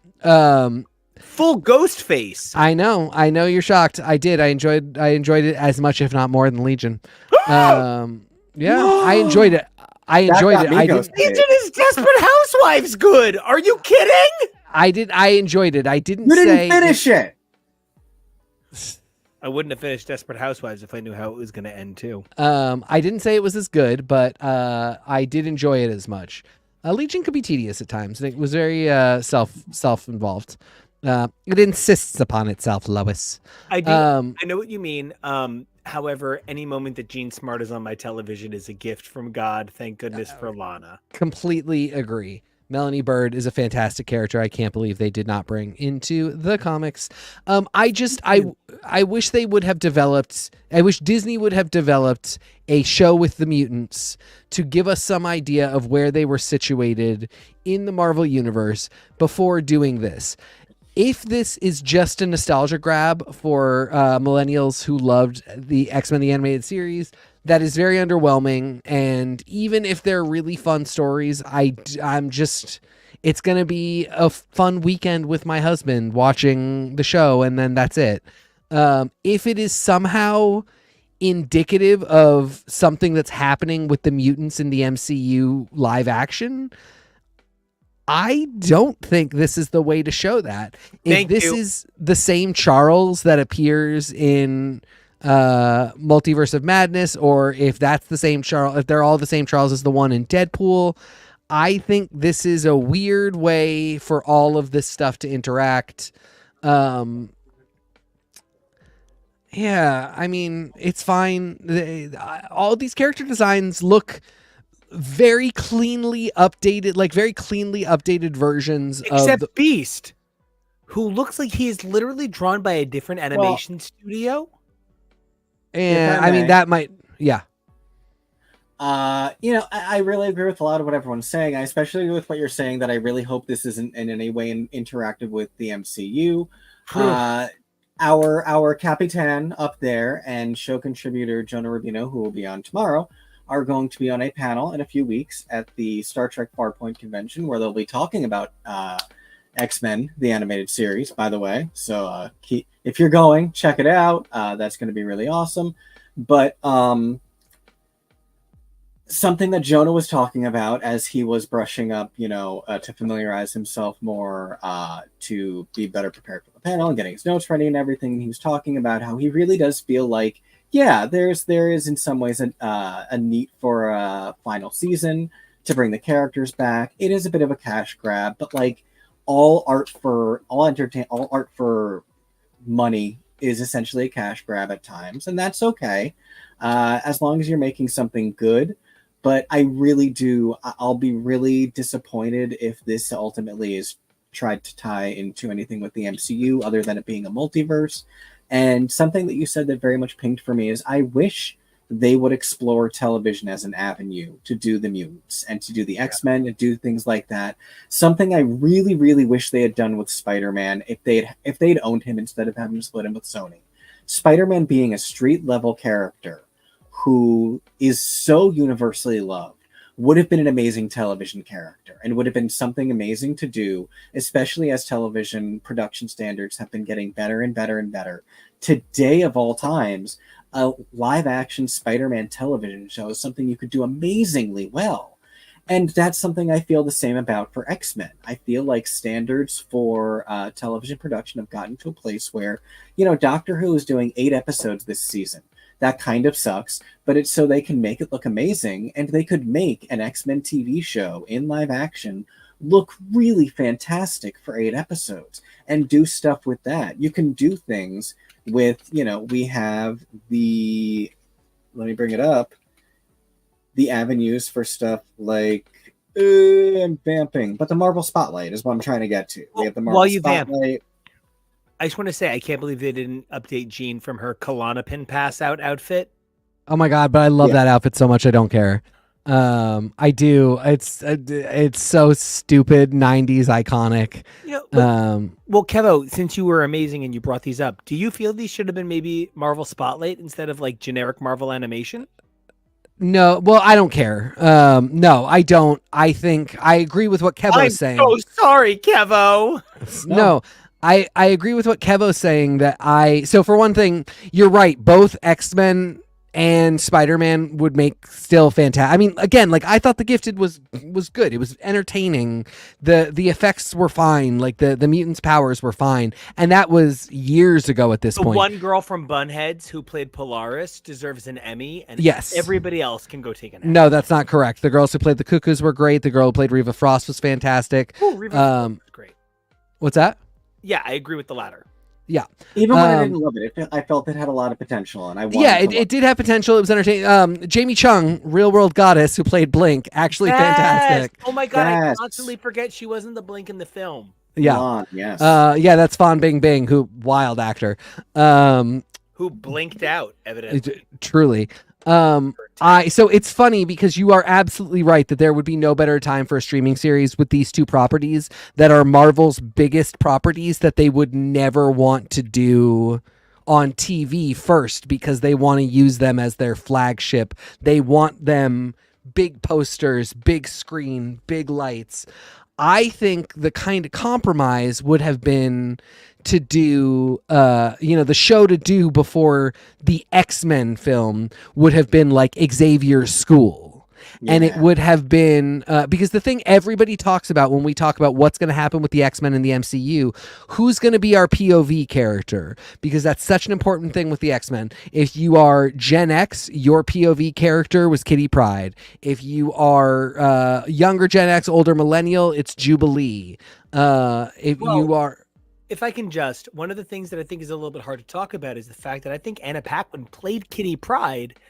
Full ghost face. I know you're shocked. I did. I enjoyed it as much, if not more, than Legion. Yeah, I enjoyed it. I Legion is Desperate Housewives good. Are you kidding? I enjoyed it. I didn't You didn't finish it. I wouldn't have finished Desperate Housewives if I knew how it was going to end too. I didn't say it was as good, but I did enjoy it as much. Legion could be tedious at times. It was very self-involved. It insists upon itself, Lois. I do. I know what you mean. However, any moment that Jean Smart is on my television is a gift from God. Thank goodness for Lana. Completely agree. Melanie Bird is a fantastic character. I can't believe they did not bring into the comics. I wish they would have developed. I wish Disney would have developed a show with the mutants to give us some idea of where they were situated in the Marvel universe before doing this. If this is just a nostalgia grab for millennials who loved the X-Men the animated series, that is very underwhelming. And even if they're really fun stories, I'm just, it's going to be a fun weekend with my husband watching the show, and then that's it. If it is somehow indicative of something that's happening with the mutants in the MCU live action, I don't think this is the way to show that. If this is the same Charles that appears in Multiverse of Madness, or if that's the same Charles, if they're all the same Charles as the one in Deadpool, I think this is a weird way for all of this stuff to interact. Yeah, I mean, it's fine. All these character designs look very cleanly updated, like very cleanly updated versions Except of Beast, who looks like he is literally drawn by a different animation studio. And I mean, that might, yeah. I really agree with a lot of what everyone's saying. I especially agree with what you're saying, that I really hope this isn't in any way interactive with the MCU. Our Capitan up there and show contributor Jonah Rubino, who will be on tomorrow, are going to be on a panel in a few weeks at the Star Trek Farpoint convention, where they'll be talking about X-Men, the animated series, by the way. So if you're going, check it out. That's going to be really awesome. But something that Jonah was talking about as he was brushing up, to familiarize himself more, to be better prepared for the panel and getting his notes ready and everything. He was talking about how he really does feel like, yeah, there is in some ways a need for a final season to bring the characters back. It is a bit of a cash grab, but like all art for money is essentially a cash grab at times, and that's okay, as long as you're making something good. But I'll be really disappointed if this ultimately is tried to tie into anything with the MCU other than it being a multiverse. And something that you said that very much pinged for me is I wish they would explore television as an avenue to do the mutants and to do the X-Men and do things like that. Something I really, really wish they had done with Spider-Man if they'd owned him instead of having to split him with Sony. Spider-Man being a street level character who is so universally loved would have been an amazing television character and would have been something amazing to do, especially as television production standards have been getting better and better and better. Today, of all times, a live-action Spider-Man television show is something you could do amazingly well. And that's something I feel the same about for X-Men. I feel like standards for television production have gotten to a place where, Doctor Who is doing 8 episodes this season. That kind of sucks, but it's so they can make it look amazing, and they could make an X-Men TV show in live action look really fantastic for 8 episodes and do stuff with that. You can do things with, we have let me bring it up, the avenues for stuff like, I'm vamping, but the Marvel Spotlight is what I'm trying to get to. We have the Marvel Spotlight. I just want to say, I can't believe they didn't update Jean from her Klonopin pass out outfit. Oh my God, but I love that outfit so much I don't care. I do. It's so stupid, 90s iconic. Well, Kevo, since you were amazing and you brought these up, do you feel these should have been maybe Marvel Spotlight instead of like generic Marvel animation? No, well, I don't care. No, I don't. I think I agree with what Kevo's saying. I'm so sorry, Kevo. No. I agree with what Kevo's saying so for one thing, you're right. Both X-Men and Spider-Man would make still fantastic. I mean, again, like I thought The Gifted was good. It was entertaining. The effects were fine. Like the mutants' powers were fine. And that was years ago at this point. The one girl from Bunheads who played Polaris deserves an Emmy, and yes, everybody else can go take an Emmy. No, that's not correct. The girls who played the Cuckoos were great. The girl who played Reva Frost was fantastic. Ooh, Reva Frost was great. What's that? Yeah, I agree with the latter. Yeah. Even when I didn't love it, I felt it had a lot of potential, and I wanted Yeah, to love it did have potential. It was entertaining. Jamie Chung, Real World Goddess, who played Blink, actually Yes. fantastic. Oh my god, Yes. I constantly forget she wasn't the Blink in the film. Yeah. Blonde, yes. Yeah, that's Fan Bingbing, who wild actor. Who blinked out, evidently. Truly. So it's funny because you are absolutely right that there would be no better time for a streaming series with these two properties that are Marvel's biggest properties that they would never want to do on TV first because they want to use them as their flagship. They want them big posters, big screen, big lights. I think the kind of compromise would have been to do, the show to do before the X-Men film would have been like Xavier's School. And it would have been, because the thing everybody talks about when we talk about what's going to happen with the X-Men in the MCU, who's going to be our POV character? Because that's such an important thing with the X-Men. If you are Gen X, your POV character was Kitty Pryde. If you are younger Gen X, older millennial, it's Jubilee. If I can one of the things that I think is a little bit hard to talk about is the fact that I think Anna Paquin played Kitty Pryde.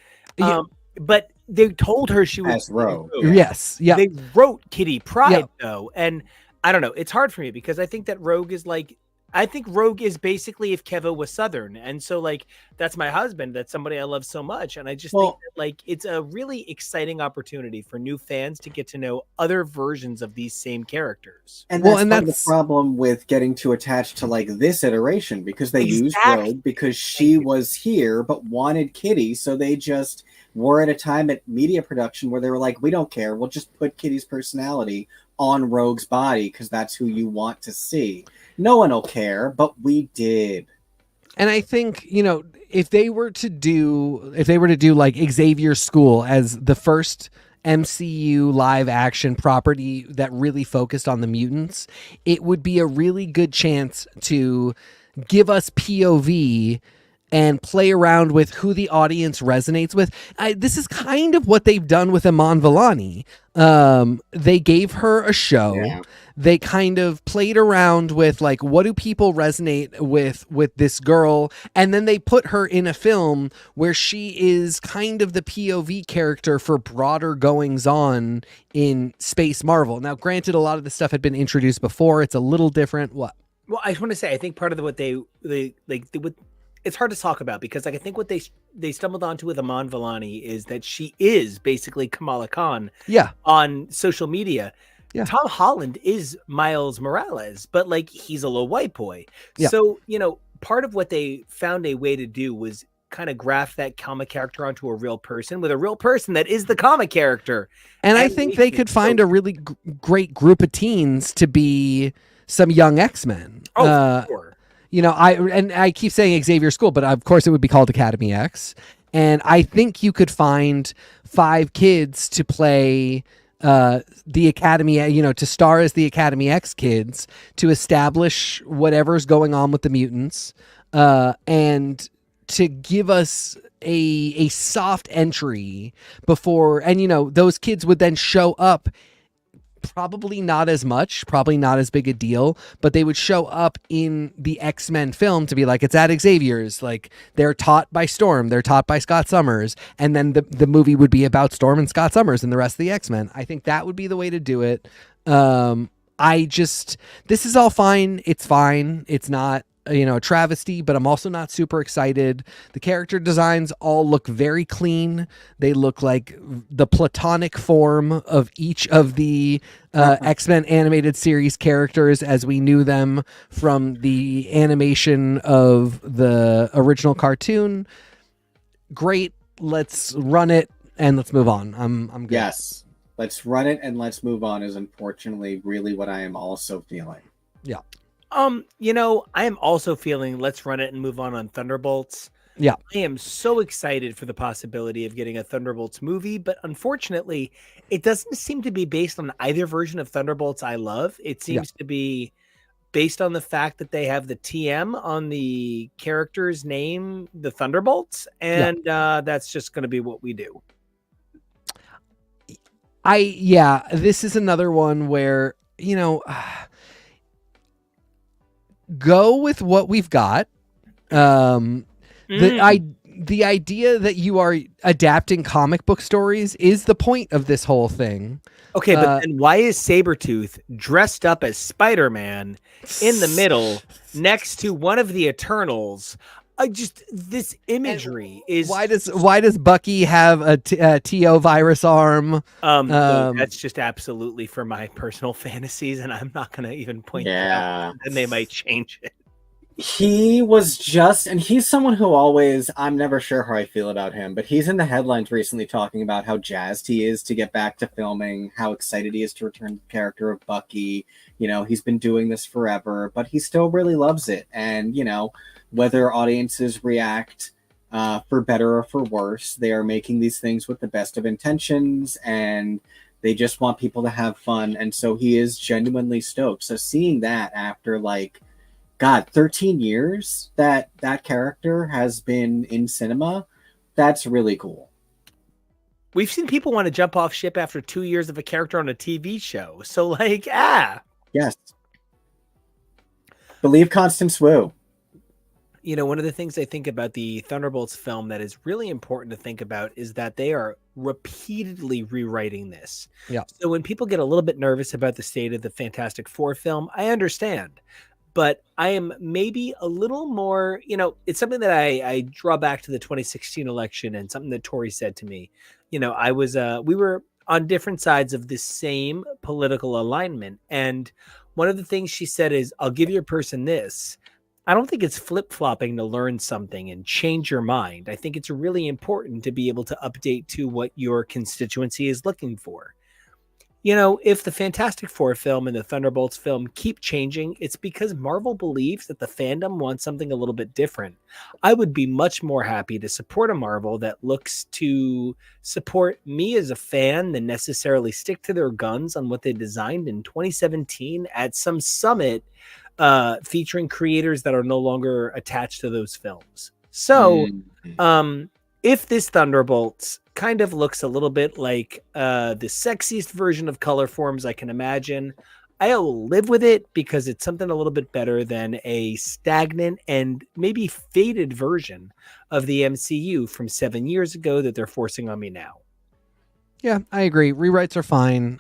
But they told her she was Rogue. Yes. Yeah. They wrote Kitty Pryde though. And I don't know. It's hard for me because I think that Rogue is basically if Kevo was Southern. And so like, that's my husband. That's somebody I love so much. And I just think that like, it's a really exciting opportunity for new fans to get to know other versions of these same characters. And that's the problem with getting too attached to like this iteration because they used Rogue because she was here, but wanted Kitty. So they just were at a time at media production where they were like, we don't care. We'll just put Kitty's personality on Rogue's body because that's who you want to see. No one will care, but we did. And I think, if they were to do like Xavier's School as the first MCU live action property that really focused on the mutants, it would be a really good chance to give us POV and play around with who the audience resonates with. This is kind of what they've done with Iman Vellani. They gave her a show. Yeah. They kind of played around with like, what do people resonate with this girl? And then they put her in a film where she is kind of the POV character for broader goings on in Space Marvel. Now, granted, a lot of the stuff had been introduced before. It's a little different. What? Well, I just want to say, I think part of what it's hard to talk about because like I think what they stumbled onto with Iman Vellani is that she is basically Kamala Khan on social media. Yeah. Tom Holland is Miles Morales, but like he's a little white boy. Yeah. So, part of what they found a way to do was kind of graft that comic character onto a real person with a real person that is the comic character. And I think they could find a really great group of teens to be some young X-Men. Oh, for sure. I keep saying Xavier's School, but of course it would be called Academy X. And I think you could find 5 kids to play the Academy, to star as the Academy X kids to establish whatever's going on with the mutants, and to give us a soft entry before, and those kids would then show up. Probably not as much, probably not as big a deal, but they would show up in the X-Men film to be like, it's at Xavier's, like they're taught by Storm, they're taught by Scott Summers, and then the movie would be about Storm and Scott Summers and the rest of the X-Men. I think that would be the way to do it. This is all fine. It's fine. It's not a travesty, but I'm also not super excited. The character designs all look very clean. They look like the platonic form of each of the X-Men animated series characters as we knew them from the animation of the original cartoon. Great. Let's run it and let's move on. I'm good. Yes. Let's run it and let's move on is unfortunately really what I am also feeling. Yeah. I am also feeling let's run it and move on Thunderbolts. Yeah. I am so excited for the possibility of getting a Thunderbolts movie, but unfortunately, it doesn't seem to be based on either version of Thunderbolts I love. It seems to be based on the fact that they have the TM on the character's name, the Thunderbolts, and that's just going to be what we do. This is another one where, go with what we've got. The idea that you are adapting comic book stories is the point of this whole thing. Okay, but then why is Sabretooth dressed up as Spider-Man in the middle next to one of the Eternals? This imagery is... Why does Bucky have a TO virus arm? No, that's just absolutely for my personal fantasies, and I'm not going to even point that out, and they might change it. He was just, and he's someone who always, I'm never sure how I feel about him, but he's in the headlines recently talking about how jazzed he is to get back to filming, how excited he is to return to the character of Bucky. You know, he's been doing this forever, but he still really loves it. And, you know, whether audiences react for better or for worse, they are making these things with the best of intentions, and they just want people to have fun. And so he is genuinely stoked. So seeing that after, like, God, 13 years that character has been in cinema, that's really cool. We've seen people want to jump off ship after 2 years of a character on a TV show. So, like, Yes. Believe Constance Wu. You know, one of the things I think about the Thunderbolts film that is really important to think about is that they are repeatedly rewriting this. Yeah. So when people get a little bit nervous about the state of the Fantastic Four film, I understand. But I am maybe a little more, you know, it's something that I draw back to the 2016 election and something that Tori said to me. You know, we were on different sides of the same political alignment. And one of the things she said is, I'll give your person this. I don't think it's flip-flopping to learn something and change your mind. I think it's really important to be able to update to what your constituency is looking for. You know, if the Fantastic Four film and the Thunderbolts film keep changing, it's because Marvel believes that the fandom wants something a little bit different. I would be much more happy to support a Marvel that looks to support me as a fan than necessarily stick to their guns on what they designed in 2017 at some summit featuring creators that are no longer attached to those films. So, if this Thunderbolts kind of looks a little bit like the sexiest version of color forms I can imagine, I'll live with it because it's something a little bit better than a stagnant and maybe faded version of the MCU from 7 years ago that they're forcing on me now. Yeah, I agree. Rewrites are fine.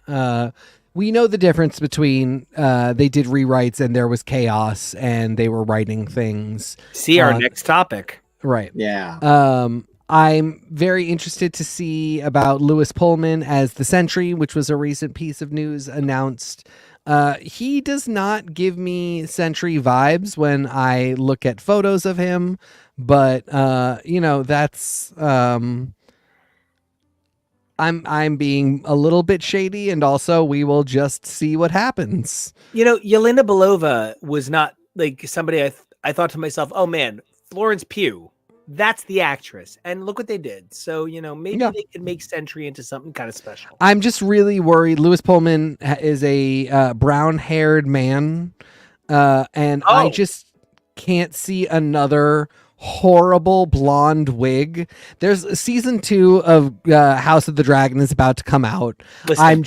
We know the difference between they did rewrites and there was chaos and they were writing things. See our next topic. Right. Yeah. I'm very interested to see about Lewis Pullman as the Sentry, which was a recent piece of news announced. He does not give me Sentry vibes when I look at photos of him, but you know, that's I'm being a little bit shady, and also we will just see what happens. You know, Yelena Belova was not like somebody I thought to myself, oh man, Florence Pugh. That's the actress, and look what they did. So, you know, maybe they could make Sentry into something kind of special. I'm just really worried. Lewis Pullman is a brown-haired man, and I just can't see another horrible blonde wig. There's season 2 of House of the Dragon is about to come out. Listen.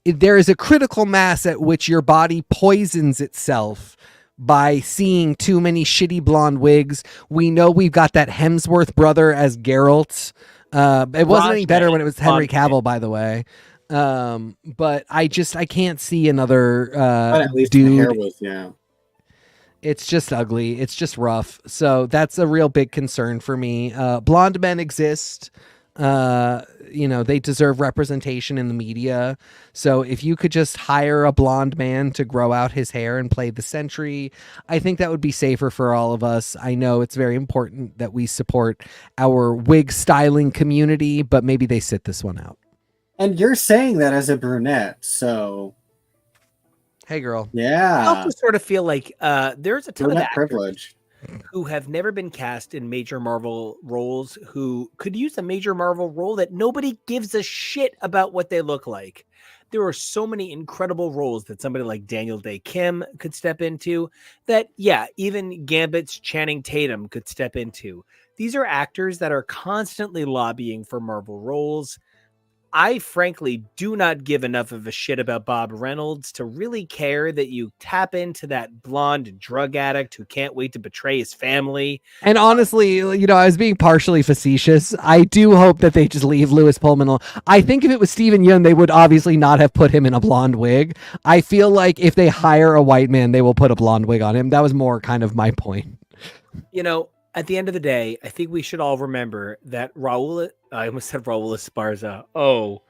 There is a critical mass at which your body poisons itself by seeing too many shitty blonde wigs. We know we've got that Hemsworth brother as Geralt. It wasn't any better when it was Henry Cavill, by the way. But I can't see another but at least dude. The hair was, It's just ugly. It's just rough. So that's a real big concern for me. Blonde men exist. You know, they deserve representation in the media. So if you could just hire a blonde man to grow out his hair and play the Sentry, I think that would be safer for all of us. I know it's very important that we support our wig styling community, but maybe they sit this one out. And you're saying that as a brunette, so... Hey, girl. Yeah. I also sort of feel like there's a ton of actors privilege who have never been cast in major Marvel roles who could use a major Marvel role that nobody gives a shit about what they look like. There are so many incredible roles that somebody like Daniel Day Kim could step into that, even Gambit's Channing Tatum could step into. These are actors that are constantly lobbying for Marvel roles. I frankly do not give enough of a shit about Bob Reynolds to really care that you tap into that blonde drug addict who can't wait to betray his family. And honestly, I was being partially facetious. I do hope that they just leave Lewis Pullman alone. I think if it was Steven Yeun, they would obviously not have put him in a blonde wig. I feel like if they hire a white man, they will put a blonde wig on him. That was more kind of my point. At the end of the day, I think we should all remember that I almost said Raul Esparza. Oh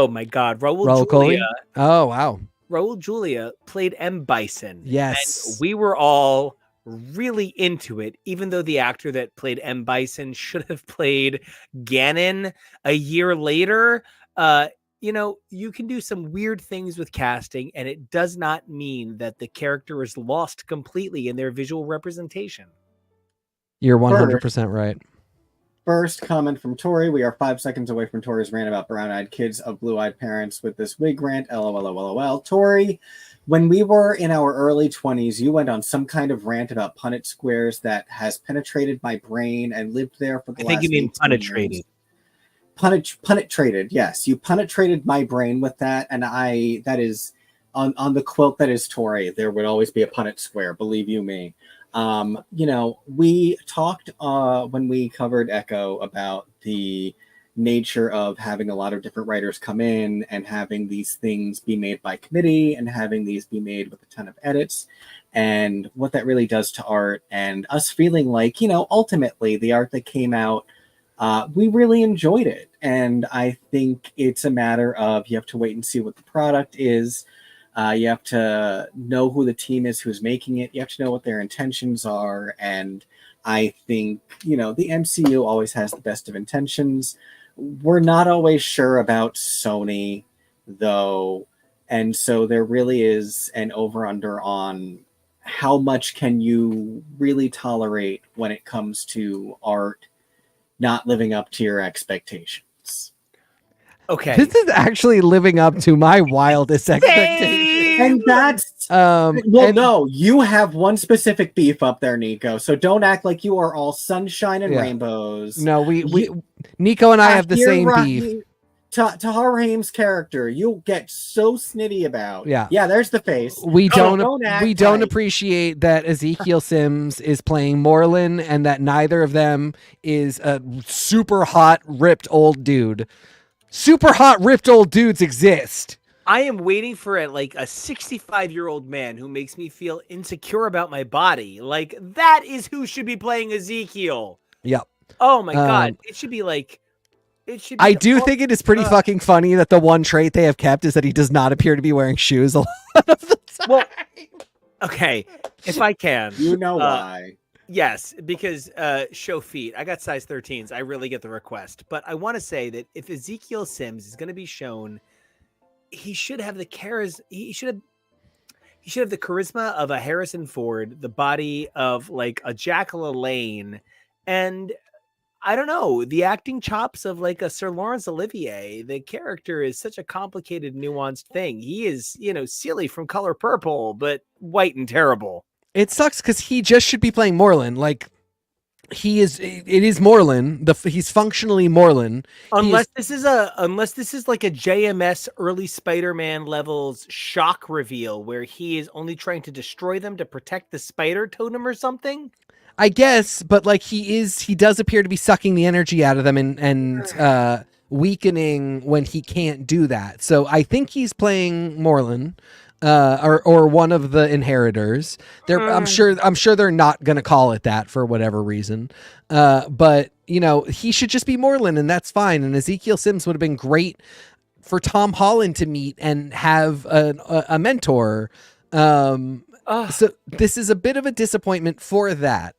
my God. Raul Julia. Oh, wow. Raul Julia played M. Bison. Yes. And we were all really into it, even though the actor that played M. Bison should have played Ganon a year later. You can do some weird things with casting, and it does not mean that the character is lost completely in their visual representation. You're 100% right. First comment from Tori. We are 5 seconds away from Tori's rant about brown-eyed kids of blue-eyed parents with this wig rant. LOL. Tori, when we were in our early 20s, you went on some kind of rant about Punnett squares that has penetrated my brain and lived there for the last 18 years. I think you mean penetrated. Penetrated, yes. You penetrated my brain with that, and that is on the quilt that is Tori. There would always be a Punnett square, believe you me. We talked when we covered Echo about the nature of having a lot of different writers come in and having these things be made by committee and having these be made with a ton of edits and what that really does to art, and us feeling like, ultimately the art that came out, we really enjoyed it. And I think it's a matter of you have to wait and see what the product is. You have to know who the team is who's making it. You have to know what their intentions are. And I think, the MCU always has the best of intentions. We're not always sure about Sony, though. And so there really is an over-under on how much can you really tolerate when it comes to art not living up to your expectations. Okay. This is actually living up to my wildest expectations. And that's no, you have one specific beef up there, Nico. So don't act like you are all sunshine and rainbows. No, we Nico and I have the same beef. Tahar Rahim's character, you get so snitty about. Yeah, there's the face. We don't appreciate that Ezekiel Sims is playing Moreland and that neither of them is a super hot ripped old dude. Super hot ripped old dudes exist. I am waiting for a 65-year-old man who makes me feel insecure about my body. Like, that is who should be playing Ezekiel. Yep. Oh my God. It should be I do think it is pretty fucking funny that the one trait they have kept is that he does not appear to be wearing shoes a lot of the time. Well, okay, if I can. You know why. Yes, because show feet. I got size 13s. I really get the request. But I want to say that if Ezekiel Sims is going to be shown, he should have the he should have the charisma of a Harrison Ford, the body of a Jack LaLanne, and I don't know, the acting chops of a Sir Laurence Olivier. The character is such a complicated, nuanced thing. He is, Sealy from Color Purple, but white and terrible. It sucks because he just should be playing Moreland. It is Moreland. He's functionally Moreland. Unless this is like a JMS early Spider-Man levels shock reveal where he is only trying to destroy them to protect the spider totem or something. I guess, but he does appear to be sucking the energy out of them and weakening when he can't do that. So I think he's playing Moreland. Or one of the inheritors. I'm sure they're not going to call it that for whatever reason. But he should just be Moreland, and that's fine. And Ezekiel Sims would have been great for Tom Holland to meet and have a mentor. So this is a bit of a disappointment for that.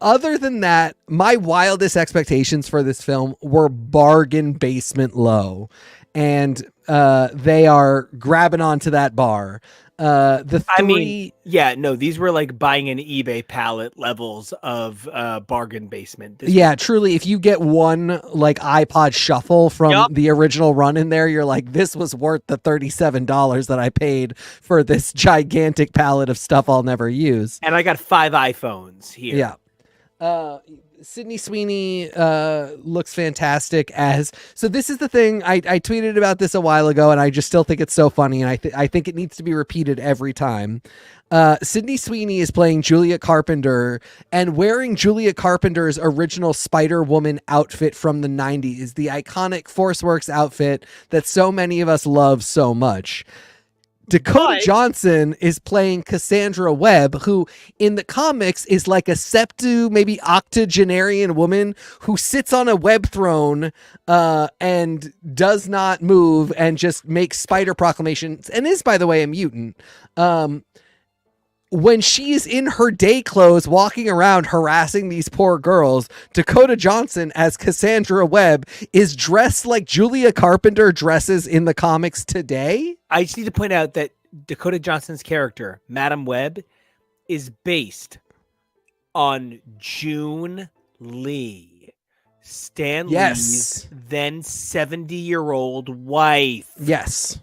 Other than that, my wildest expectations for this film were bargain basement low. And they are grabbing onto that bar. These were like buying an eBay pallet levels of bargain basement. Truly, if you get one iPod Shuffle from the original run in there, you're like, this was worth the $37 that I paid for this gigantic pallet of stuff I'll never use. And I got 5 iPhones here. Yeah. Sydney Sweeney looks fantastic as. So this is the thing. I tweeted about this a while ago, and I just still think it's so funny, and I think it needs to be repeated every time. Sydney Sweeney is playing Julia Carpenter and wearing Julia Carpenter's original Spider-Woman outfit from the 90s, the iconic ForceWorks outfit that so many of us love so much. Dakota Johnson is playing Cassandra Webb, who in the comics is like a septu, maybe octogenarian woman who sits on a web throne and does not move and just makes spider proclamations, and is, by the way, a mutant. When she's in her day clothes walking around harassing these poor girls, Dakota Johnson as Cassandra Webb is dressed like Julia Carpenter dresses in the comics today. I just need to point out that Dakota Johnson's character, Madam Webb, is based on June Lee, Stan Lee's then 70-year-old wife. Yes.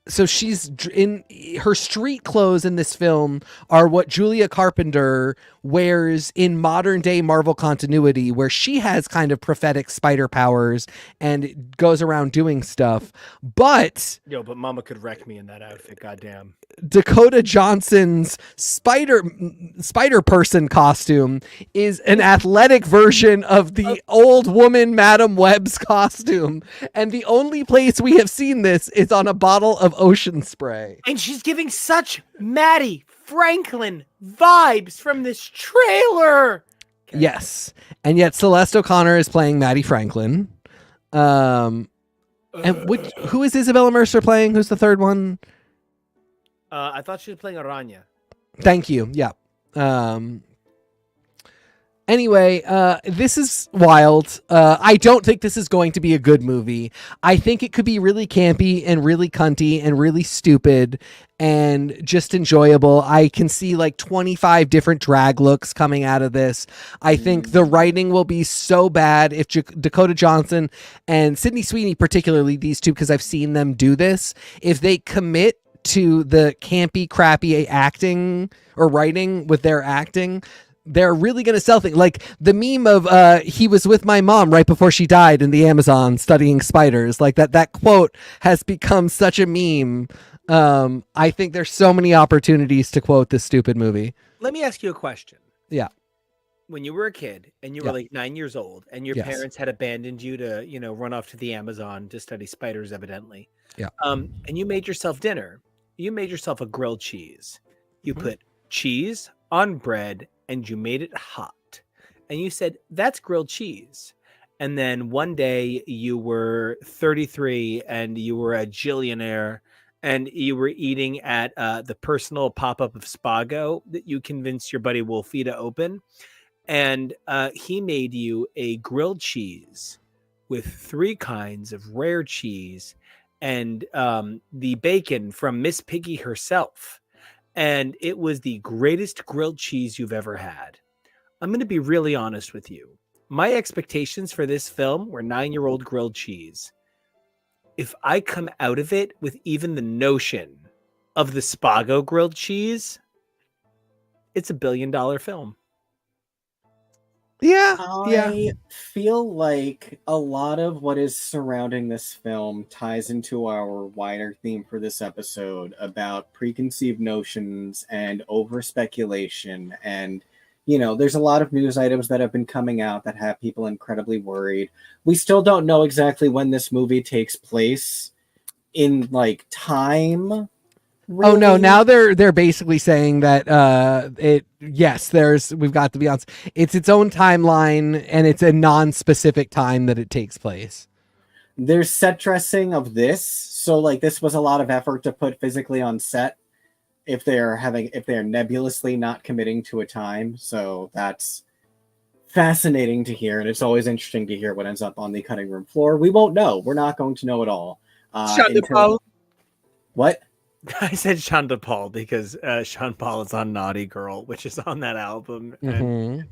So she's in her street clothes in this film are what Julia Carpenter wears in modern day Marvel continuity, where she has kind of prophetic spider powers and goes around doing stuff. But Mama could wreck me in that outfit. Goddamn. Dakota Johnson's spider person costume is an athletic version of the old woman Madam Webb's costume, and the only place we have seen this is on a bottle of ocean spray. And she's giving such Maddie Franklin vibes from this trailer. Okay. Yes, and yet Celeste O'Connor is playing Maddie Franklin. And who is Isabella Mercer playing? Who's the third one? I thought she was playing Aranya. Thank you. Yeah. Anyway, this is wild. I don't think this is going to be a good movie. I think it could be really campy and really cunty and really stupid and just enjoyable. I can see like 25 different drag looks coming out of this. I think the writing will be so bad if Dakota Johnson and Sydney Sweeney, particularly these two, because I've seen them do this, if they commit to the campy, crappy acting or writing with their acting, they're really going to sell things. Like the meme of he was with my mom right before she died in the Amazon studying spiders. Like that quote has become such a meme. I think there's so many opportunities to quote this stupid movie. Let me ask you a question. Yeah. When you were a kid and you were like 9 years old and your parents had abandoned you to, run off to the Amazon to study spiders, evidently. Yeah. And you made yourself dinner. You made yourself a grilled cheese. You put cheese on bread and you made it hot. And you said, that's grilled cheese. And then one day you were 33 and you were a jillionaire and you were eating at the personal pop-up of Spago that you convinced your buddy Wolfie to open. And he made you a grilled cheese with 3 kinds of rare cheese and the bacon from Miss Piggy herself. And it was the greatest grilled cheese you've ever had. I'm going to be really honest with you. My expectations for this film were 9-year-old grilled cheese. If I come out of it with even the notion of the Spago grilled cheese, it's $1 billion film. I feel like a lot of what is surrounding this film ties into our wider theme for this episode about preconceived notions and over speculation. And, there's a lot of news items that have been coming out that have people incredibly worried. We still don't know exactly when this movie takes place in time. Really? Oh no! Now they're basically saying that we've got the Beyonce. It's its own timeline and it's a non-specific time that it takes place. There's set dressing of this, so this was a lot of effort to put physically on set. If they're nebulously not committing to a time, so that's fascinating to hear, and it's always interesting to hear what ends up on the cutting room floor. We won't know. We're not going to know at all. What? I said Sean Paul because Sean Paul is on Naughty Girl, which is on that album. And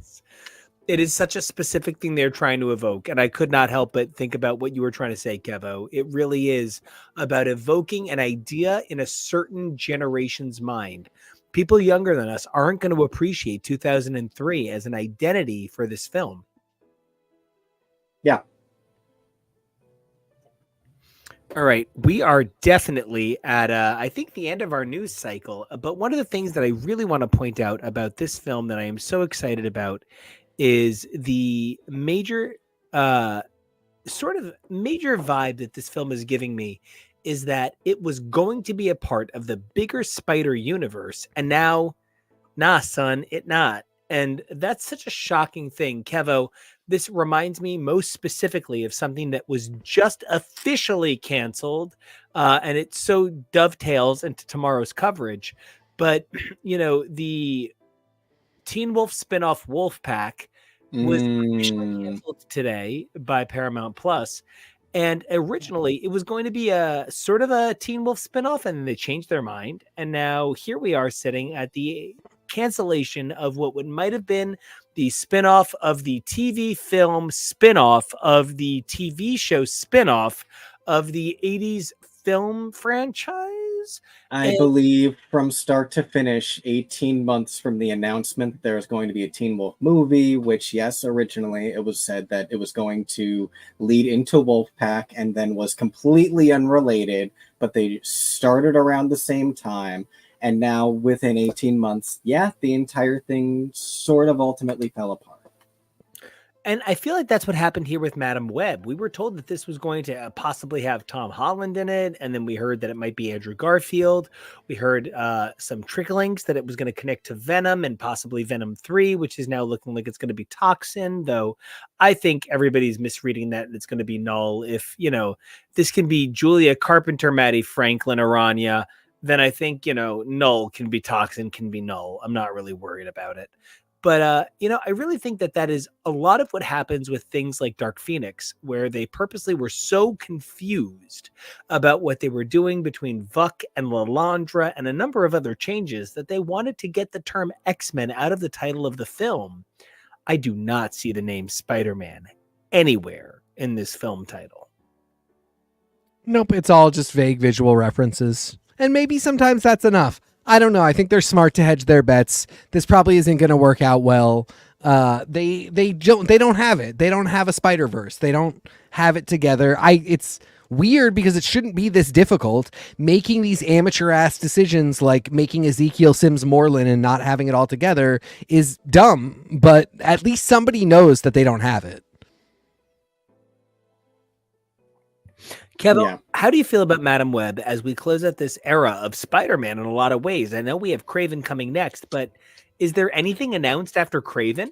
it is such a specific thing they're trying to evoke. And I could not help but think about what you were trying to say, Kevo. It really is about evoking an idea in a certain generation's mind. people younger than us aren't going to appreciate 2003 as an identity for this film. Yeah. All right, we are definitely at I think the end of our news cycle. But one of the things that I really want to point out about this film that I am so excited about is the major sort of major vibe that this film is giving me is that it was going to be a part of the bigger Spider universe, and now, nah, son, it not. And that's such a shocking thing. Kevo, this reminds me most specifically of something that was just officially canceled, and it so dovetails into tomorrow's coverage. But, the Teen Wolf spinoff Wolfpack was officially canceled today by Paramount Plus. And originally it was going to be a sort of a Teen Wolf spinoff, and then they changed their mind. And now here we are sitting at the cancellation of what might have been the spinoff of the TV film spinoff of the TV show spinoff of the 80s film franchise. I believe from start to finish, 18 months from the announcement, there was going to be a Teen Wolf movie, which, yes, originally it was said that it was going to lead into Wolfpack and then was completely unrelated, but they started around the same time. And now within 18 months, yeah, the entire thing sort of ultimately fell apart. And I feel like that's what happened here with Madam Web. We were told that this was going to possibly have Tom Holland in it, and then we heard that it might be Andrew Garfield. We heard some tricklings that it was going to connect to Venom and possibly Venom 3, which is now looking like it's going to be Toxin, though I think everybody's misreading that and it's going to be Null. If, this can be Julia Carpenter, Maddie Franklin, Aranya, then I think, Null can be Toxin, can be Null. I'm not really worried about it. But, I really think that is a lot of what happens with things like Dark Phoenix, where they purposely were so confused about what they were doing between Vuk and Lalandra and a number of other changes that they wanted to get the term X-Men out of the title of the film. I do not see the name Spider-Man anywhere in this film title. Nope, it's all just vague visual references. And maybe sometimes that's enough. I don't know. I think they're smart to hedge their bets. This probably isn't going to work out well. They don't have it. They don't have a Spider-Verse. They don't have it together. It's weird because it shouldn't be this difficult. Making these amateur ass decisions like making Ezekiel Sims Moreland and not having it all together is dumb, but at least somebody knows that they don't have it. Kevin, How do you feel about Madam Web as we close out this era of Spider-Man in a lot of ways? I know we have Kraven coming next, but is there anything announced after Kraven?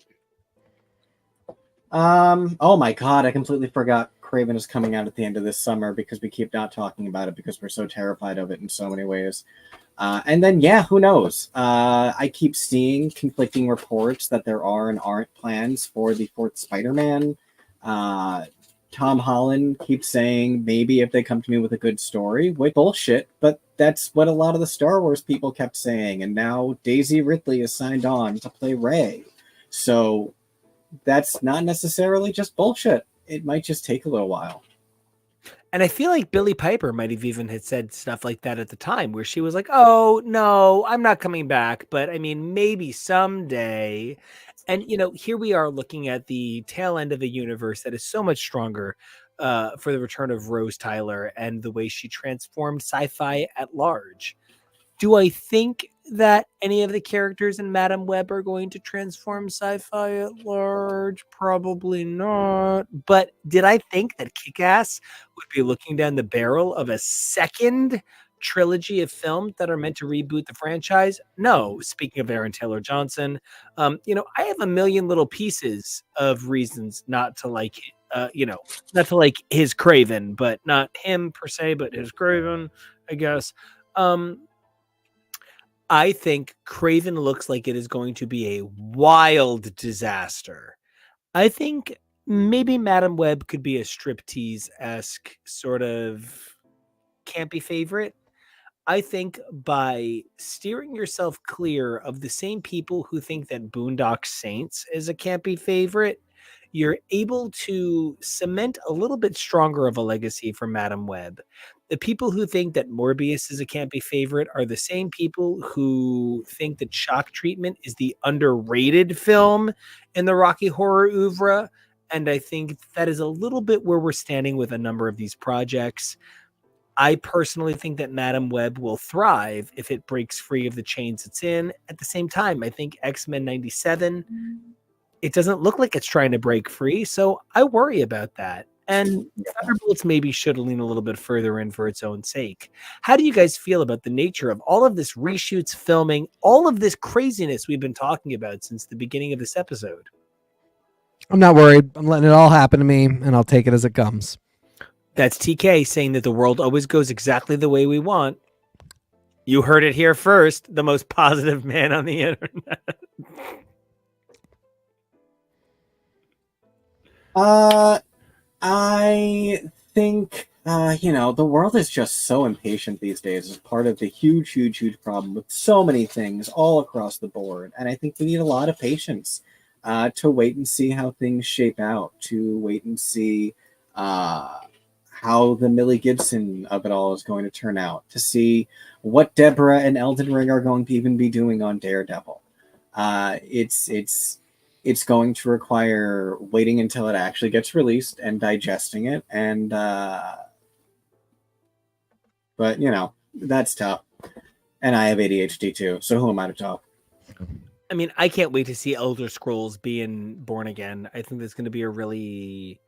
Oh my God, I completely forgot Kraven is coming out at the end of this summer because we keep not talking about it because we're so terrified of it in so many ways. And then, who knows? I keep seeing conflicting reports that there are and aren't plans for the fourth Spider-Man. Tom Holland keeps saying maybe if they come to me with a good story, which bullshit, but that's what a lot of the Star Wars people kept saying. And now Daisy Ridley is signed on to play Rey. So that's not necessarily just bullshit. It might just take a little while. And I feel like Billie Piper might have even had said stuff like that at the time where she was like, oh, no, I'm not coming back. But I mean, maybe someday. And, here we are looking at the tail end of a universe that is so much stronger for the return of Rose Tyler and the way she transformed sci-fi at large. Do I think that any of the characters in Madam Web are going to transform sci-fi at large? Probably not. But did I think that Kick-Ass would be looking down the barrel of a second trilogy of films that are meant to reboot the franchise? No. Speaking of Aaron Taylor Johnson, I have a million little pieces of reasons not to like not to like his Kraven, but not him per se, but his Kraven, I guess. I think Kraven looks like it is going to be a wild disaster. I think maybe Madam Web could be a striptease-esque sort of campy favorite. I think by steering yourself clear of the same people who think that Boondock Saints is a campy favorite, you're able to cement a little bit stronger of a legacy for Madam Web. The people who think that Morbius is a campy favorite are the same people who think that Shock Treatment is the underrated film in the Rocky Horror oeuvre. And I think that is a little bit where we're standing with a number of these projects. I personally think that Madam Web will thrive if it breaks free of the chains it's in. At the same time, I think X-Men 97, it doesn't look like it's trying to break free, so I worry about that. And Thunderbolts maybe should lean a little bit further in for its own sake. How do you guys feel about the nature of all of this reshoots, filming, all of this craziness we've been talking about since the beginning of this episode? I'm not worried. I'm letting it all happen to me, and I'll take it as it comes. That's TK saying that the world always goes exactly the way we want. You heard it here first, the most positive man on the internet. I think, the world is just so impatient these days as part of the huge problem with so many things all across the board. And I think we need a lot of patience to wait and see how things shape out, to wait and see how the Millie Gibson of it all is going to turn out, to see what Deborah and Elden Ring are going to even be doing on Daredevil. It's going to require waiting until it actually gets released and digesting it. And, but that's tough. And I have ADHD too. So who am I to talk? I mean, I can't wait to see Elder Scrolls being born again. I think that's going to be a really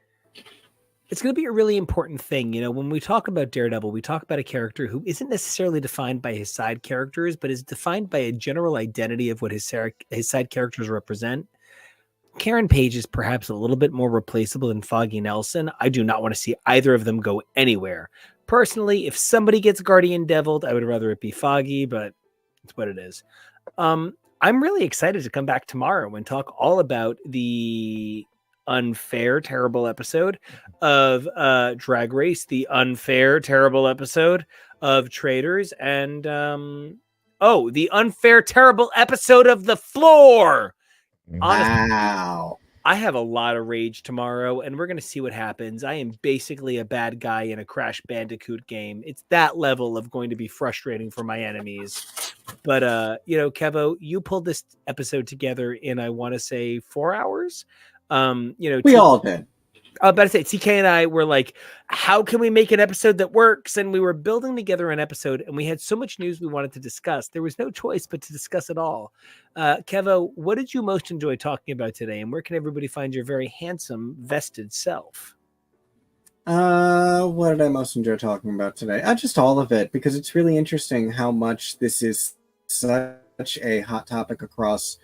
important thing. When we talk about Daredevil, we talk about a character who isn't necessarily defined by his side characters, but is defined by a general identity of what his side characters represent. Karen Page is perhaps a little bit more replaceable than Foggy Nelson. I do not want to see either of them go anywhere. Personally, if somebody gets Guardian Deviled, I would rather it be Foggy, but it's what it is. I'm really excited to come back tomorrow and talk all about the unfair, terrible episode of Drag Race, the unfair, terrible episode of Traders, and the unfair, terrible episode of The Floor. Honestly, wow. I have a lot of rage tomorrow, and we're going to see what happens. I am basically a bad guy in a Crash Bandicoot game. It's that level of going to be frustrating for my enemies. But, Kevo, you pulled this episode together in, I want to say, 4 hours. We all did. I was about to say, TK and I were like, how can we make an episode that works? And we were building together an episode, and we had so much news we wanted to discuss. There was no choice but to discuss it all. Kevo, what did you most enjoy talking about today? And where can everybody find your very handsome, vested self? What did I most enjoy talking about today? Just all of it, because it's really interesting how much this is such a hot topic across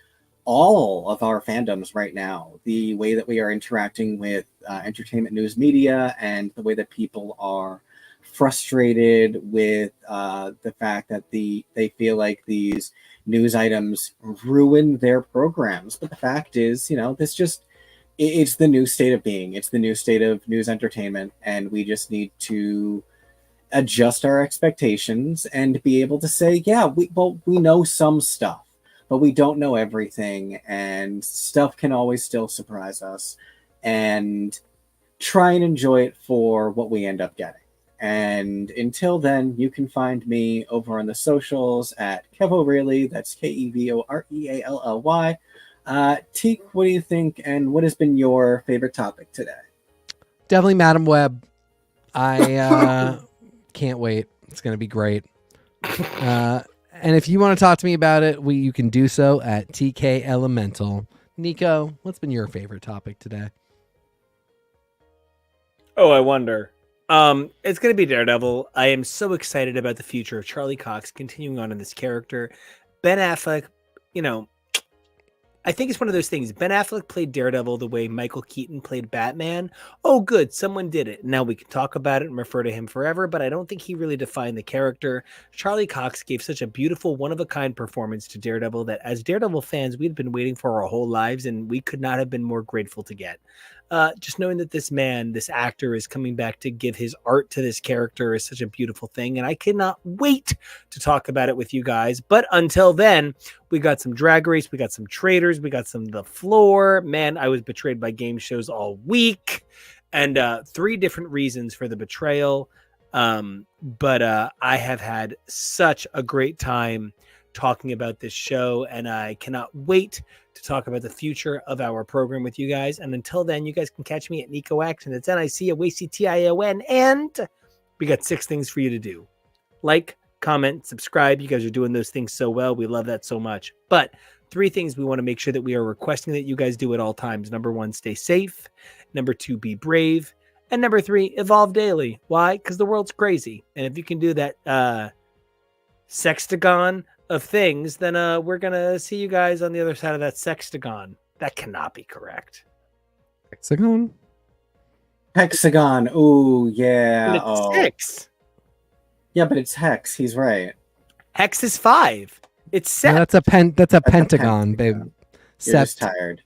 all of our fandoms right now. The way that we are interacting with entertainment news media, and the way that people are frustrated with the fact that they feel like these news items ruin their programs. But the fact is, it's the new state of being. It's the new state of news entertainment, and we just need to adjust our expectations and be able to say, yeah, we know some stuff, but we don't know everything, and stuff can always still surprise us, and try and enjoy it for what we end up getting. And until then, you can find me over on the socials at Kevoreally. That's Kevoreally. Teak, what do you think, and what has been your favorite topic today? Definitely Madam Web. I can't wait. It's going to be great. And if you want to talk to me about it, you can do so at TK Elemental. Nico, what's been your favorite topic today? Oh, I wonder. It's going to be Daredevil. I am so excited about the future of Charlie Cox continuing on in this character. Ben Affleck, I think it's one of those things. Ben Affleck played Daredevil the way Michael Keaton played Batman. Oh, good. Someone did it. Now we can talk about it and refer to him forever, but I don't think he really defined the character. Charlie Cox gave such a beautiful, one-of-a-kind performance to Daredevil that as Daredevil fans, we'd been waiting for our whole lives, and we could not have been more grateful to get. just knowing that this man, this actor, is coming back to give his art to this character is such a beautiful thing. And I cannot wait to talk about it with you guys. But until then, we got some Drag Race, we got some Traitors, we got some The Floor. Man, I was betrayed by game shows all week. And 3 different reasons for the betrayal. But I have had such a great time talking about this show, and I cannot wait to talk about the future of our program with you guys. And until then, you guys can catch me at Nico Action. It's NICOACTION, and we got 6 things for you to do. Like, comment, subscribe. You guys are doing those things so well. We love that so much. But 3 things we want to make sure that we are requesting that you guys do at all times. Number 1, stay safe. Number 2, be brave. And number 3, evolve daily. Why? Because the world's crazy. And if you can do that sextagon of things, then we're going to see you guys on the other side of that sextagon. That cannot be correct. Hexagon? Hexagon. Ooh, yeah. But it's 6. Yeah, but it's hex. He's right. Hex is 5. It's No, 7. that's a pentagon, babe. You're just tired.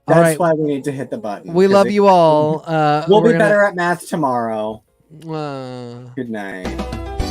All That's right. why we need to hit the button. We love you all. We'll be better at math tomorrow. Uh... Good night.